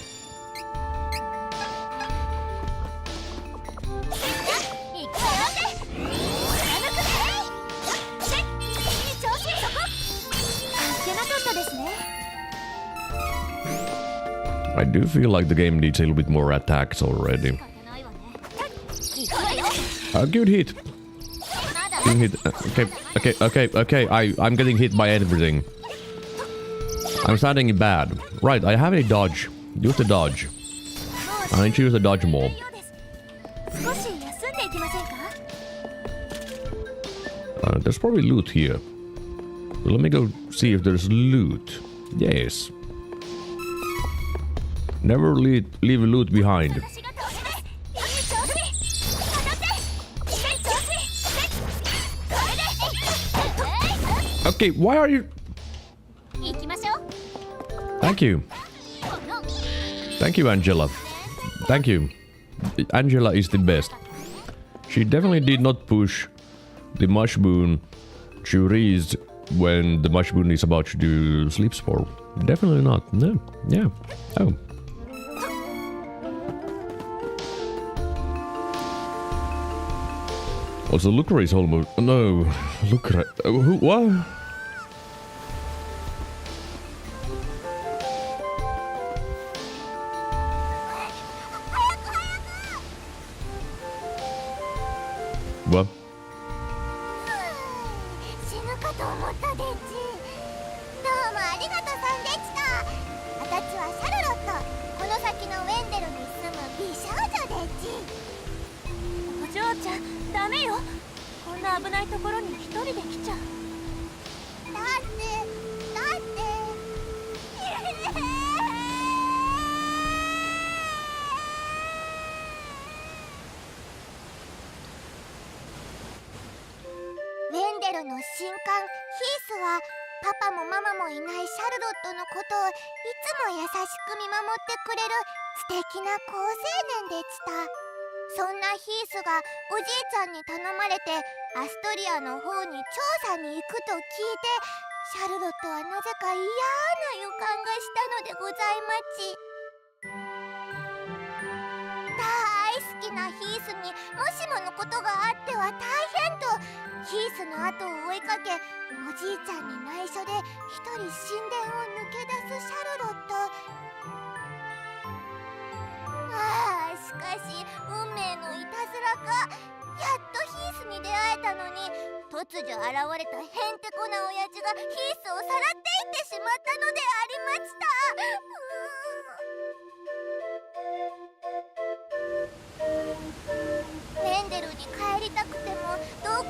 I do feel like the game needs a little bit more attacks already. A good hit. Good hit. Okay. I'm getting hit by everything. I'm starting bad. Right, I have a dodge. Use the dodge. I need to use the dodge more. There's probably loot here. So let me go see if there's loot. Yes. Never leave loot behind. Okay, why are you... Thank you. Thank you, Angela. Thank you. Angela is the best. She definitely did not push the mushroom to reach when the mushroom is about to do sleep spore. Definitely not. No. Yeah. Oh. Also, Lucre is almost... No. Lucre... Who? What? What?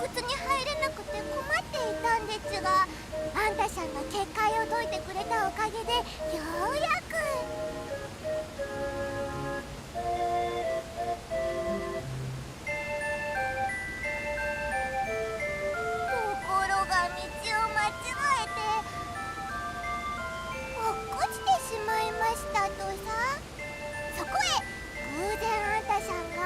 窟に入れなくて困っていたんですが、あんたさんが結界を解いてくれたおかげでようやく。ところが道を間違えて落っこちてしまいましたとさ。そこへ偶然あんたさんが。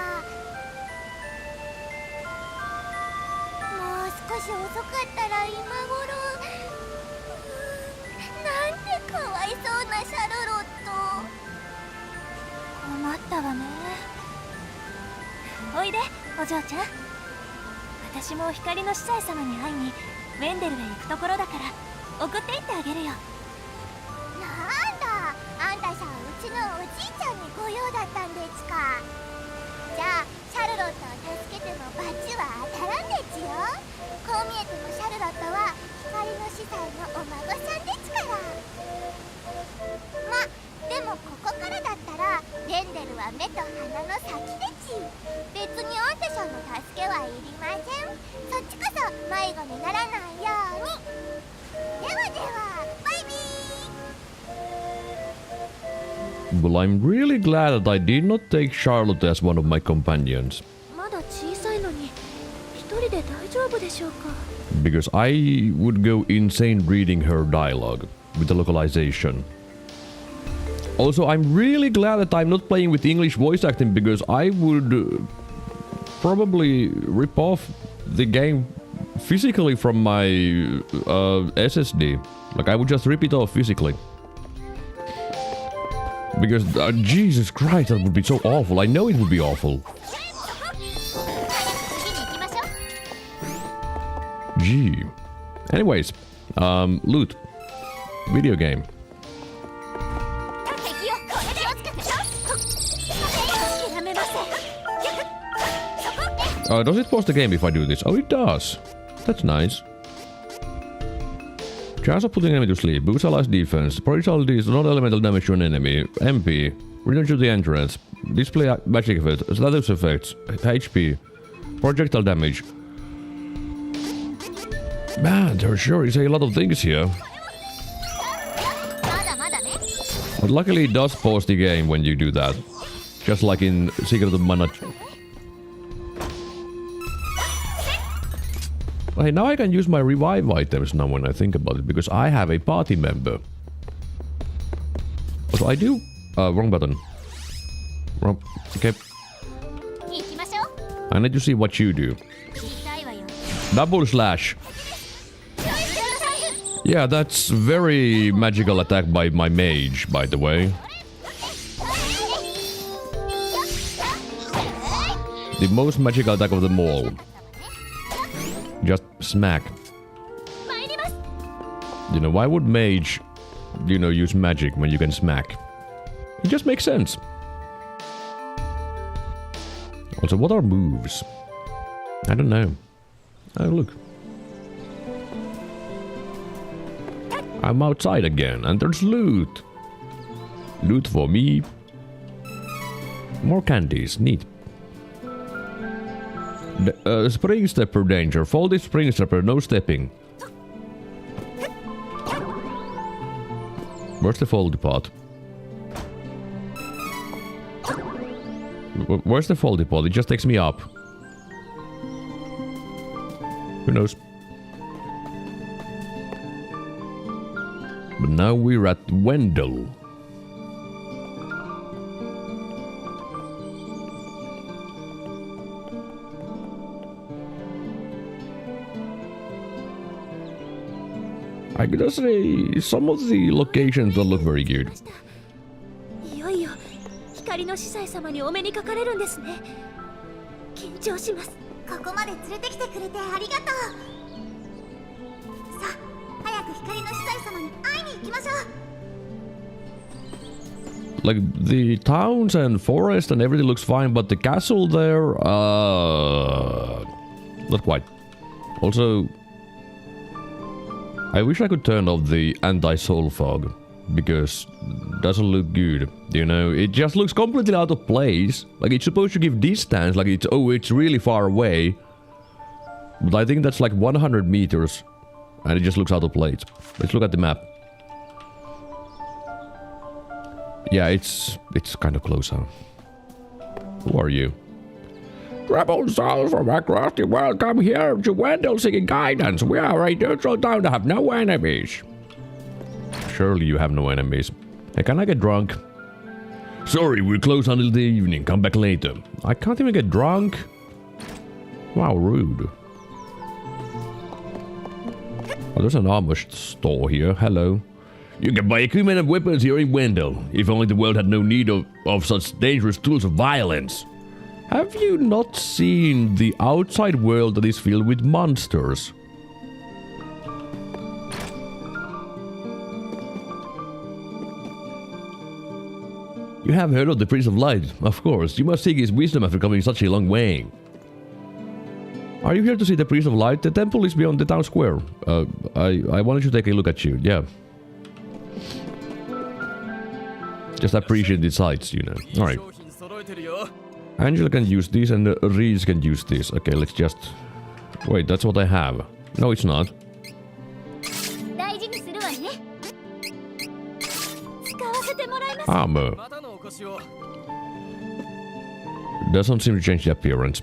もう少し遅かったら今頃。なんてかわいそうなシャルロット。困ったわね。おいでお嬢ちゃん。私も光の司祭様に会いにウェンデルへ行くところだから送っていってあげるよ。なんだ、あんたさんうちのおじいちゃんにご用だったんですか。じゃあシャルロットを助けてもバチは当たらんですよ。こう見えてもシャルロットは光の司祭のお孫さんですから。ま、でもここからだったらウェンデルは目と鼻の先でち。別にあんたさんの助けはいりません。そっちこそ迷子にならないように。ではでは、バイビー。 Well, I'm really glad that I did not take Charlotte as one of my companions. まだ小さいのに一人で大丈夫でしょうか。 Because I would go insane reading her dialogue with the localization. Also, I'm really glad that I'm not playing with English voice acting because I would probably rip off the game physically from my SSD. Like, I would just rip it off physically. Because, Jesus Christ, that would be so awful. I know it would be awful. Gee. Anyways, loot. Video game. Does it pause the game if I do this? Oh, it does. That's nice. Chance of putting enemy to sleep. Boosts allies defense. Projectile deals non-elemental damage to an enemy. MP. Return to the entrance. Display magic effects. Status effects. HP. Projectile damage. Man, there sure is a lot of things here. But luckily it does pause the game when you do that. Just like in Secret of Mana. Hey, now I can use my revive items now when I think about it, because I have a party member. Also, I do... wrong button. Wrong... Okay. I need to see what you do. Double slash. Yeah, that's very magical attack by my mage, by the way. The most magical attack of them all. Just smack. You know, why would mage, you know, use magic when you can smack? It just makes sense. Also, what are moves? I don't know. Oh, look. I'm outside again, and there's loot. Loot for me. More candies, neat. Spring stepper danger. Folded spring stepper, no stepping. Where's the foldy pot? Where's the foldy pot? It just takes me up. Who knows? But now we're at Wendell. I gotta say, some of the locations don't look very good. いよいよ光の司祭様にお目にかかれるんですね。緊張します。ここまで連れてきてくれてありがとう。さあ、早く光の司祭様に会いに行きましょう。 Like, the towns and forest and everything looks fine, but the castle there, not quite. Also, I wish I could turn off the anti-soul fog, because it doesn't look good, you know? It just looks completely out of place. Like, it's supposed to give distance, like it's, oh, it's really far away. But I think that's like 100 meters. And it just looks out of place. Let's look at the map. Yeah, it's kind of close, huh? Who are you? Rebel souls from across the world come here to Wendell seeking guidance. We are a neutral town to have no enemies. Surely you have no enemies. Hey, can I get drunk? Sorry, we're closed until the evening. Come back later. I can't even get drunk. Wow, rude. Oh, there's an armor store here. Hello. You can buy equipment and weapons here in Wendell. If only the world had no need of such dangerous tools of violence. Have you not seen the outside world that is filled with monsters? You have heard of the Prince of Light, of course. You must seek his wisdom after coming such a long way. Are you here to see the Prince of Light? The temple is beyond the town square. I wanted to take a look at you, yeah. Just appreciate the sights, you know. Alright. Angela can use this and Reese can use this. Okay, let's just... Wait, that's what I have. No, it's not. Armor. Doesn't seem to change the appearance.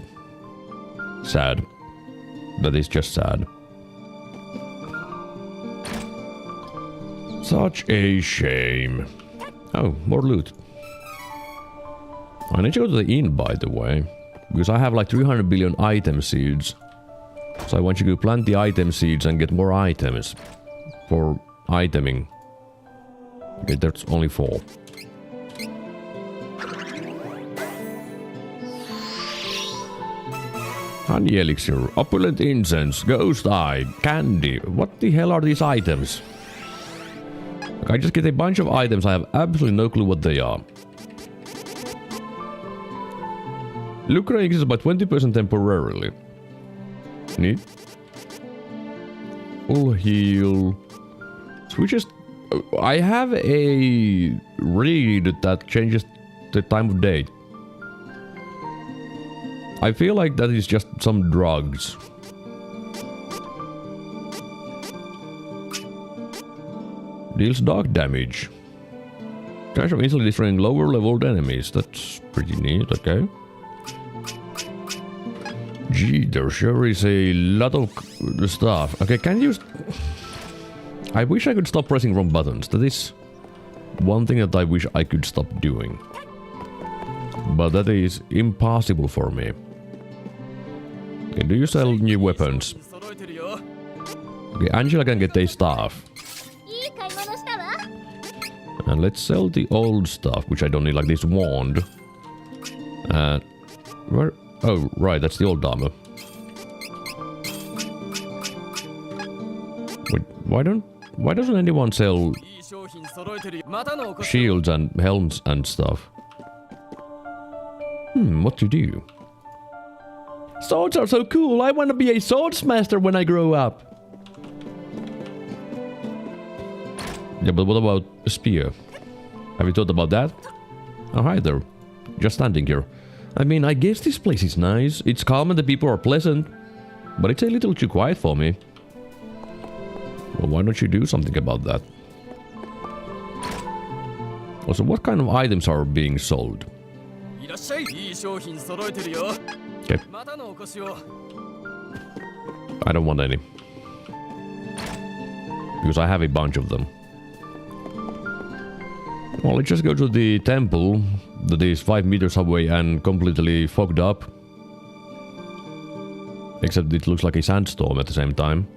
Sad. That is just sad. Such a shame. Oh, more loot. I need to go to the inn, by the way. Because I have like 300 billion item seeds. So I want you to plant the item seeds and get more items. For iteming. Okay, that's only 4. Honey elixir, opulent incense, ghost eye, candy. What the hell are these items? I just get a bunch of items, I have absolutely no clue what they are. Lucre increases by 20% temporarily. Neat. Full heal. Switches. I have a read that changes the time of day. I feel like that is just some drugs. Deals dark damage. Chance of instantly destroying lower leveled enemies. That's pretty neat, okay. Gee, there sure is a lot of stuff. Okay, can you... I wish I could stop pressing wrong buttons. That is one thing that I wish I could stop doing. But that is impossible for me. Okay, do you sell new weapons? Okay, Angela can get a staff. And let's sell the old stuff, which I don't need, like this wand. Where? Oh, right, that's the old armor. Wait, why doesn't anyone sell shields and helms and stuff? What to do? Swords are so cool, I want to be a swordsmaster when I grow up. Yeah, but what about a spear? Have you thought about that? Oh, hi there. Just standing here. I mean, I guess this place is nice. It's calm and the people are pleasant. But it's a little too quiet for me. Well, why don't you do something about that? Also, what kind of items are being sold? Okay. I don't want any. Because I have a bunch of them. Well, let's just go to the temple that is 5 meters away and completely fogged up. Except it looks like a sandstorm at the same time.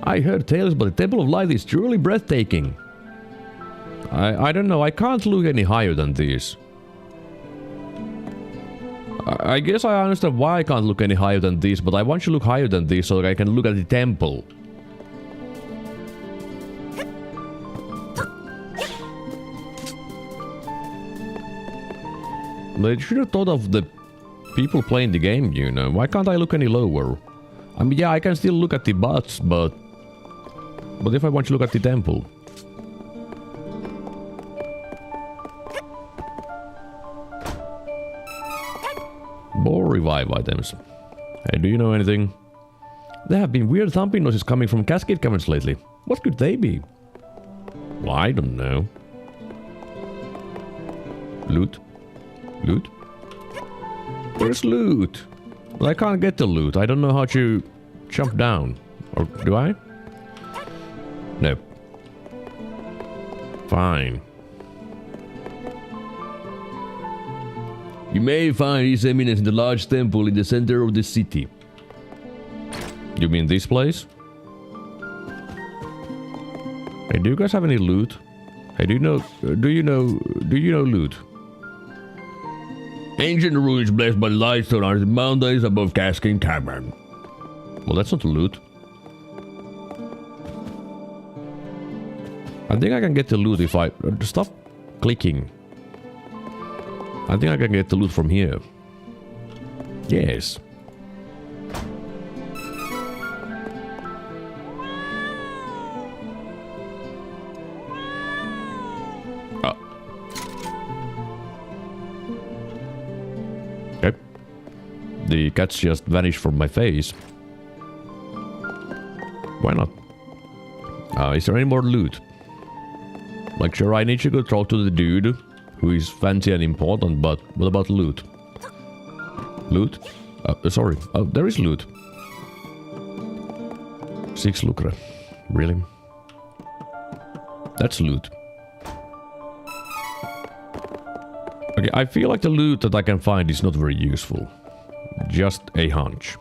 I heard tales, but the Temple of Light is truly breathtaking. I don't know, I can't look any higher than this. I guess I understand why I can't look any higher than this, but I want to look higher than this so that I can look at the temple. They should have thought of the people playing the game, you know. Why can't I look any lower? I mean, yeah, I can still look at the butts, but if I want to look at the temple... revive items. Hey, do you know anything? There have been weird thumping noises coming from cascade caverns lately. What could they be? Well, I don't know. Loot? Loot? Where's loot? Well, I can't get the loot. I don't know how to jump down. Or do I? No. Fine. You may find His Eminence in the large temple in the center of the city. You mean this place? Hey, do you guys have any loot? Hey, do you know loot? Ancient ruins blessed by limestone are the mountains above Cascade Cavern. Well, that's not loot. I think I can get the loot if I... stop clicking. I think I can get the loot from here. Yes. Okay. The cats just vanished from my face. Why not? Is there any more loot? Like, sure, I need to go talk to the dude who is fancy and important, but what about loot? Loot? Sorry. Oh, there is loot. 6 lucre. Really? That's loot. Okay, I feel like the loot that I can find is not very useful. Just a hunch.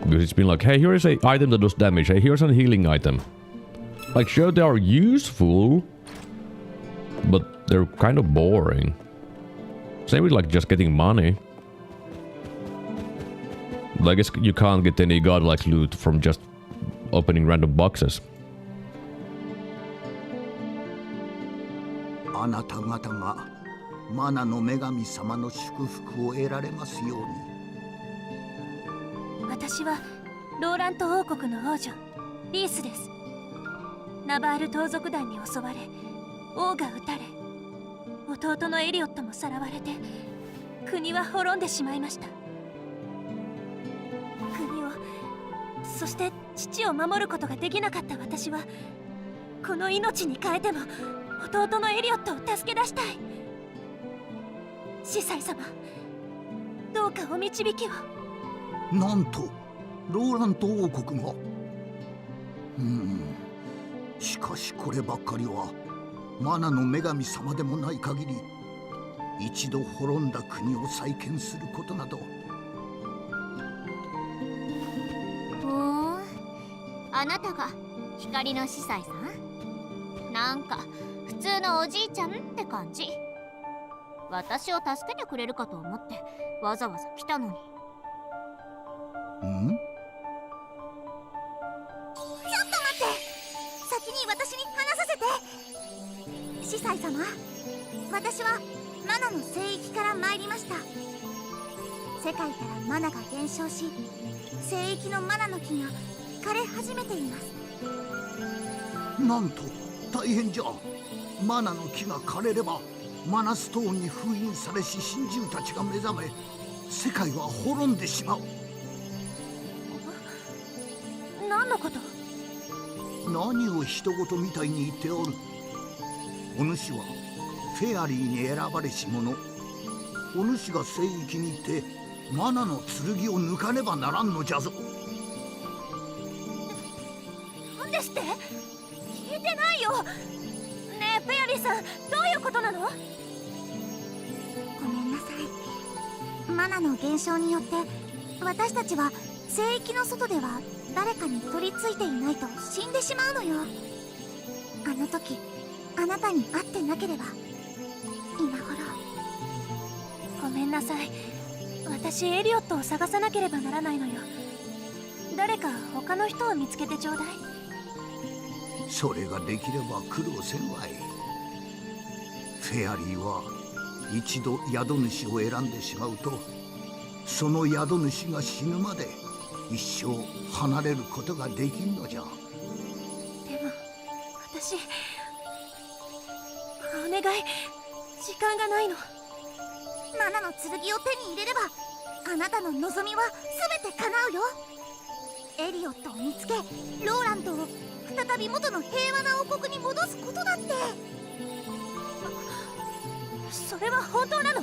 Because it's been like, hey, here is an item that does damage. Hey, here's a healing item. Like, sure, they are useful, but they're kind of boring. Same with, like, just getting money. But I guess you can't get any godlike loot from just opening random boxes. あなた方がマナの女神様の祝福を得られますように。私はローラント王国の王女リースです。ナバール盗賊団に襲われ王が撃たれ、弟のエリオットもさらわれて国は滅んでしまいました。国を、そして父を守ることができなかった私は、この命に変えても弟のエリオットを助け出したい。司祭様、どうかお導きを。なんとローラント王国が。しかしこればっかりはマナの女神様でもない限り、一度滅んだ国を再建することなど。あなたが光の司祭さん？なんか普通のおじいちゃんって感じ。私を助けてくれるかと思ってわざわざ来たのに。ちょっと待って、先に私に話させて。司祭様、私はマナの聖域から参りました。世界からマナが減少し、聖域のマナの木が枯れ始めています。なんと大変じゃ。マナの木が枯れればマナストーンに封印されし神獣たちが目覚め、世界は滅んでしまう。何のこと？何を人事みたいに言っておる。お主はフェアリーに選ばれし者。お主が聖域に行ってマナの剣を抜かねばならんのじゃぞ。なんですって？聞いてないよ。ねえフェアリーさん、どういうことなの？ごめんなさい。マナの減少によって私たちは聖域の外では誰かに取り付いていないと死んでしまうのよ。あの時あなたに会ってなければ今頃。ごめんなさい。私エリオットを探さなければならないのよ。誰か他の人を見つけてちょうだい。それができれば苦労せんわい。フェアリーは一度宿主を選んでしまうと、その宿主が死ぬまで一生離れることができんのじゃ。でも私お願い、時間がないの。マナの剣を手に入れればあなたの望みは全て叶うよ。エリオットを見つけ、ローランドを再び元の平和な王国に戻すことだって。それは本当なの？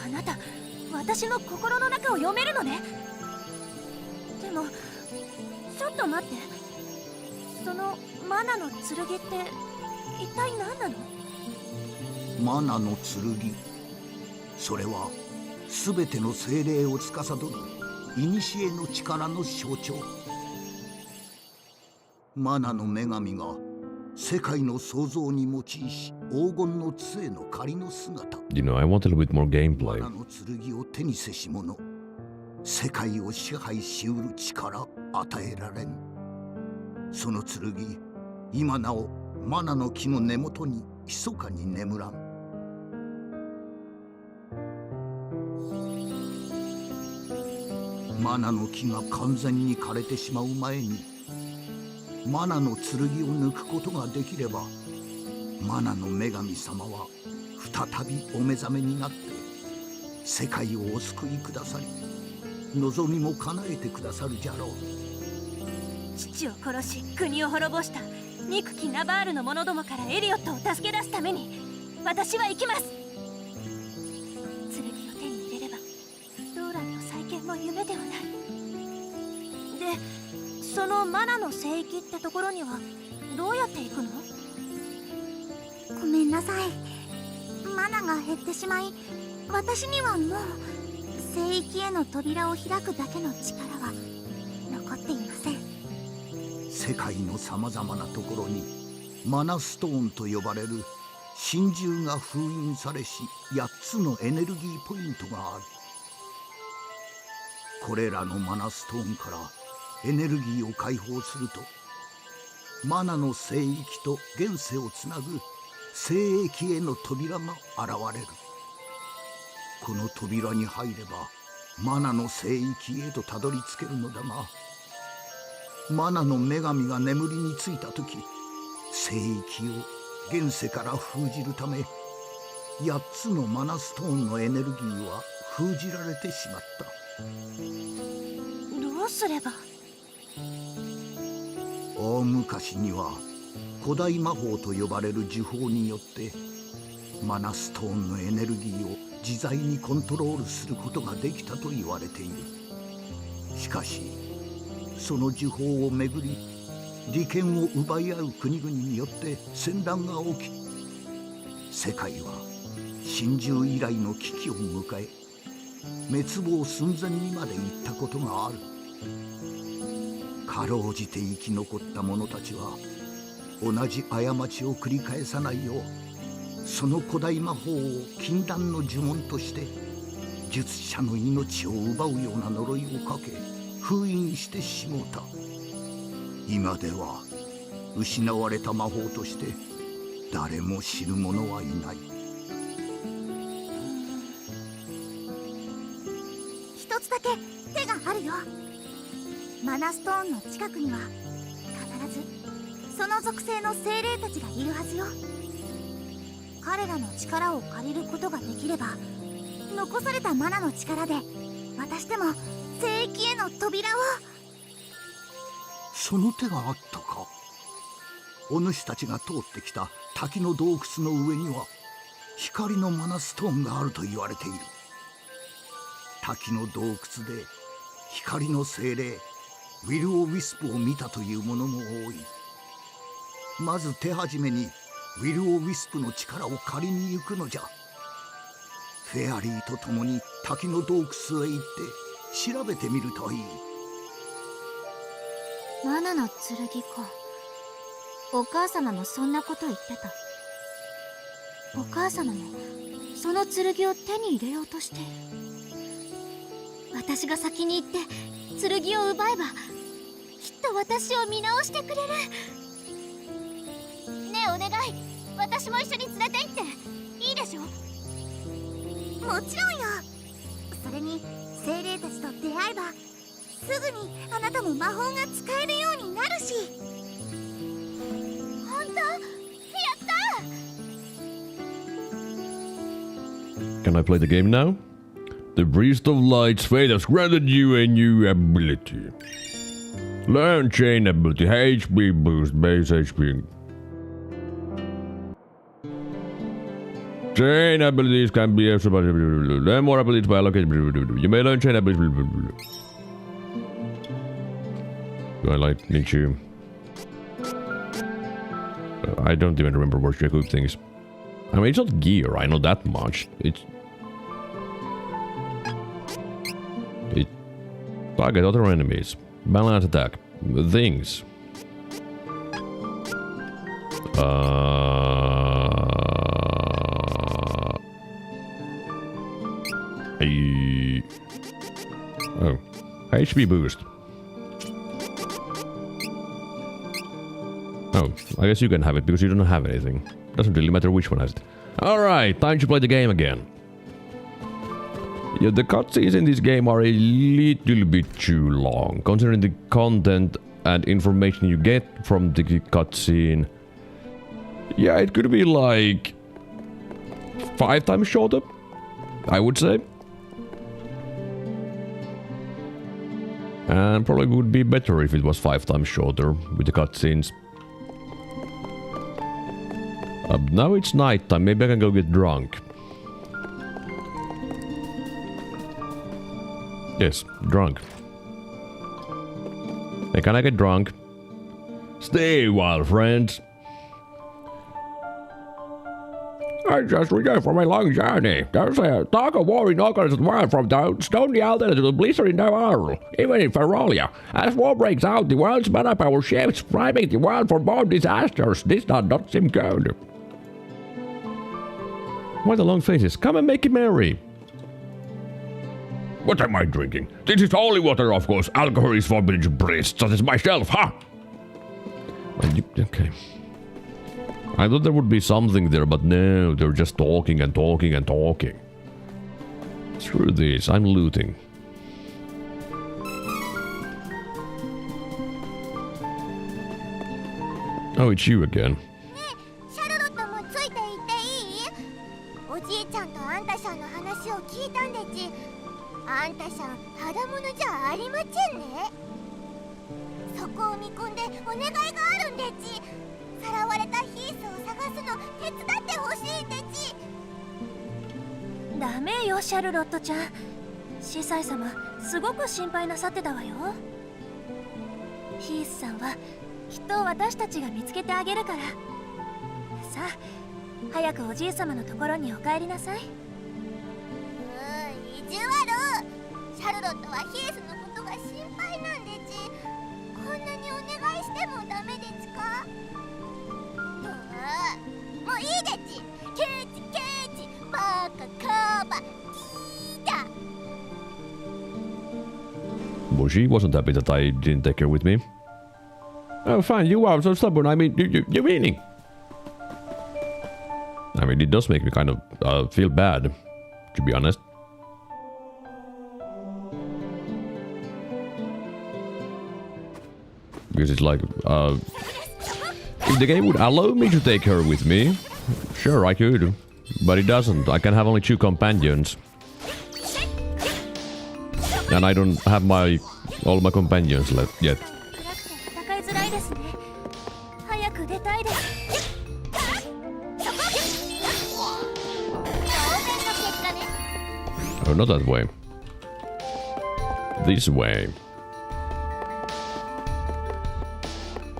あなた、私の心の中を読めるのね。でもちょっと待って、そのマナの剣って一体何なの？マナの剣、それは全ての精霊を司る古の力の象徴。マナの女神が世界の創造に用いし黄金の杖の仮の姿。You know, I want a little bit more マ gameplay. ナの剣を手にせし者、世界を支配しうる力与えられん。その剣、今なおマナの木の根元に密かに眠らん。マナの木が完全に枯れてしまう前にマナの剣を抜くことができれば、マナの女神様は再びお目覚めになって世界をお救いくださり、望みも叶えてくださるじゃろう。父を殺し国を滅ぼした憎きナバールの者どもからエリオットを助け出すために私は行きます。剣を手に入れればローランド再建も夢ではない。でそのマナの聖域ってところにはどうやって行くの？ごめんなさい、マナが減ってしまい、私にはもう聖域への扉を開くだけの力は残っていません。世界のさまざまなところにマナストーンと呼ばれる真珠が封印されし8つのエネルギーポイントがある。これらのマナストーンからエネルギーを解放すると、マナの聖域と現世をつなぐ聖域への扉が現れる。この扉に入ればマナの聖域へとたどり着けるのだが、マナの女神が眠りについた時、聖域を現世から封じるため8つのマナストーンのエネルギーは封じられてしまった。どうすれば？大昔には古代魔法と呼ばれる呪法によってマナストーンのエネルギーを自在にコントロールすることができたと言われている。しかしその呪法をめぐり利権を奪い合う国々によって戦乱が起き、世界は真珠以来の危機を迎え滅亡寸前にまで行ったことがある。かろうじて生き残った者たちは同じ過ちを繰り返さないよう、その古代魔法を禁断の呪文として術者の命を奪うような呪いをかけ封印してしもうた。今では失われた魔法として誰も知る者はいない。一つだけ手があるよ。マナストーンの近くには必ずその属性の精霊たちがいるはずよ。彼らの力を借りることができれば、残されたマナの力で私でも聖域への扉を。その手があったか。お主たちが通ってきた滝の洞窟の上には光のマナストーンがあると言われている。滝の洞窟で光の精霊ウィル・オ・ウィスプを見たという者も多い。まず手始めにウィル・オ・ウィスプの力を借りに行くのじゃ。フェアリーと共に滝の洞窟へ行って調べてみるといい。マナの剣か。お母様もそんなこと言ってた。お母様もその剣を手に入れようとしている。私が先に行って剣を奪えばきっと私を見直してくれる。ねえお願い、私も一緒に連れて行っていいでしょ。もちろんよ。それに精霊たちと出会えばすぐにあなたも魔法が使えるようになるし。本当？やった！ Can I play the game now? The Priest of Light's fate has granted you a new ability. Learn chain ability, HP boost, base HP. Chain abilities can be extra, learn more abilities by allocating. You may learn chain abilities. Do I need to? I don't even remember what your good thing is. I mean, it's not gear, I know that much. It's target other enemies. Balance attack. Things. Oh. HP boost. Oh, I guess you can have it because you don't have anything. Doesn't really matter which one has it. Alright, time to play the game again. Yeah, the cutscenes in this game are a little bit too long, considering the content and information you get from the cutscene. Yeah, it could be like 5 times shorter, I would say. And probably would be better if it was 5 times shorter with the cutscenes. Now it's nighttime, maybe I can go get drunk. Yes, drunk. Hey, can I get drunk? Stay a while, friends. I just returned from a long journey. There's a tug of war in Oculus world from the stony Alden to the blizzard in Navarro, even in Ferolia. As war breaks out, the world's manpower shifts, priming the world for more disasters. This does not seem good. Why the long faces? Come and make it merry. What am I drinking? This is holy water, of course. Alcohol is forbidden to priests, such as myself, huh? Okay. I thought there would be something there, but no, they're just talking and talking and talking. Screw this, I'm looting. Oh, it's you again. シャルロットもついていっていい？おじいちゃんとあんたさんの話を聞いたんでち。あんたさん、ただものじゃありませんね。そこを見込んでお願いがあるんでち。さらわれたヒースを探すの手伝ってほしいんでち。ダメよ、シャルロットちゃん。司祭様、すごく心配なさってたわよ。ヒースさんはきっと私たちが見つけてあげるから。さあ、早くおじい様のところにお帰りなさい。意地悪。シャルロットはヒースのことが心配なんでち。こんなにお願いしてもダメでちか？もういいでち。ケーチバカカバいいだ。 Well, she wasn't happy that I didn't take her with me. Oh, fine, you are so stubborn. I mean, you're meaning. I mean, it does make me kind of feel bad, to be honest. Because it's like, if the game would allow me to take her with me, sure, I could. But it doesn't. I can have only 2 companions. And I don't have all my companions left yet. Oh, not that way. This way.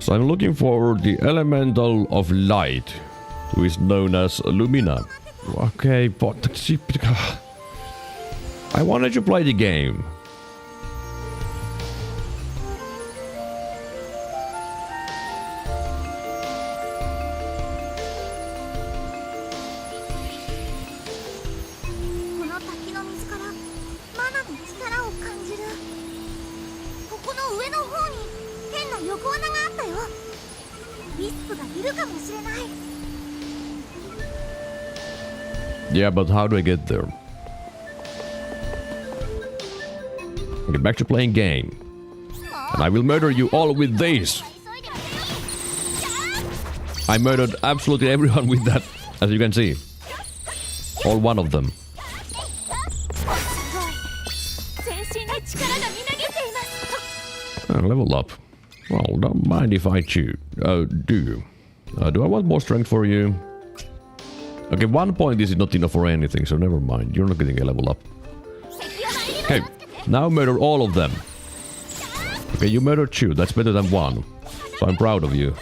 So I'm looking for the elemental of light, who is known as Lumina. Okay, but I wanted to play the game. Yeah, but how do I get there? Get back to playing game. And I will murder you all with this. I murdered absolutely everyone with that, as you can see. All one of them. Level up. Well, don't mind if I do. Do I want more strength for you? Okay, 1 point is not enough for anything, so never mind. You're not getting a level up. Okay, now murder all of them. Okay, you murdered 2. That's better than 1. So I'm proud of you.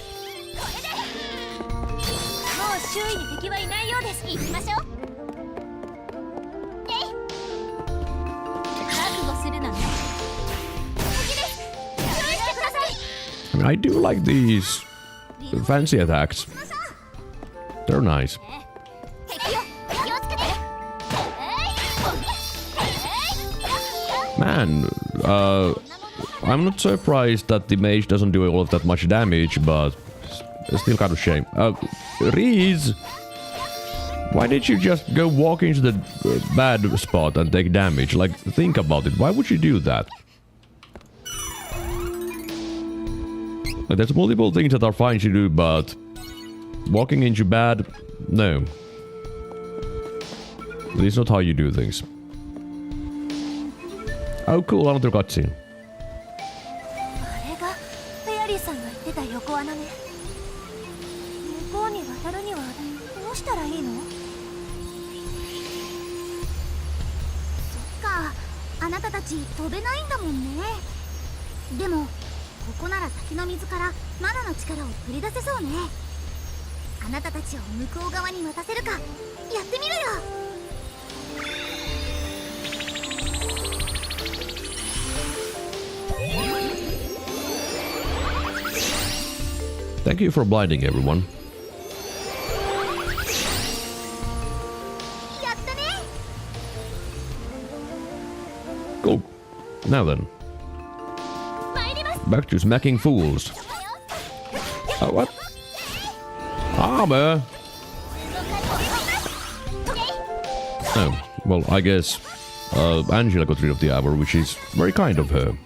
I mean, I do like these fancy attacks. They're nice. Man, I'm not surprised that the mage doesn't do all of that much damage, but it's still kind of shame. Reese, why did you just go walk into the bad spot and take damage? Like, think about it. Why would you do that? Like, there's multiple things that are fine to do, but walking into bad, no. That's not how you do things. Oh, cool, another cutscene. Thank you for blinding everyone. Cool. Now then. Back to smacking fools. Oh, what? Armor! Oh, well, I guess Angela got rid of the armor, which is very kind of her.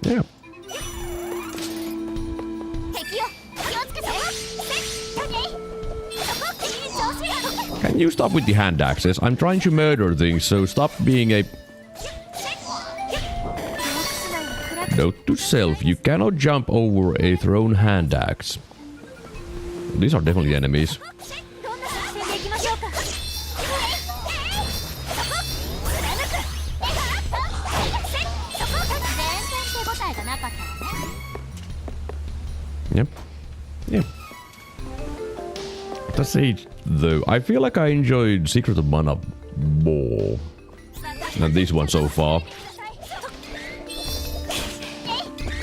Yeah. Can you stop with the hand axes? I'm trying to murder things, so stop being a... Note to self, you cannot jump over a thrown hand axe. These are definitely enemies. Yep. Yep. To say though, I feel like I enjoyed Secret of Mana more than this one so far.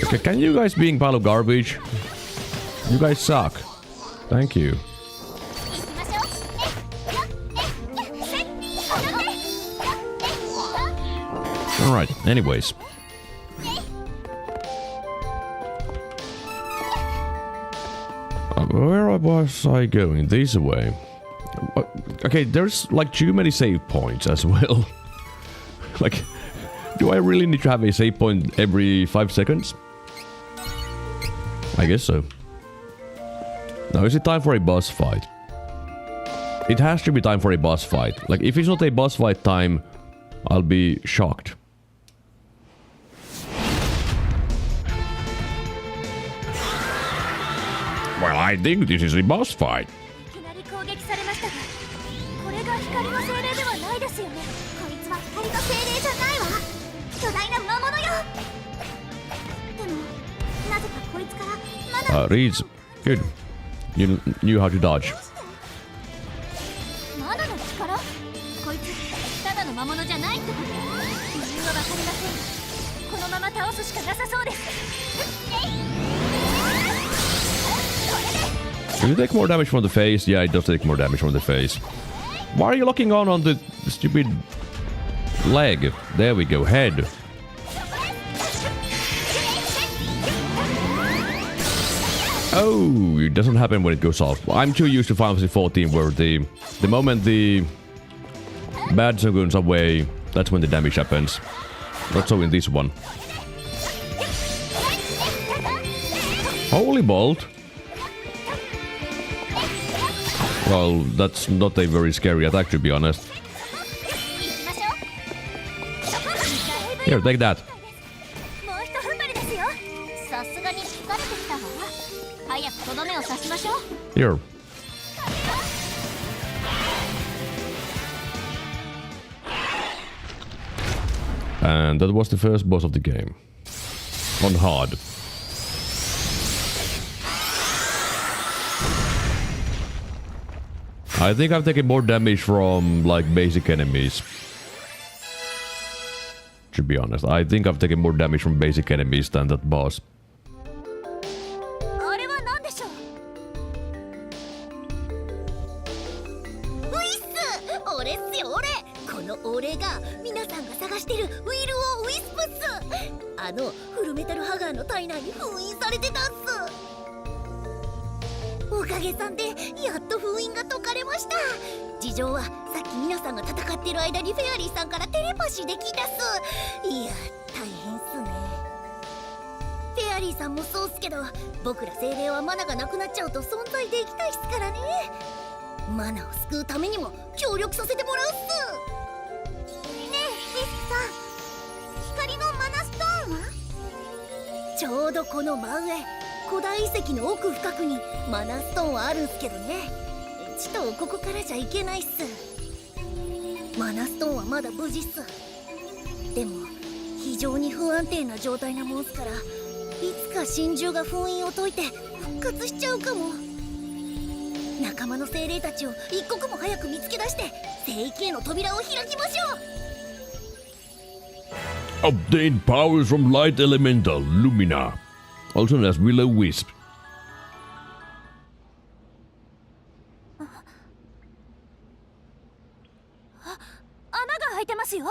Okay, can you guys being pile of garbage? You guys suck. Thank you. Alright, anyways. Where was I going? This way. Okay, there's like too many save points as well. Like, do I really need to have a save point every 5 seconds? I guess so. Now, is it time for a boss fight? It has to be time for a boss fight. Like, if it's not a boss fight time, I'll be shocked. Well, I think this is a boss fight. Reeds, good. You knew how to dodge. Does it take more damage from the face? Yeah, it does take more damage from the face. Why are you locking on the stupid leg? There we go, head. Oh, it doesn't happen when it goes off. I'm too used to Final Fantasy 14 where the moment the bad zone goes away, That's when the damage happens. Not so in this one. Holy Bolt! Well, that's not a very scary attack, to be honest. Here, take that. もうひと踏ん張りですよ。さすがに疲れてきたわ。早くとどめを刺しましょう。 Here. And that was the first boss of the game. On hard. I think I've taken more damage from, like, basic enemies. To be honest, I think I've taken more damage from basic enemies than that boss. あれは何でしょう。ウィス、俺っすよ俺。この俺が皆さんが探してるウィル・オー・ウィスプっす。あのフルメタルハガーの体内に封印されてたっす。おかげさんでやっと封印が解かれました。事情はさっき皆さんが戦ってる間にフェアリーさんからテレパシーで聞いたっす。いや大変っすね。フェアリーさんもそうっすけど、僕ら精霊はマナがなくなっちゃうと存在できないっすからね。マナを救うためにも協力させてもらうっす。ねえディスクさん、光のマナストーンは？ちょうどこの真上、古代遺跡の奥深くにマナストーンはあるんすけどね。ちとここからじゃいけないっす。マナストーンはまだ無事っす。でも非常に不安定な状態なもんすから、いつか神獣が封印を解いて復活しちゃうかも。仲間の精霊たちを一刻も早く見つけ出して聖域への扉を開きましょう。 Obtain powers from Light Elemental Lumina, also known as Will-O-Wisp. 穴が開いてますよ。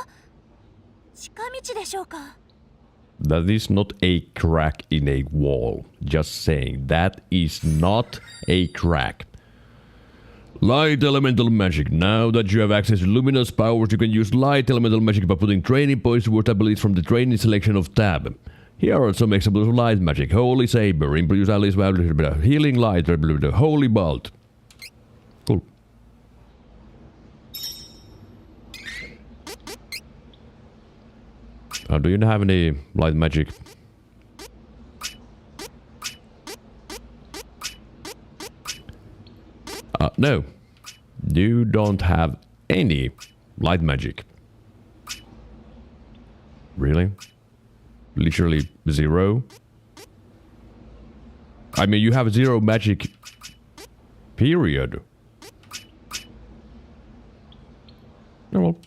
近道でしょうか。 That is not a crack in a wall. Just saying, that is not a crack. Light Elemental Magic. Now that you have access to Luminous powers, you can use Light Elemental Magic by putting training points towards abilities from the training selection of tab. Here are some examples of Light Magic. Holy Saber, Improves Alice, Healing Light, Holy Bolt. Cool. Do you have any light magic? No. You don't have any light magic. Really? Literally zero? I mean, you have zero magic. Period. Oh well.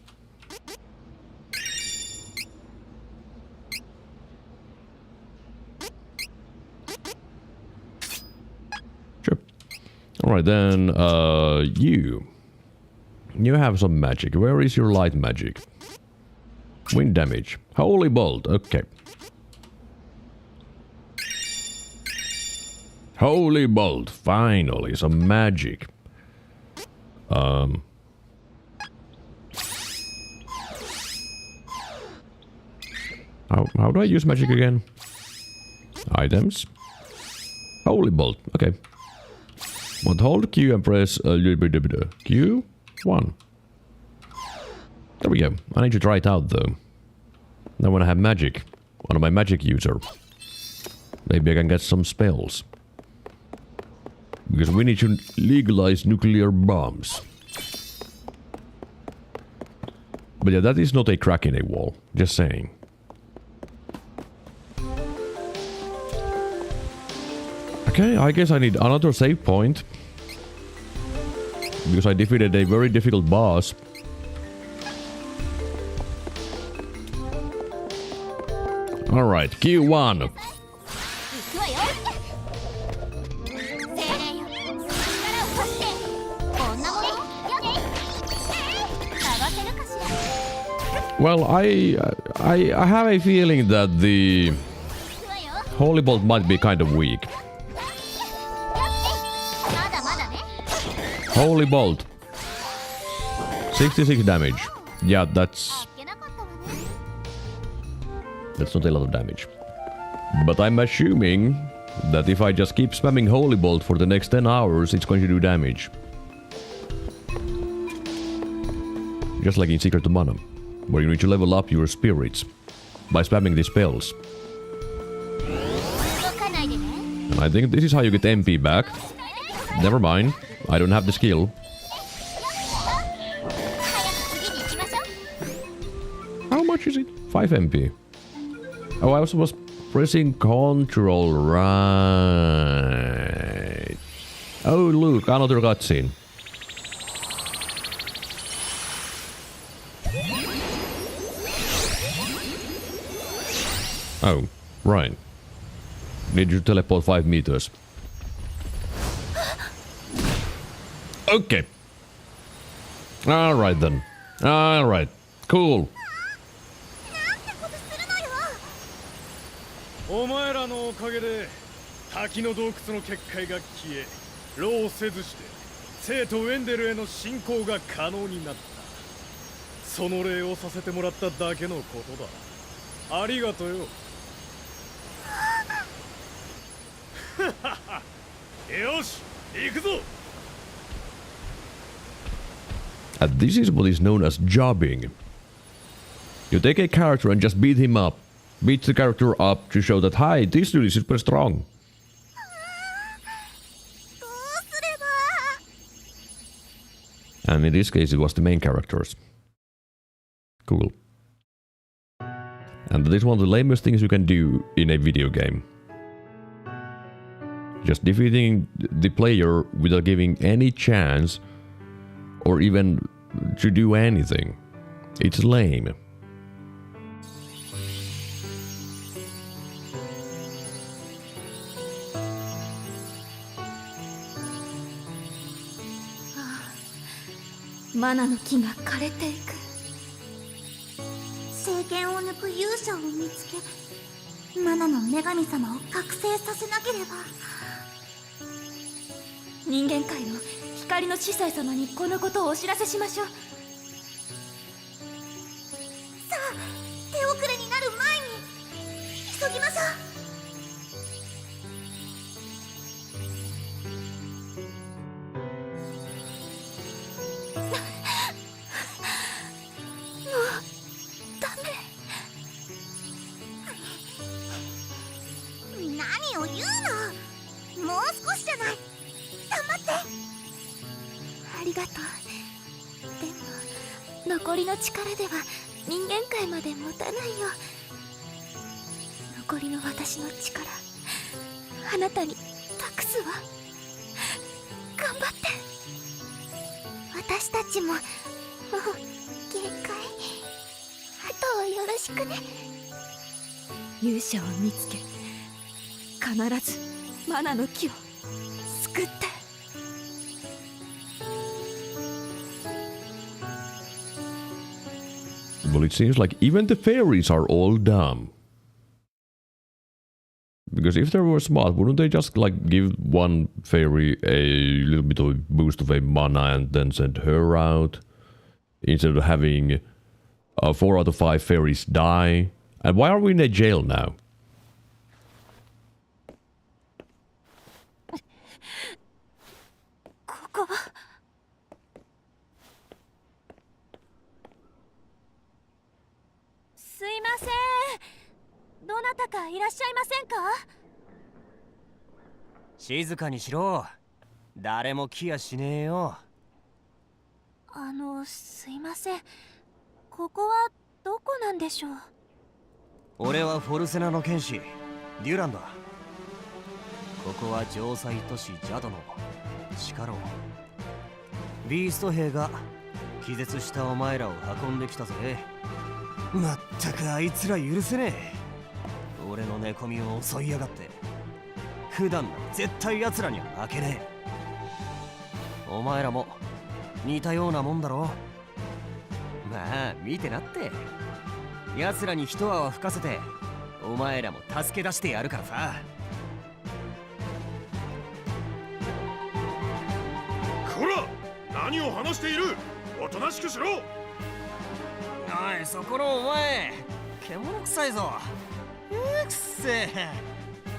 Alright then, you have some magic. Where is your light magic? Wind damage. Holy Bolt, okay. Holy Bolt, finally, some magic. How do I use magic again? Items. Holy Bolt, okay. But hold Q and press Q1. There we go. I need to try it out though. Now when I have magic on my magic user, maybe I can get some spells. Because we need to legalize nuclear bombs. But yeah, that is not a crack in a wall. Just saying. Okay, I guess I need another save point. Because I defeated a very difficult boss. Alright, Q1. Well, I have a feeling that the Holy Bolt might be kind of weak. Holy Bolt. 66 damage. Yeah, that's That's not a lot of damage. But I'm assuming that if I just keep spamming Holy Bolt for the next 10 hours, it's going to do damage. Just like in Secret of Mana, where you need to level up your spirits by spamming the spells. And I think this is how you get MP back. Never mind, I don't have the skill. How much is it? 5 MP. Oh, I was pressing control, right. Oh, look, another cutscene. Oh, right. Need you to teleport 5 meters. Okay. Alright then. Alright. Cool. お前らのおかげで滝の洞窟の結界が消え、労せずして生とウェンデルへの侵攻が可能になった。その礼をさせてもらっただけのことだ。ありがとよ。よし、行くぞ。And this is what is known as jobbing. You take a character and just beat him up. Beat the character up to show that, hi, this dude is super strong. And in this case, it was the main characters. Cool. And this is one of the lamest things you can do in a video game. Just defeating the player without giving any chance or even to do anything. It's lame. Mana の木が枯れていく。聖剣を抜く勇者を見つけ、マナの女神様を覚醒させなければ。人間界の光の司祭様にこのことをお知らせしましょう。さあ、手遅れになる前に急ぎましょう。残りの力では人間界まで持たないよ。残りの私の力、あなたに託すわ。頑張って。私たちももう限界。あとはよろしくね。勇者を見つけ、必ずマナの木を救って。Well, it seems like even the fairies are all dumb. Because if they were smart, wouldn't they just like give one fairy a little bit of a boost of a mana and then send her out? Instead of having 4 out of 5 fairies die? And why are we in a jail now? Sumimasen. どなたかいらっしゃいませんか？静かにしろ。誰も来やしねえよ。すいません。ここはどこなんでしょう？俺はフォルセナの剣士、デュランだ。ここは城塞都市ジャドの地下牢。ビースト兵が気絶したお前らを運んできたぜ。まったくあいつら許せねえ。俺の寝込みを襲いやがって。普段なら絶対奴らには負けねえ。お前らも似たようなもんだろ。まあ見てなって。奴らに一泡吹かせてお前らも助け出してやるからさ。こら、何を話している。おとなしくしろ。おい、そこのお前、獣臭いぞ。くせえ、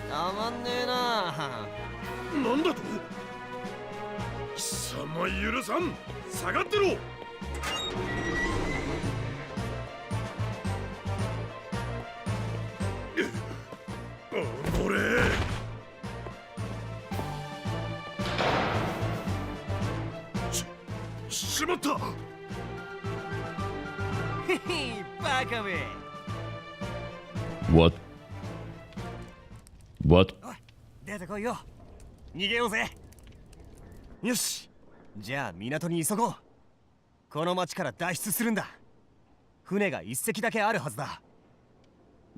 たまんねえな。なんだと？貴様許さん。下がってろ。これ。しまった。バカめ。What? What? 出てこいよ。逃げようぜ。よし。じゃあ港に急ごう。この町から脱出するんだ。船が一隻だけあるはずだ。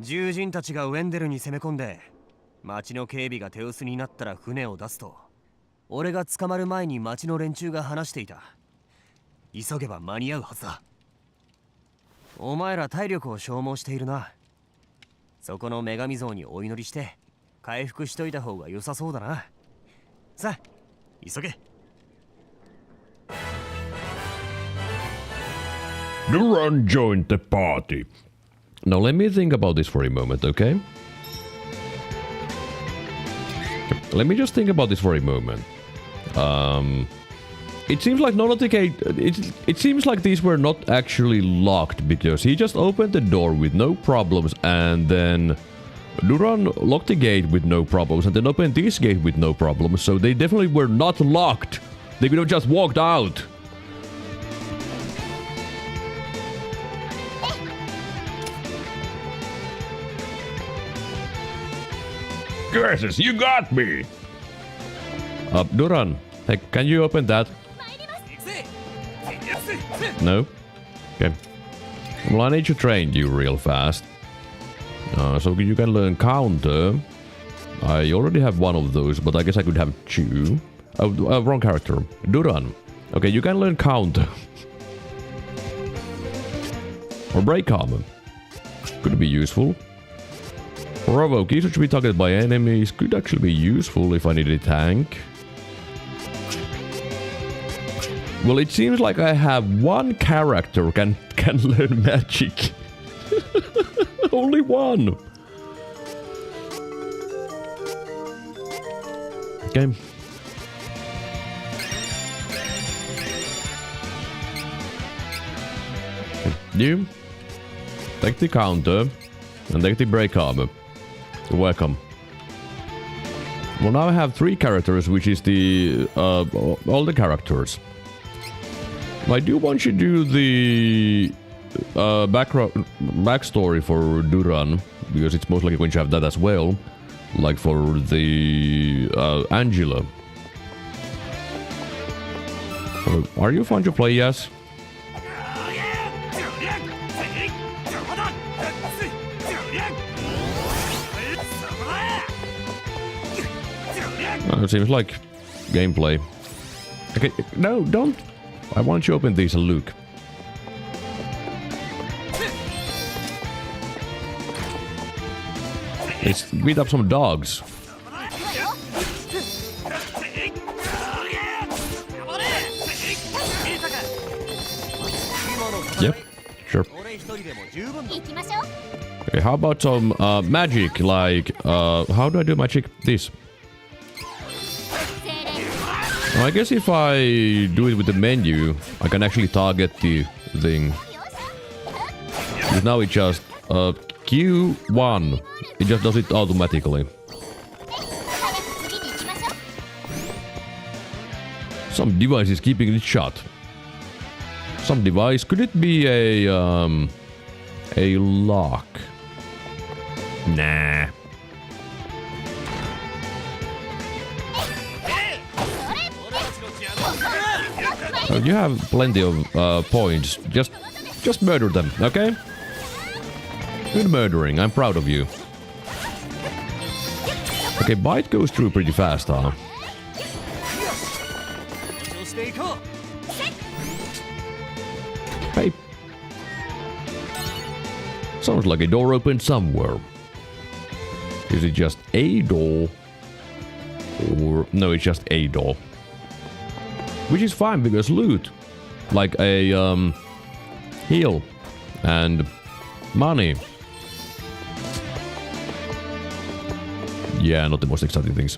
獣人たちがウェンデルに攻め込んで、町の警備が手薄になったら船を出すと、俺が捕まる前に町の連中が話していた。急げば間に合うはずだ。お前ら体力を消耗しているな。そこの女神像にお祈りして回復しといた方が良さそうだな。さあ、急げ。Duran joined the party. Now let me think about this for a moment, okay? Let me just think about this for a moment. It seems like none of the gate. It seems like these were not actually locked because he just opened the door with no problems, and then Duran locked the gate with no problems, and then opened this gate with no problems. So they definitely were not locked. They could have just walked out. Curses, you got me! Duran, hey, can you open that? No? Okay. Well, I need to train you real fast. So you can learn counter. I already have one of those, but I guess I could have two. Oh, wrong character. Duran. Okay, you can learn counter. Or break armor. Could be useful. Provoke, each to be targeted by enemies. Could actually be useful if I need a tank. Well, it seems like I have one character can learn magic. Only one. Okay. You take the counter and take the break armor. You're welcome. Well, now I have 3 characters, which is the all the characters. I do want you to do the backstory for Duran, because it's most likely going to have that as well, like for the Angela. Are you fun to play, yes? It seems like gameplay. Okay, no, don't. I want you to open these and look. Let's beat up some dogs. Yep, sure. Okay, how about some magic, like, how do I do magic? This. I guess if I do it with the menu, I can actually target the thing. Because now it just Q1. It just does it automatically. Some device is keeping it shut. Some device. Could it be a lock? Nah. You have plenty of points. Just murder them, okay? Good murdering. I'm proud of you. Okay, bite goes through pretty fast, huh? Hey. Sounds like a door opened somewhere. Is it just a door? Or... no, it's just a door. Which is fine, because loot, like a heal and money. Yeah, not the most exciting things.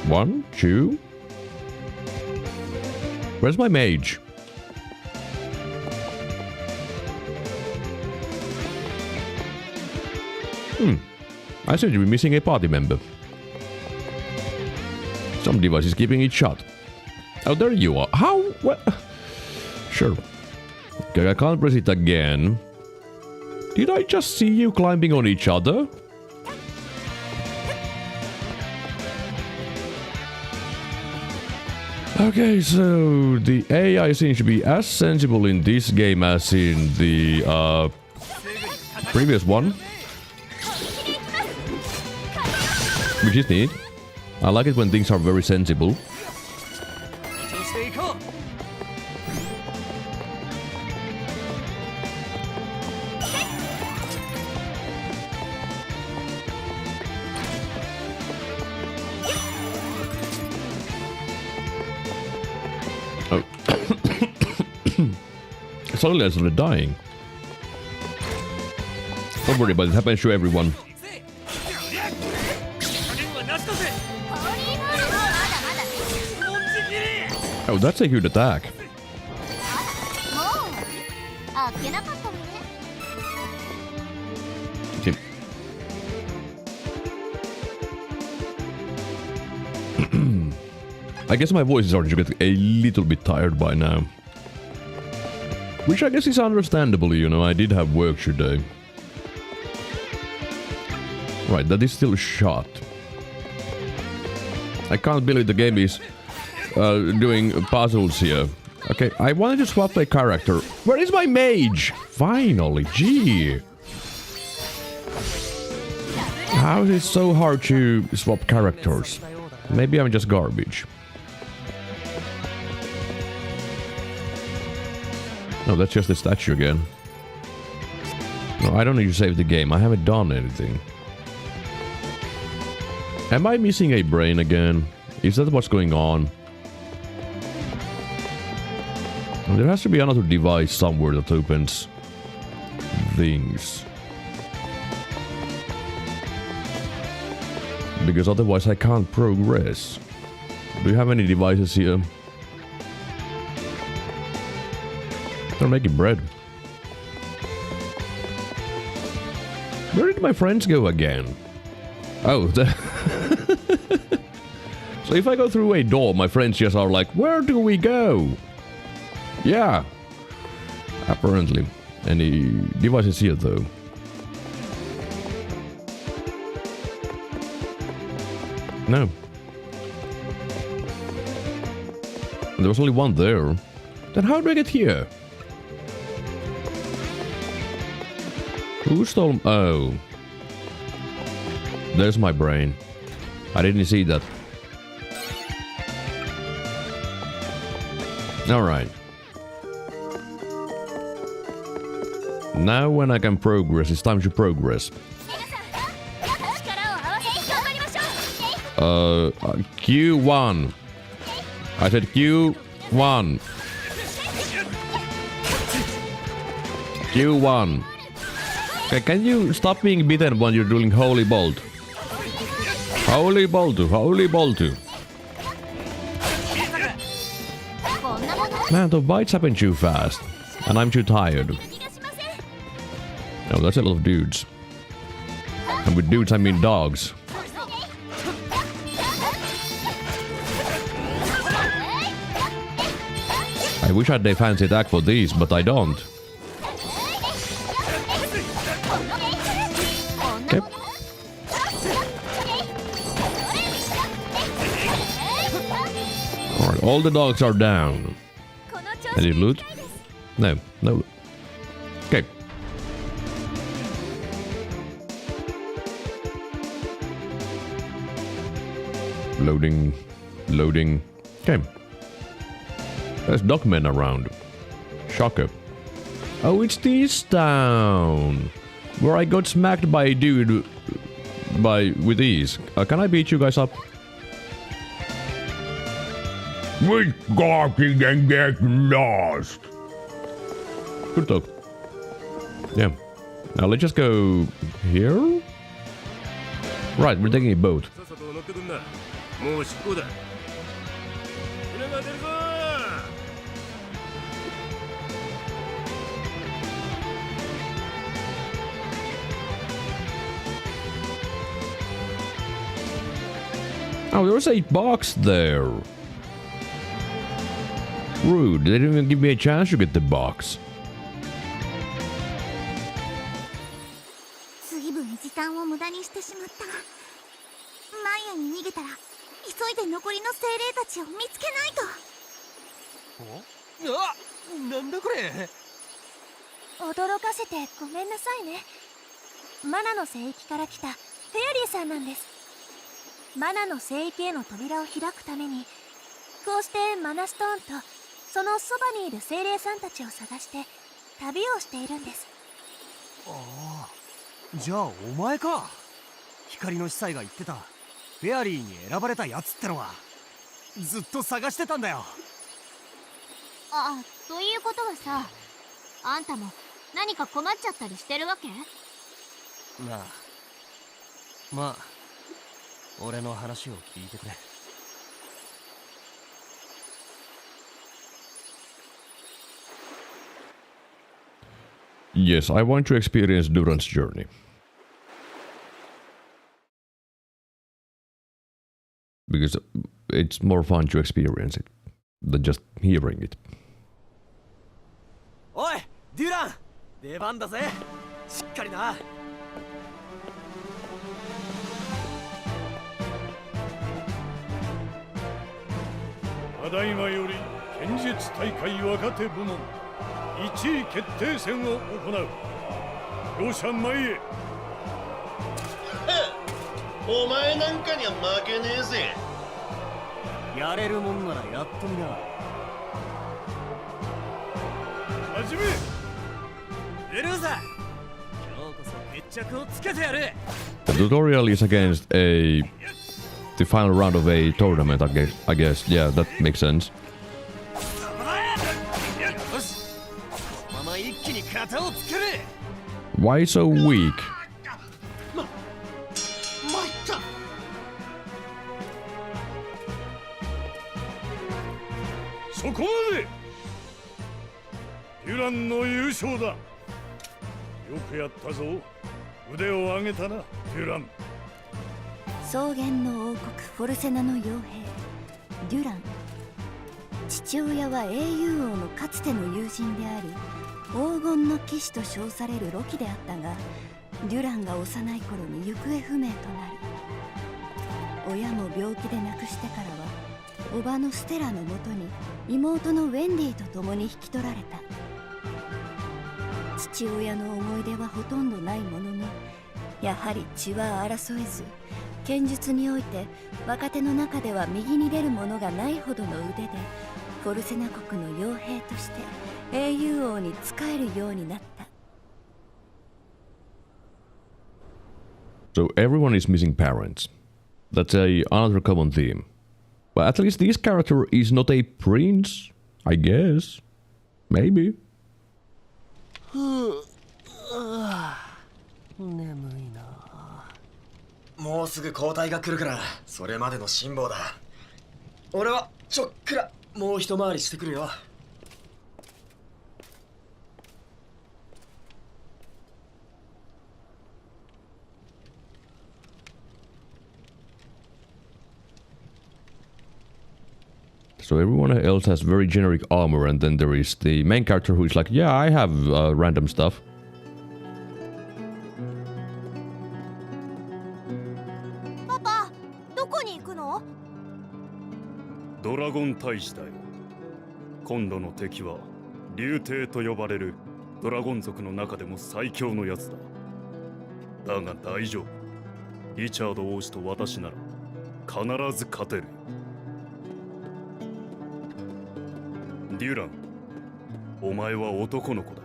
1, 2. Where's my mage? I seem to be missing a party member. Some device is keeping it shut. Oh, there you are. How? What? Sure. Okay, I can't press it again. Did I just see you climbing on each other? Okay, so the AI seems to be as sensible in this game as in the previous one. Which is neat. I like it when things are very sensible. Oh. Suddenly I started dying. Don't worry, but it happens to everyone. Oh, that's a good attack. Okay. I guess my voice is starting to get a little bit tired by now. Which I guess is understandable, you know, I did have work today. Right, that is still shot. I can't believe the game is doing puzzles here. Okay, I wanted to swap a character. Where is my mage? Finally, gee. How is it so hard to swap characters? Maybe I'm just garbage. No, that's just a statue again. No, I don't need to save the game. I haven't done anything. Am I missing a brain again? Is that what's going on? There has to be another device somewhere that opens things. Because otherwise I can't progress. Do you have any devices here? They're making bread. Where did my friends go again? Oh, so if I go through a door, my friends just are like, where do we go? Yeah. Apparently. Any devices here though? No. There was only one there. Then how do I get here? Who stole... Oh. There's my brain. I didn't see that. Alright. Now when I can progress, it's time to progress. Q1. I said Q1. Q1. Okay, can you stop being bitten when you're doing Holy Bolt? Holy Bolt, Holy Bolt. Man, the bites happen too fast. And I'm too tired. Oh, that's a lot of dudes. And with dudes, I mean dogs. I wish I had a fancy attack for these, but I don't. Okay. Alright, all the dogs are down. Any loot? No, no loot. Okay. Loading. Loading. Okay. There's dogmen around. Shocker. Oh, it's this town. Where I got smacked by a dude with these. Can I beat you guys up? We're talking and get lost. Good talk. Yeah. Now let's just go here. Right, we're taking a boat. さっさと乗ってくんな。もう出港だ。船が出るぞ。 Oh, there's a box there. Rude, they didn't even give me a chance to get the box. 随分時間を無駄にしてしまった。マイヤに逃げたら急いで残りの精霊たちを見つけないと。あ、なんだこれ。驚かせてごめんなさいね。マナの聖域から来たフェアリーさんなんです。マナの聖域への扉を開くためにこうしてマナストーンとそのそばにいる精霊さんたちを探して旅をしているんです。ああ、じゃあお前か。光の司祭が言ってたフェアリーに選ばれたやつってのはずっと探してたんだよ。あ、ということはさ、あんたも何か困っちゃったりしてるわけ？なあ、まあ俺の話を聞いてくれ。Yes, I want to experience Duran's journey. Because it's more fun to experience it than just hearing it. おい、デュラン、出番だぜ。しっかりな。ただいまより剣術大会若手部門1位決定戦を行う。両者前へ。お前なんかには負けねえぜ。やれるもんならやってみな。始め。エルーザ、今日こそ決着をつけてやる。 The tutorial is against the final round of a tournament, I guess. Yeah, that makes sense. よし、このまま一気に型をつける。 Why so weak? 参った。そこまで。デュランの優勝だ。よくやったぞ。腕を上げたな、デュラン。草原の王国フォルセナの傭兵デュラン。父親は英雄王のかつての友人であり黄金の騎士と称されるロキであったが、デュランが幼い頃に行方不明となり、親も病気で亡くしてからは叔母のステラのもとに妹のウェンディと共に引き取られた。父親の思い出はほとんどないものの、やはり血は争えず、剣術において若手の中では右に出るものがないほどの腕で、フォルセナ国の傭兵として英雄王に仕えるようになった。 So everyone is missing parents. That's another common theme. But at least this character is not a prince, I guess. Maybe. 眠いな。もうすぐ交代が来るからそれまでの辛抱だ。俺はちょっくらもう一回りしてくるよ。So everyone else has very generic armor, and then there is the main character who is like, yeah, I have random stuff. パパ、どこに行くの？ドラゴン大使だよ。今度の敵は竜帝と呼ばれるドラゴン族の中でも最強のやつだ。だが大丈夫。リチャード王子と私なら必ず勝てる。デュラン、お前は男の子だ。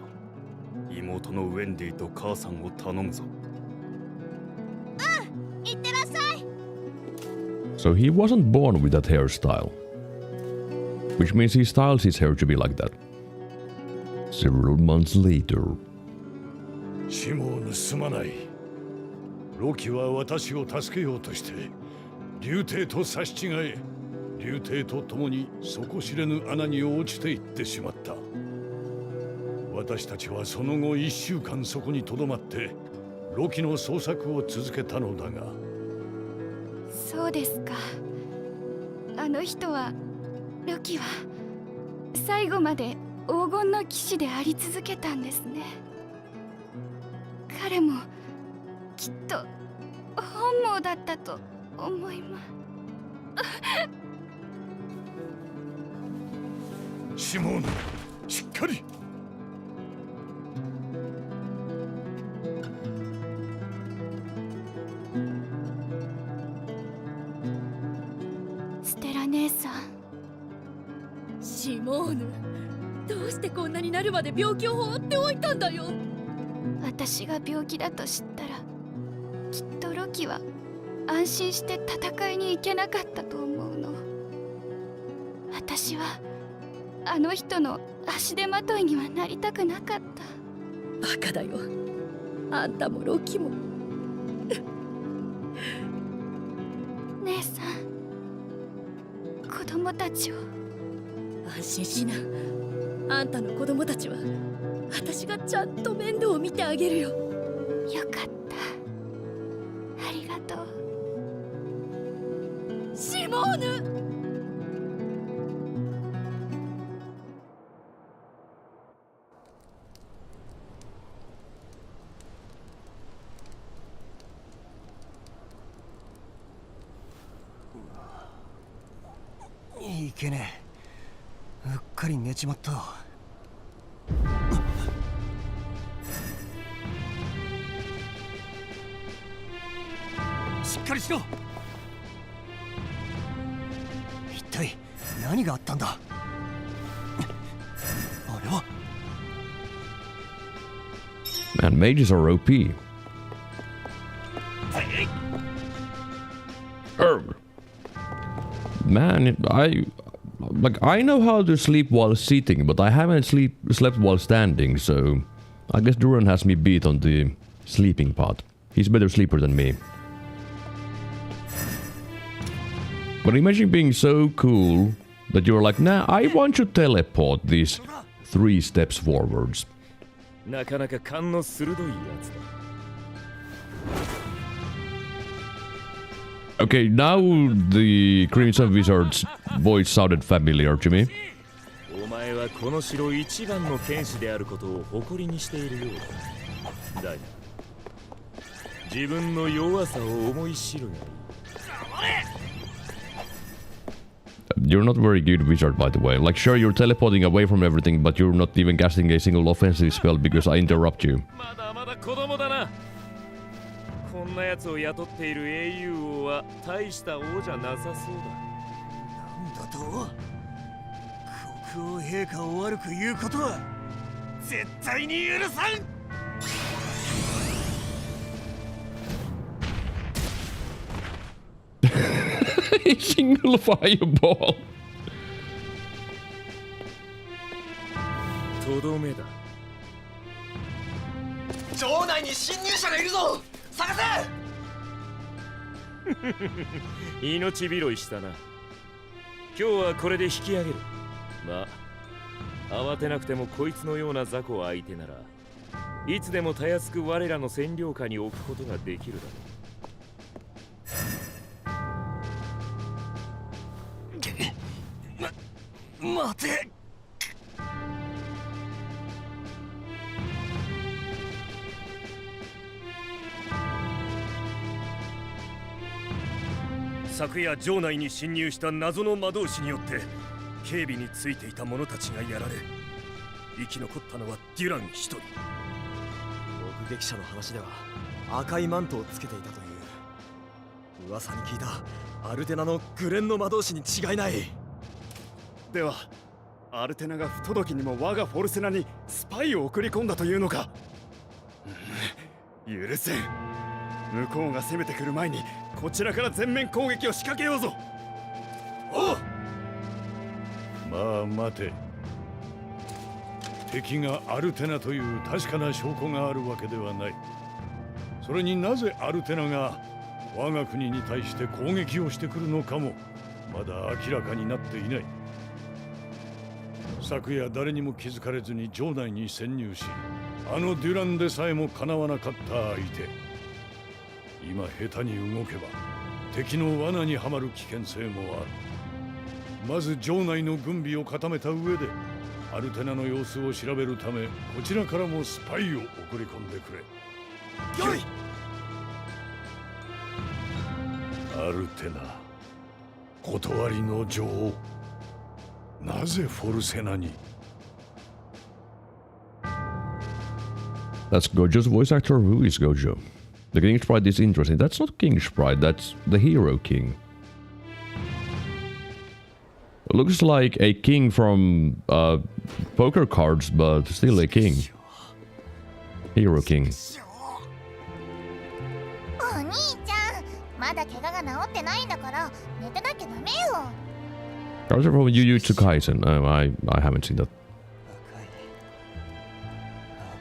妹のウェンディと母さんを頼むぞ。いってらっしゃい。 So he wasn't born with that hairstyle. Which means he styles his hair to be like that. Several months later. シモーヌすまない。ロキは私を助けようとして竜帝と差し違え、竜帝と共に底知れぬ穴に落ちていってしまった。私たちはその後1週間そこにとどまってロキの捜索を続けたのだが。そうですか。あの人は、ロキは最後まで黄金の騎士であり続けたんですね。彼もきっと本望だったと思います。シモーヌ、しっかり。ステラ姉さん。シモーヌ、どうしてこんなになるまで病気を放っておいたんだよ。私が病気だと知ったら、きっとロキは安心して戦いに行けなかったと思うの。私はあの人の足手まといにはなりたくなかった。バカだよ、あんたもロキも。姉さん、子供たちを。安心しな。あんたの子供たちは私がちゃんと面倒を見てあげるよ。よかった。ありがとう。シモーヌ。いけねえ。うっかり寝ちまった。しっかりしろ。一体何があったんだ。あれは。 Man, mages are OP. Man, I know how to sleep while sitting, but I haven't slept while standing, so I guess Duran has me beat on the sleeping part. He's a better sleeper than me. But imagine being so cool that you're like, nah, I want to teleport these 3 steps forwards. なかなか勘の鋭いやつだ。 Okay, now the Crimson Wizard's voice sounded familiar to me. お前はこの城一番の剣士であることを誇りにしているようだ。だが自分の弱さを思い知るがいい。 You're not very good wizard, by the way. Like, sure, you're teleporting away from everything, but you're not even casting a single offensive spell because I interrupt you. まだまだ子供だな。こんなやつを雇っている英雄王は大した王じゃなさそうだ。なんだと？国王陛下を悪く言うことは絶対に許さん。 Single fireball. とどめだ。城内に侵入者がいるぞ。探せ。命拾いしたな。今日はこれで引き上げる。まあ慌てなくてもこいつのような雑魚相手ならいつでもたやすく我らの占領下に置くことができるだろう。 待て。昨夜城内に侵入した謎の魔導士によって警備についていた者たちがやられ、生き残ったのはデュラン一人。目撃者の話では赤いマントをつけていたという。噂に聞いたアルテナのグレンの魔導士に違いない。ではアルテナが不届きにも我がフォルセナにスパイを送り込んだというのか。許せん。向こうが攻めてくる前にこちらから全面攻撃を仕掛けようぞ。おう。まあ待て。敵がアルテナという確かな証拠があるわけではない。それになぜアルテナが我が国に対して攻撃をしてくるのかもまだ明らかになっていない。昨夜誰にも気づかれずに城内に潜入し、あのデュランでさえもかなわなかった相手。今下手に動けば敵の罠にはまる危険性もある。まず城内の軍備を固めた上でアルテナの様子を調べるため、こちらからもスパイを送り込んでくれ。よい。アルテナ、断りの女王、なぜフォルセナに。 That's Gojo's voice actor. Who is Gojo? The King Sprite is interesting. That's not King Sprite, that's the Hero King. Looks like a king from poker cards, but still a king. Hero King. お兄ちゃん、まだ怪我が治ってないんだから寝てなきゃダメよ。 Cards are from Jujutsu Kaisen. Oh, I haven't seen that.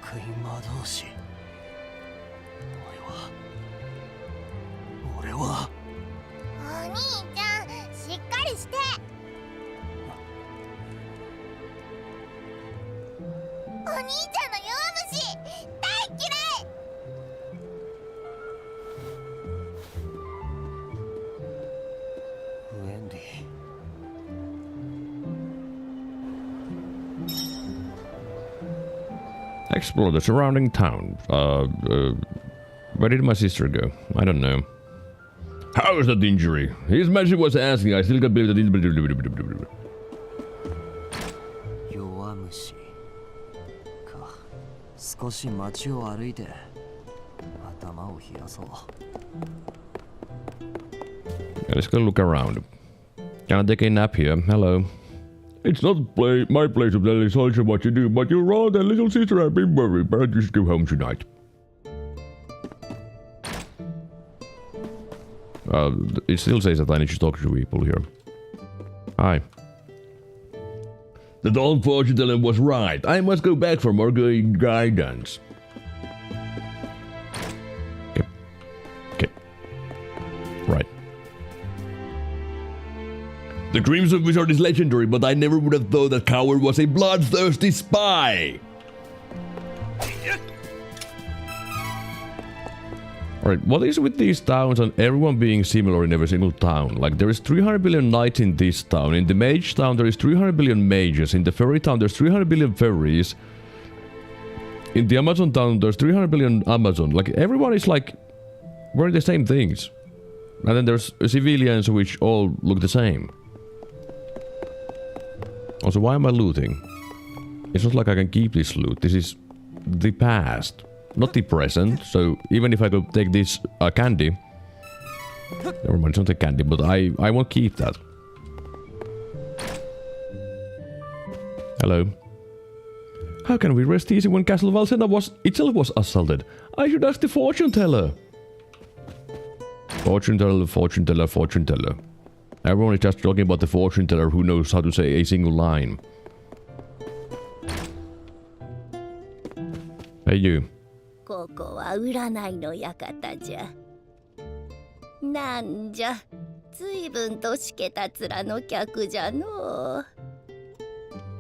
赤い魔導士。俺は。お兄ちゃん、しっかりして。お兄ちゃんの弱虫、大嫌い。ウェンディ。 Explore the surrounding town. Where did my sister go? I don't know. How is that injury? His magic was asking. I still can't believe that. 弱虫か。少し街を歩いて頭を冷やそう。 Let's go look around. Can I take a nap here? Hello. It's not my place to tell Soldier what you do, but your rather little sister have been worried, but I just go home tonight. It still says that I need to talk to people here. Hi. The old fortune teller was right. I must go back for more good guidance. Okay. Right. The Crimson Wizard is legendary, but I never would have thought that Coward was a bloodthirsty spy. Alright, what is with these towns and everyone being similar in every single town? Like, there is 300 billion knights in this town. In the mage town, there is 300 billion mages. In the fairy town, there's 300 billion fairies. In the Amazon town, there's 300 billion Amazon. Like, everyone is like wearing the same things. And then there's civilians which all look the same. Also, why am I looting? It's not like I can keep this loot. This is the past, not the present. So even if I could take this candy, never mind, it's not a candy, but I won't keep that. Hello. How can we rest easy when Castle Valsena itself was assaulted? I should ask the fortune teller. Fortune teller, fortune teller, fortune teller. Everyone is just talking about the fortune teller who knows how to say a single line. Hey you. ここは占いの館じゃ。なんじゃ、ずいぶんとしけた面の客じゃのう。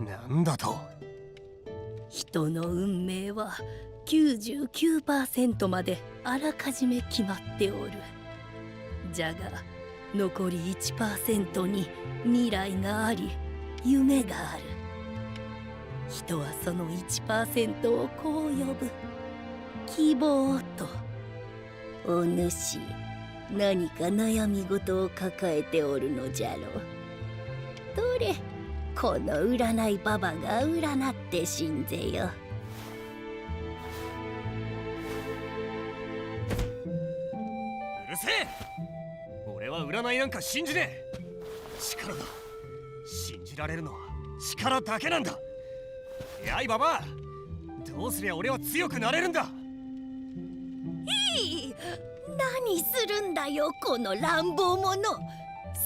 なんだと。人の運命は 99% まであらかじめ決まっておる。じゃが残り 1% に未来があり夢がある。人はその 1% をこう呼ぶ。希望と。お主、何か悩み事を抱えておるのじゃろう。どれ、この占いババが占ってしんぜよ。うるせえ。俺は占いなんか信じねえ。力だ。信じられるのは力だけなんだ。やいババ、どうすりゃ俺は強くなれるんだ。いい、何するんだよこの乱暴者。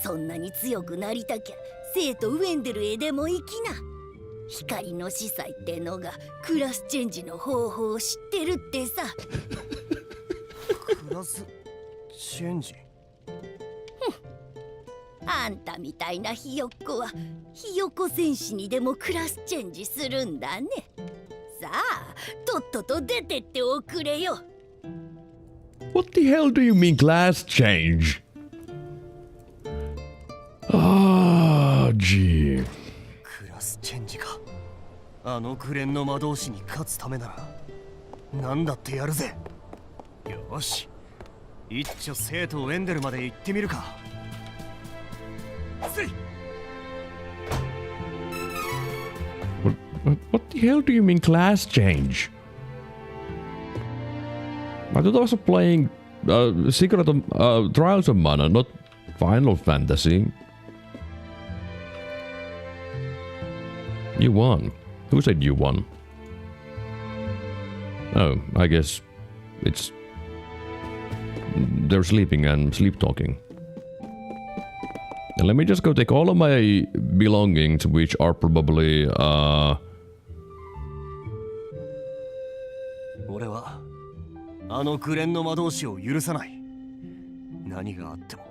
そんなに強くなりたきゃ生徒ウェンデルへでも行きな。光の司祭ってのがクラスチェンジの方法を知ってるってさ。クラスチェンジ？あんたみたいなひよっこはひよこ戦士にでもクラスチェンジするんだね。さあ、とっとと出てっておくれよ。What the hell do you mean class change? Ah, gee. クラスチェンジか。あの紅蓮の魔導士に勝つためなら何だってやるぜ。よし、一丁生徒ウェンデルまで行ってみるか。せい。What the hell do you mean class change? I thought I was playing Secret of Trials of Mana, not Final Fantasy. You won. Who said you won? Oh, I guess it's... They're sleeping and sleep talking. And let me just go take all of my belongings, which are probably... 俺はあの紅蓮の魔導士を許さない。何があっても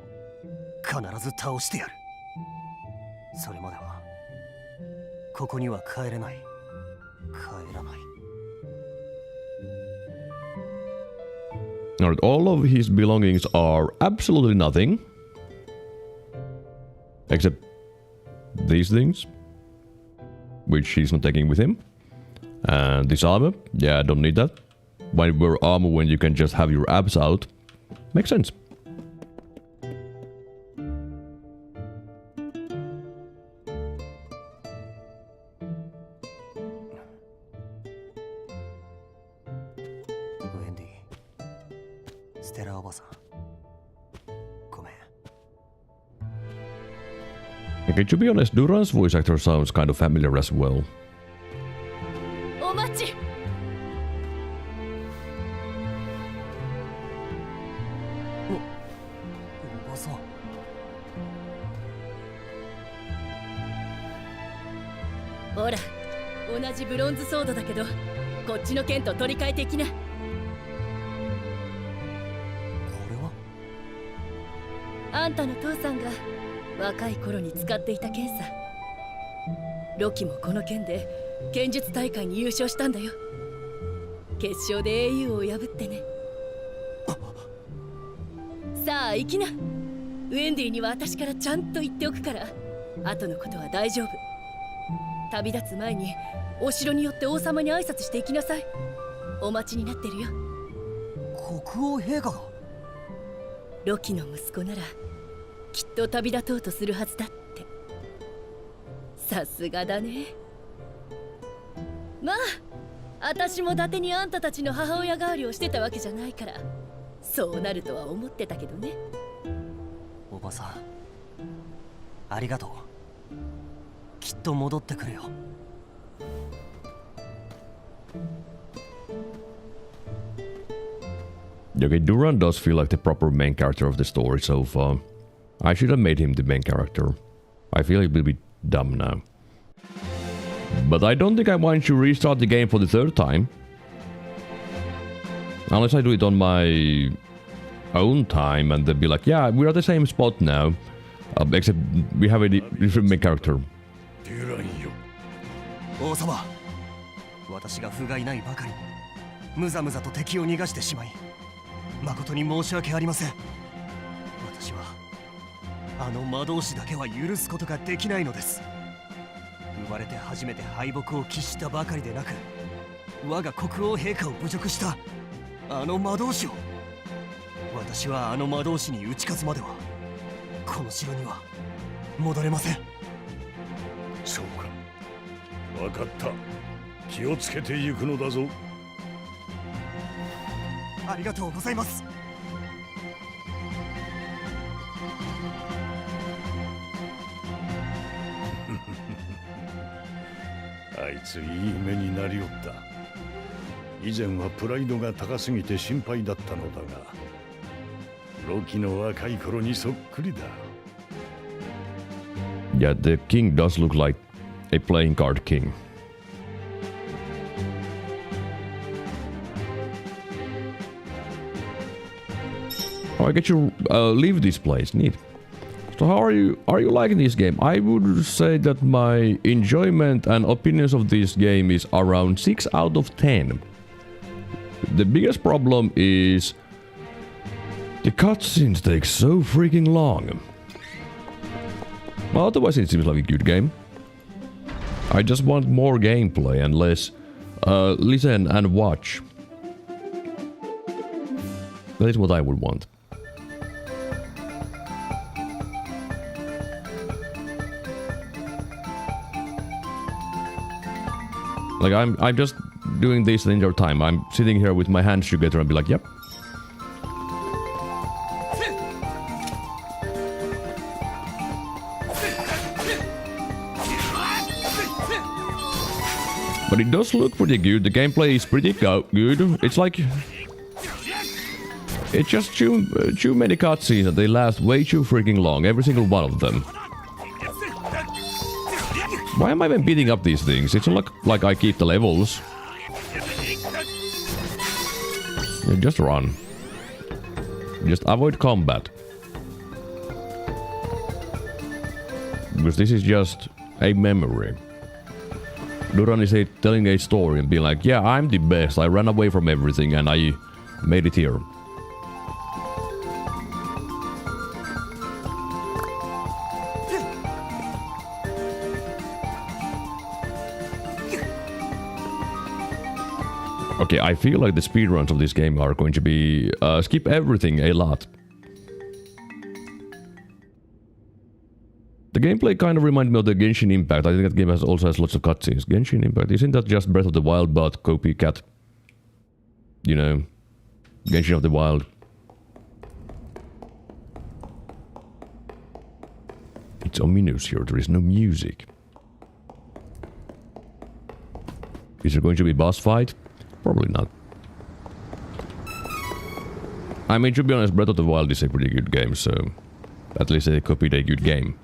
必ず倒してやる。それまではここには帰れない。帰らない。Alright, all of his belongings are absolutely nothing. Except these things, which he's not taking with him. And this armor, yeah, I don't need that. Why wear armor when you can just have your abs out? Makes sense. Okay, to be honest, Duran's voice actor sounds kind of familiar as well. お待ち。おばさん。ほら、同じブロンズソードだけど、こっちの剣と取り替えてきな。これは？あんたの父さんが若い頃に使っていた剣さ。ロキもこの剣で剣術大会に優勝したんだよ。決勝で英雄を破ってね。さあ行きな。ウェンディには私からちゃんと言っておくから、後のことは大丈夫。旅立つ前にお城に寄って王様に挨拶していきなさい。お待ちになってるよ。国王陛下が？ロキの息子ならきっと旅立とうとするはずだって。さすがだね。まあ私も伊達にあんたたちの母親代わりをしてたわけじゃないから、そうなるとは思ってたけどね。おばさん、ありがとう。きっと戻ってくるよ。Okay, Duran does feel like the proper main character of the story so far. I should have made him the main character. I feel it will be dumb now. But I don't think I want to restart the game for the third time. Unless I do it on my own time and then be like, yeah, we're at the same spot now. Except we have a different main character. 王様、私が不甲斐ないばかりにむざむざと敵を逃がしてしまい誠に申し訳ありません。私はあの魔導士だけは許すことができないのです。生まれて初めて敗北を喫したばかりでなく、我が国王陛下を侮辱したあの魔導士を、私はあの魔導士に打ち勝つまではこの城には戻れません。そうか、分かった。気をつけて行くのだぞ。ありがとうございます。あいついい目になりおった。以前はプライドが高すぎて心配だったのだが、ロキの若い頃にそっくりだ。Yeah, the king does look like a playing card king. Oh, I get to leave this place. Neat. So how are you? Are you liking this game? I would say that my enjoyment and opinions of this game is around 6 out of 10. The biggest problem is the cutscenes take so freaking long. Well, otherwise it seems like a good game. I just want more gameplay and less listen and watch. That is what I would want. Like I'm just doing this the entire time. I'm sitting here with my hands together and be like, yep. But it does look pretty good. The gameplay is pretty good. It's like it's just too many cutscenes and they last way too freaking long. Every single one of them. Why am I even beating up these things? It's not like I keep the levels. Yeah, just run. Just avoid combat. Because this is just a memory. Duran is telling a story and being like, yeah, I'm the best. I ran away from everything and I made it here. Okay, I feel like the speedruns of this game are going to be skip everything a lot. The gameplay kind of reminded me of the Genshin Impact. I think that game also has lots of cutscenes. Genshin Impact, isn't that just Breath of the Wild but copycat? You know, Genshin of the Wild. It's ominous here, there is no music. Is there going to be a boss fight? Probably not. I mean, to be honest, Breath of the Wild is a pretty good game, so at least they copied a good game.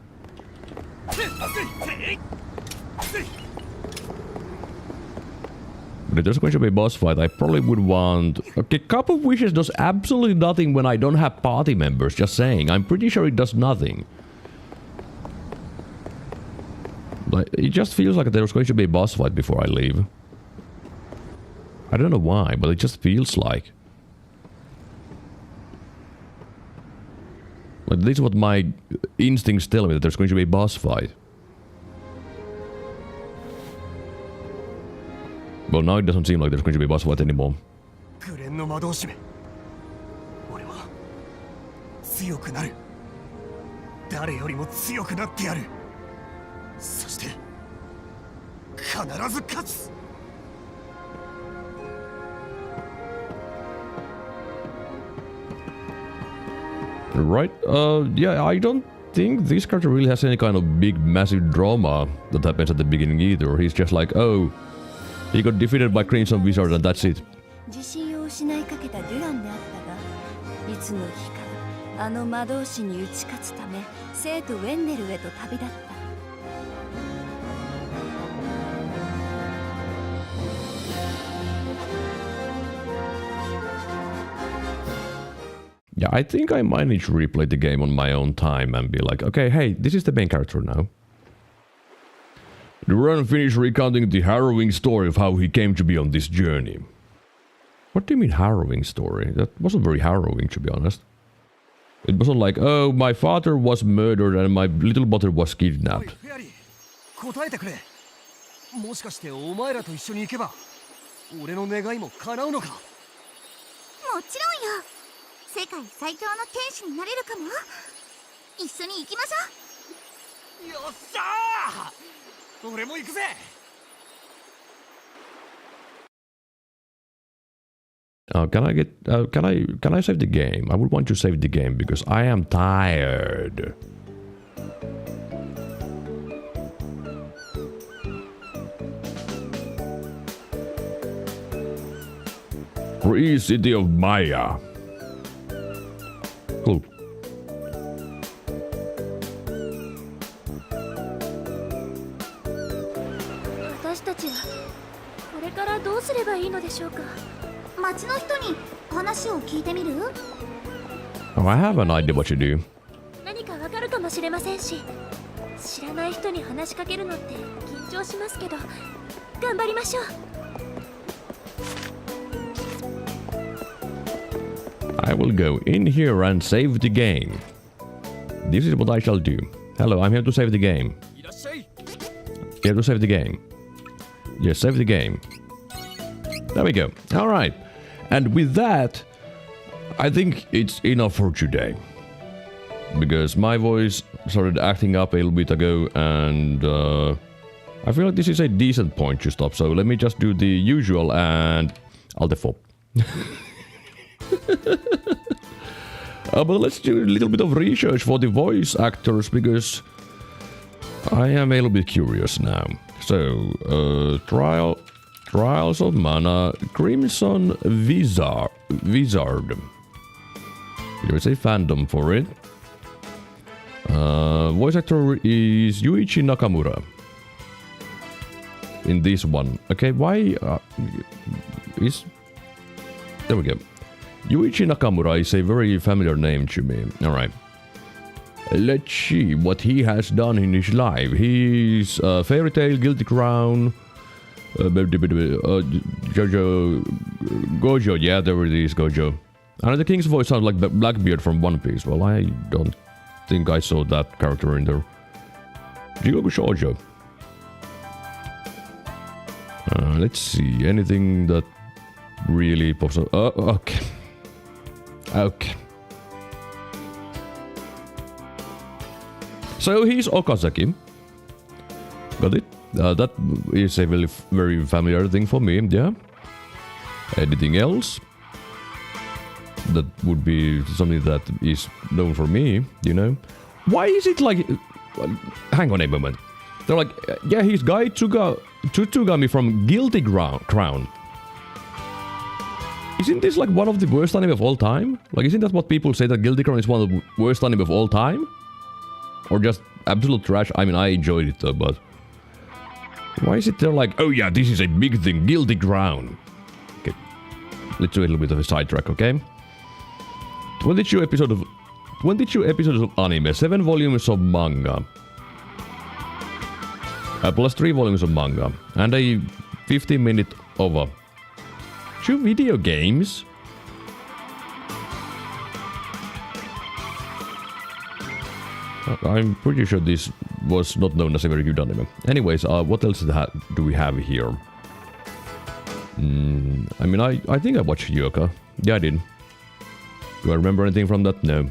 But if there's going to be a boss fight, I probably would want... Okay, Cup of Wishes does absolutely nothing when I don't have party members, just saying. I'm pretty sure it does nothing. But it just feels like there's going to be a boss fight before I leave. I don't know why, but it just feels like. Like this is what my instincts tell me, that there's going to be a boss fight. Well, now it doesn't seem like there's going to be a boss fight anymore. Right? Yeah, I don't think this character really has any kind of big, massive drama that happens at the beginning either. He's just like, oh, he got defeated by Crimson Wizard and that's it. Yeah, I think I might need to replay the game on my own time and be like, okay, hey, this is the main character now. Duran finished recounting the harrowing story of how he came to be on this journey. What do you mean harrowing story? That wasn't very harrowing, to be honest. It wasn't like, oh, my father was murdered and my little brother was kidnapped. Can I save the game? I would want to save the game because I am tired. Free City of Maya. Cool. Oh, I have an idea what you do. 何かわかるかもしれませんし、知らない人に話しかけるのって緊張しますけど、頑張りましょう。I will go in here and save the game. This is what I shall do. Hello, I'm here to save the game. Here to save the game. Yes, save the game. There we go. Alright. And with that, I think it's enough for today. Because my voice started acting up a little bit ago and I feel like this is a decent point to stop. So let me just do the usual and Alt F4. But let's do a little bit of research for the voice actors because I am a little bit curious now. So, Trials of Mana, Crimson Wizard. There is a fandom for it. Voice actor is Yuichi Nakamura. In this one. Okay, why is... There we go. Yuichi Nakamura is a very familiar name to me. Alright. Let's see what he has done in his life. He's Fairy Tail, Guilty Crown, Jojo, Gojo. Yeah, there it is, Gojo. And the king's voice sounds like Blackbeard from One Piece. Well, I don't think I saw that character in there. Jigoku Shoujo. Let's see, anything that really pops up. Okay. Okay. So he's Okazaki. Got it? That is a very familiar thing for me, yeah. Anything else? That would be something that is known for me, you know. Why is it like... hang on a moment. They're like, yeah, he's Guy Tsugami from Guilty Crown. Isn't this like one of the worst anime of all time? Like, isn't that what people say, that Guilty Crown is one of the worst anime of all time? Or just absolute trash? I mean, I enjoyed it though, but... why is it they're like, oh yeah, this is a big thing, Guilty Crown. Okay, let's do a little bit of a sidetrack, okay? 22 episodes of anime, 7 volumes of manga. Plus 3 volumes of manga. And a 15-minute OVA. 2 video games? I'm pretty sure this was not known as a very good anime. Anyways, what else do we have here? I mean, I think I watched Yoka. Yeah, I did. Do I remember anything from that? No.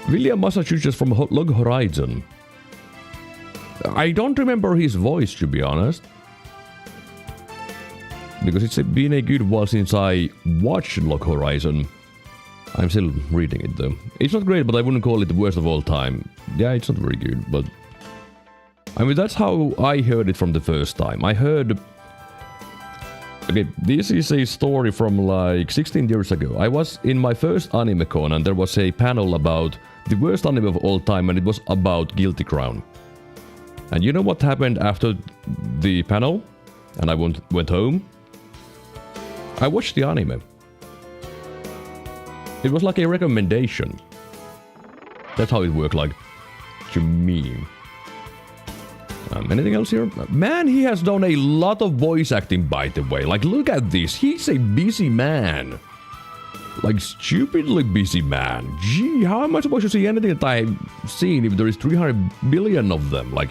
William Massachusetts from Log Horizon. I don't remember his voice, to be honest. Because it's been a good while since I watched Log Horizon. I'm still reading it though. It's not great, but I wouldn't call it the worst of all time. Yeah, it's not very good, but... I mean, that's how I heard it from the first time. I heard... Okay, this is a story from like 16 years ago. I was in my first anime con and there was a panel about the worst anime of all time and it was about Guilty Crown. And you know what happened after the panel? And I went home? I watched the anime. It was like a recommendation. That's how it worked, like, to me. Anything else here? Man, he has done a lot of voice acting, by the way. Like, look at this. He's a busy man. Like, stupidly busy man. Gee, how am I supposed to see anything that I've seen if there is 300 billion of them? Like...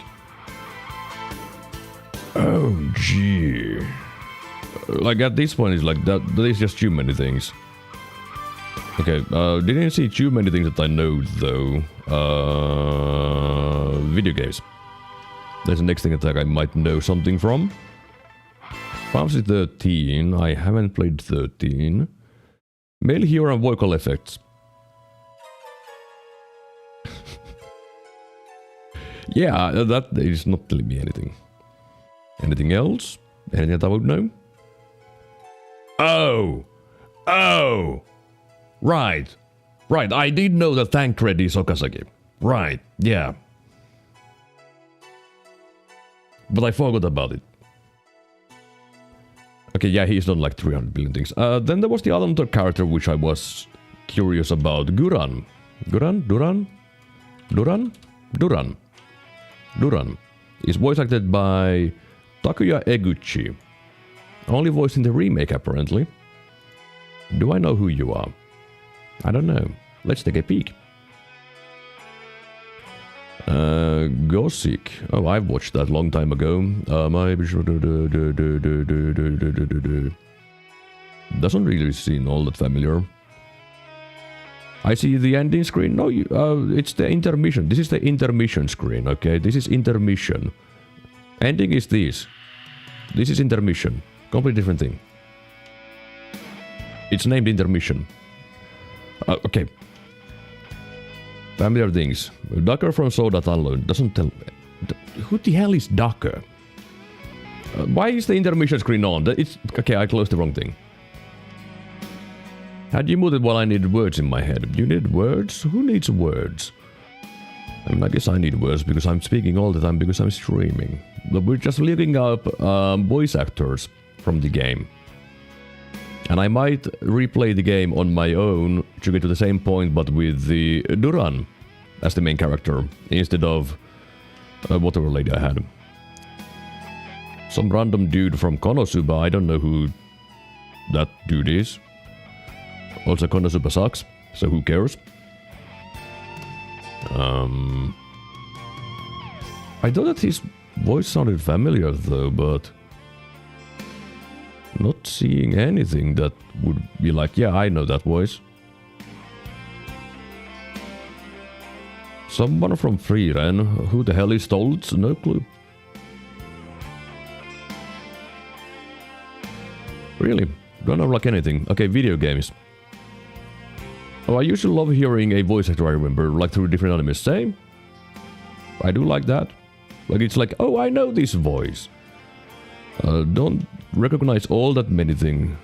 oh, gee. Like, at this point, it's like, that is just too many things. Okay, didn't see too many things that I know, though. Video games. That's the next thing that I might know something from. Final Fantasy 13. I haven't played 13. Male hero and vocal effects. Yeah, that is not telling me anything. Anything else? Anything that I would know? Oh! Oh! Right. Right, I did know that Thancred is Okazaki. Right, yeah. But I forgot about it. Okay, yeah, he's done like 300 billion things. Then there was the other character which I was curious about Duran. Duran is voice acted by Takuya Eguchi. Only voiced in the remake, apparently. Do I know who you are? I don't know. Let's take a peek. Gothic. Oh, I've watched that long time ago. Doesn't really seem all that familiar. I see the ending screen. No, it's the intermission. This is the intermission screen, okay? This is intermission. Ending is this. This is intermission. Completely different thing. It's named intermission. Okay. Familiar things. Ducker from Soda Talon doesn't tell... Who the hell is Ducker? Why is the intermission screen on? It's... Okay, I closed the wrong thing. Had you muted while I needed words in my head? You need words? Who needs words? I mean, I guess I need words because I'm speaking all the time because I'm streaming. But we're just looking up voice actors from the game. And I might replay the game on my own to get to the same point, but with the Duran as the main character, instead of whatever lady I had. Some random dude from Konosuba, I don't know who that dude is. Also, Konosuba sucks, so who cares? I thought that his voice sounded familiar though, but... Not seeing anything that would be like, yeah, I know that voice. Someone from Freeren. Who the hell is Stoltz? No clue. Really? Don't know like anything. Okay, video games. Oh, I used to love hearing a voice actor, I remember, like through different animes. Same. I do like that. Like, it's like, oh, I know this voice. Don't recognize all that many things,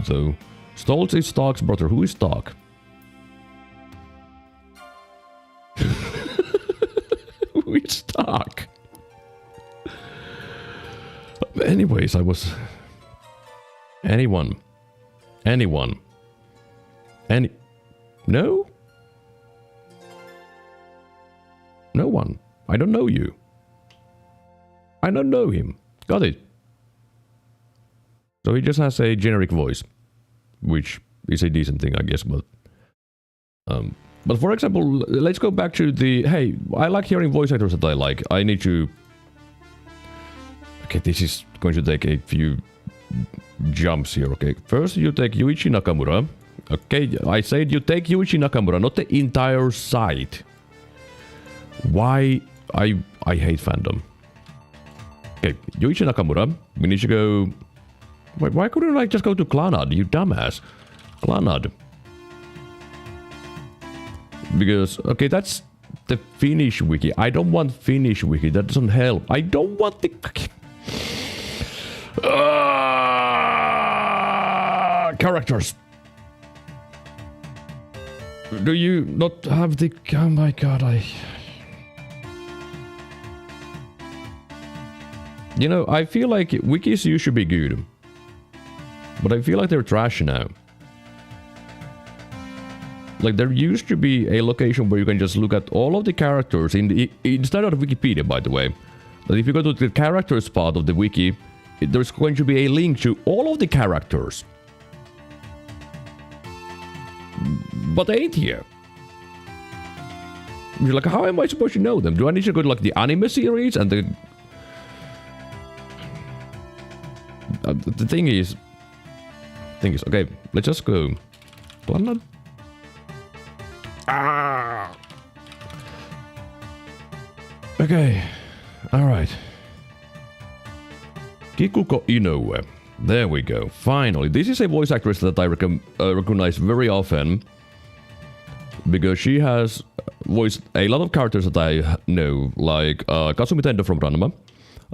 though. Stoltz is Stark's brother. Who is Stark? Who is Stark? Anyways, I was... Anyone? No? No one. I don't know you. I don't know him. Got it. So he just has a generic voice, which is a decent thing, I guess, but for example, let's go back to the, hey, I like hearing voice actors that I like. I need to... Okay, this is going to take a few jumps here, okay? First, you take Yuichi Nakamura. Okay, I said you take Yuichi Nakamura, not the entire site. Why? I hate fandom. Okay, Yuichi Nakamura. We need to go... Wait, why couldn't I just go to Clannad, you dumbass? Clannad. Because, okay, that's the Finnish wiki. I don't want Finnish wiki, that doesn't help. I don't want the... characters. Do you not have the... Oh my god, You know, I feel like wikis used to be good. But I feel like they're trash now. Like, there used to be a location where you can just look at all of the characters instead of Wikipedia, by the way. But if you go to the characters part of the wiki, there's going to be a link to all of the characters. But they ain't here. You're like, how am I supposed to know them? Do I need to go to like the anime series and the... the thing is, okay, let's just go. Clannad? Okay, alright. Kikuko Inoue. There we go, finally. This is a voice actress that I recognize very often. Because she has voiced a lot of characters that I know, like Kasumi Tendo from Ranma.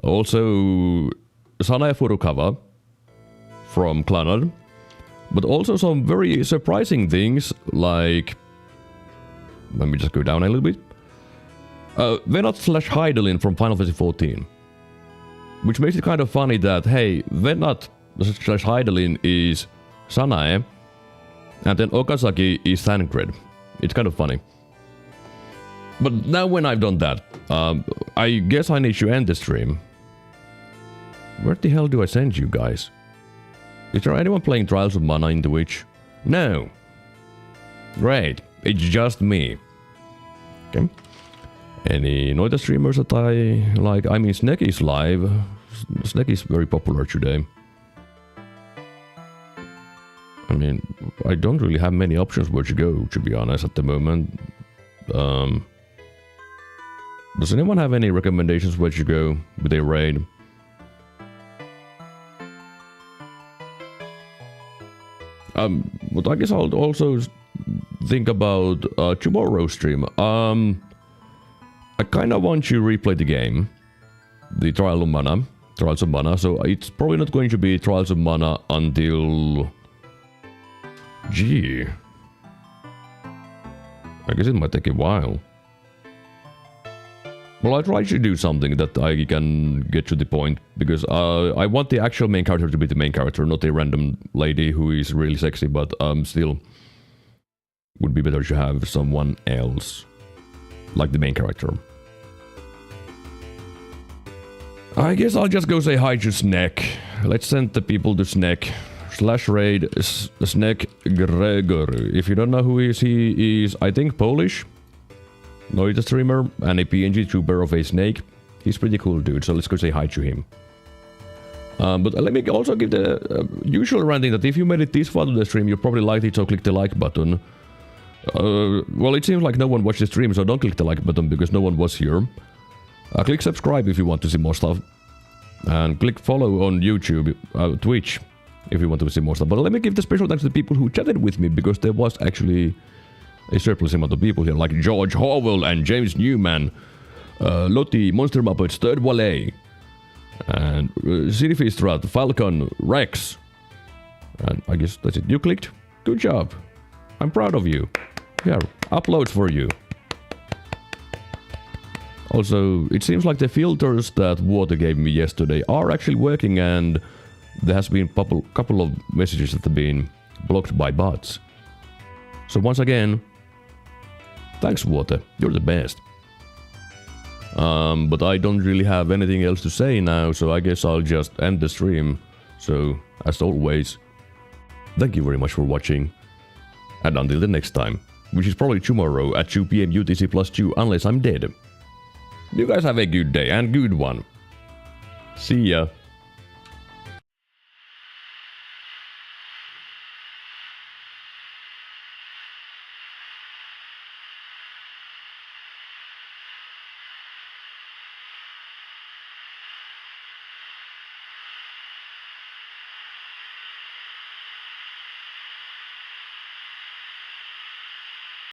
Also, Sanae Furukawa from Clannad. But also some very surprising things, like... Let me just go down a little bit. Venat / Heidelin from Final Fantasy XIV. Which makes it kind of funny that, hey, Venat / Heidelin is Sanae, And then Okazaki is Thancred. It's kind of funny. But now when I've done that, I guess I need to end the stream. Where the hell do I send you guys? Is there anyone playing Trials of Mana in Twitch? No. Great. It's just me. Okay. Any Noita streamers that I like? I mean, Snake is live. Snake is very popular today. I mean, I don't really have many options where to go, to be honest, at the moment. Does anyone have any recommendations where to go with a raid? But I guess I'll also think about tomorrow's stream. I kind of want to replay the game, the Trials of Mana. So it's probably not going to be Trials of Mana until... Gee. I guess it might take a while. Well, I'll try to do something that I can get to the point, because I want the actual main character to be the main character, not a random lady who is really sexy, but still would be better to have someone else, like the main character. I guess I'll just go say hi to Snake. Let's send the people to Snake. /raid Snake Gregor. If you don't know who he is, I think Polish. Noita streamer and a PNG trooper of a snake. He's pretty cool dude, so let's go say hi to him. But let me also give the usual ranting that if you made it this far to the stream, you probably liked it, so click the like button. Well, it seems like no one watched the stream, so don't click the like button because no one was here. Click subscribe if you want to see more stuff. And click follow on YouTube, Twitch, if you want to see more stuff. But let me give the special thanks to the people who chatted with me, because there was actually a surplus amount of people here, like George Howell and James Newman, Lottie, Monster Muppets, Third Wale, and Sirifistrat, Falcon, Rex. And I guess that's it. You clicked? Good job. I'm proud of you. Here, uploads for you. Also, it seems like the filters that Water gave me yesterday are actually working, and there has been a couple of messages that have been blocked by bots. So once again, thanks Water, you're the best. But I don't really have anything else to say now, so I guess I'll just end the stream. So, as always, thank you very much for watching, and until the next time, which is probably tomorrow at 2 PM UTC+2, unless I'm dead. You guys have a good day and good one. See ya.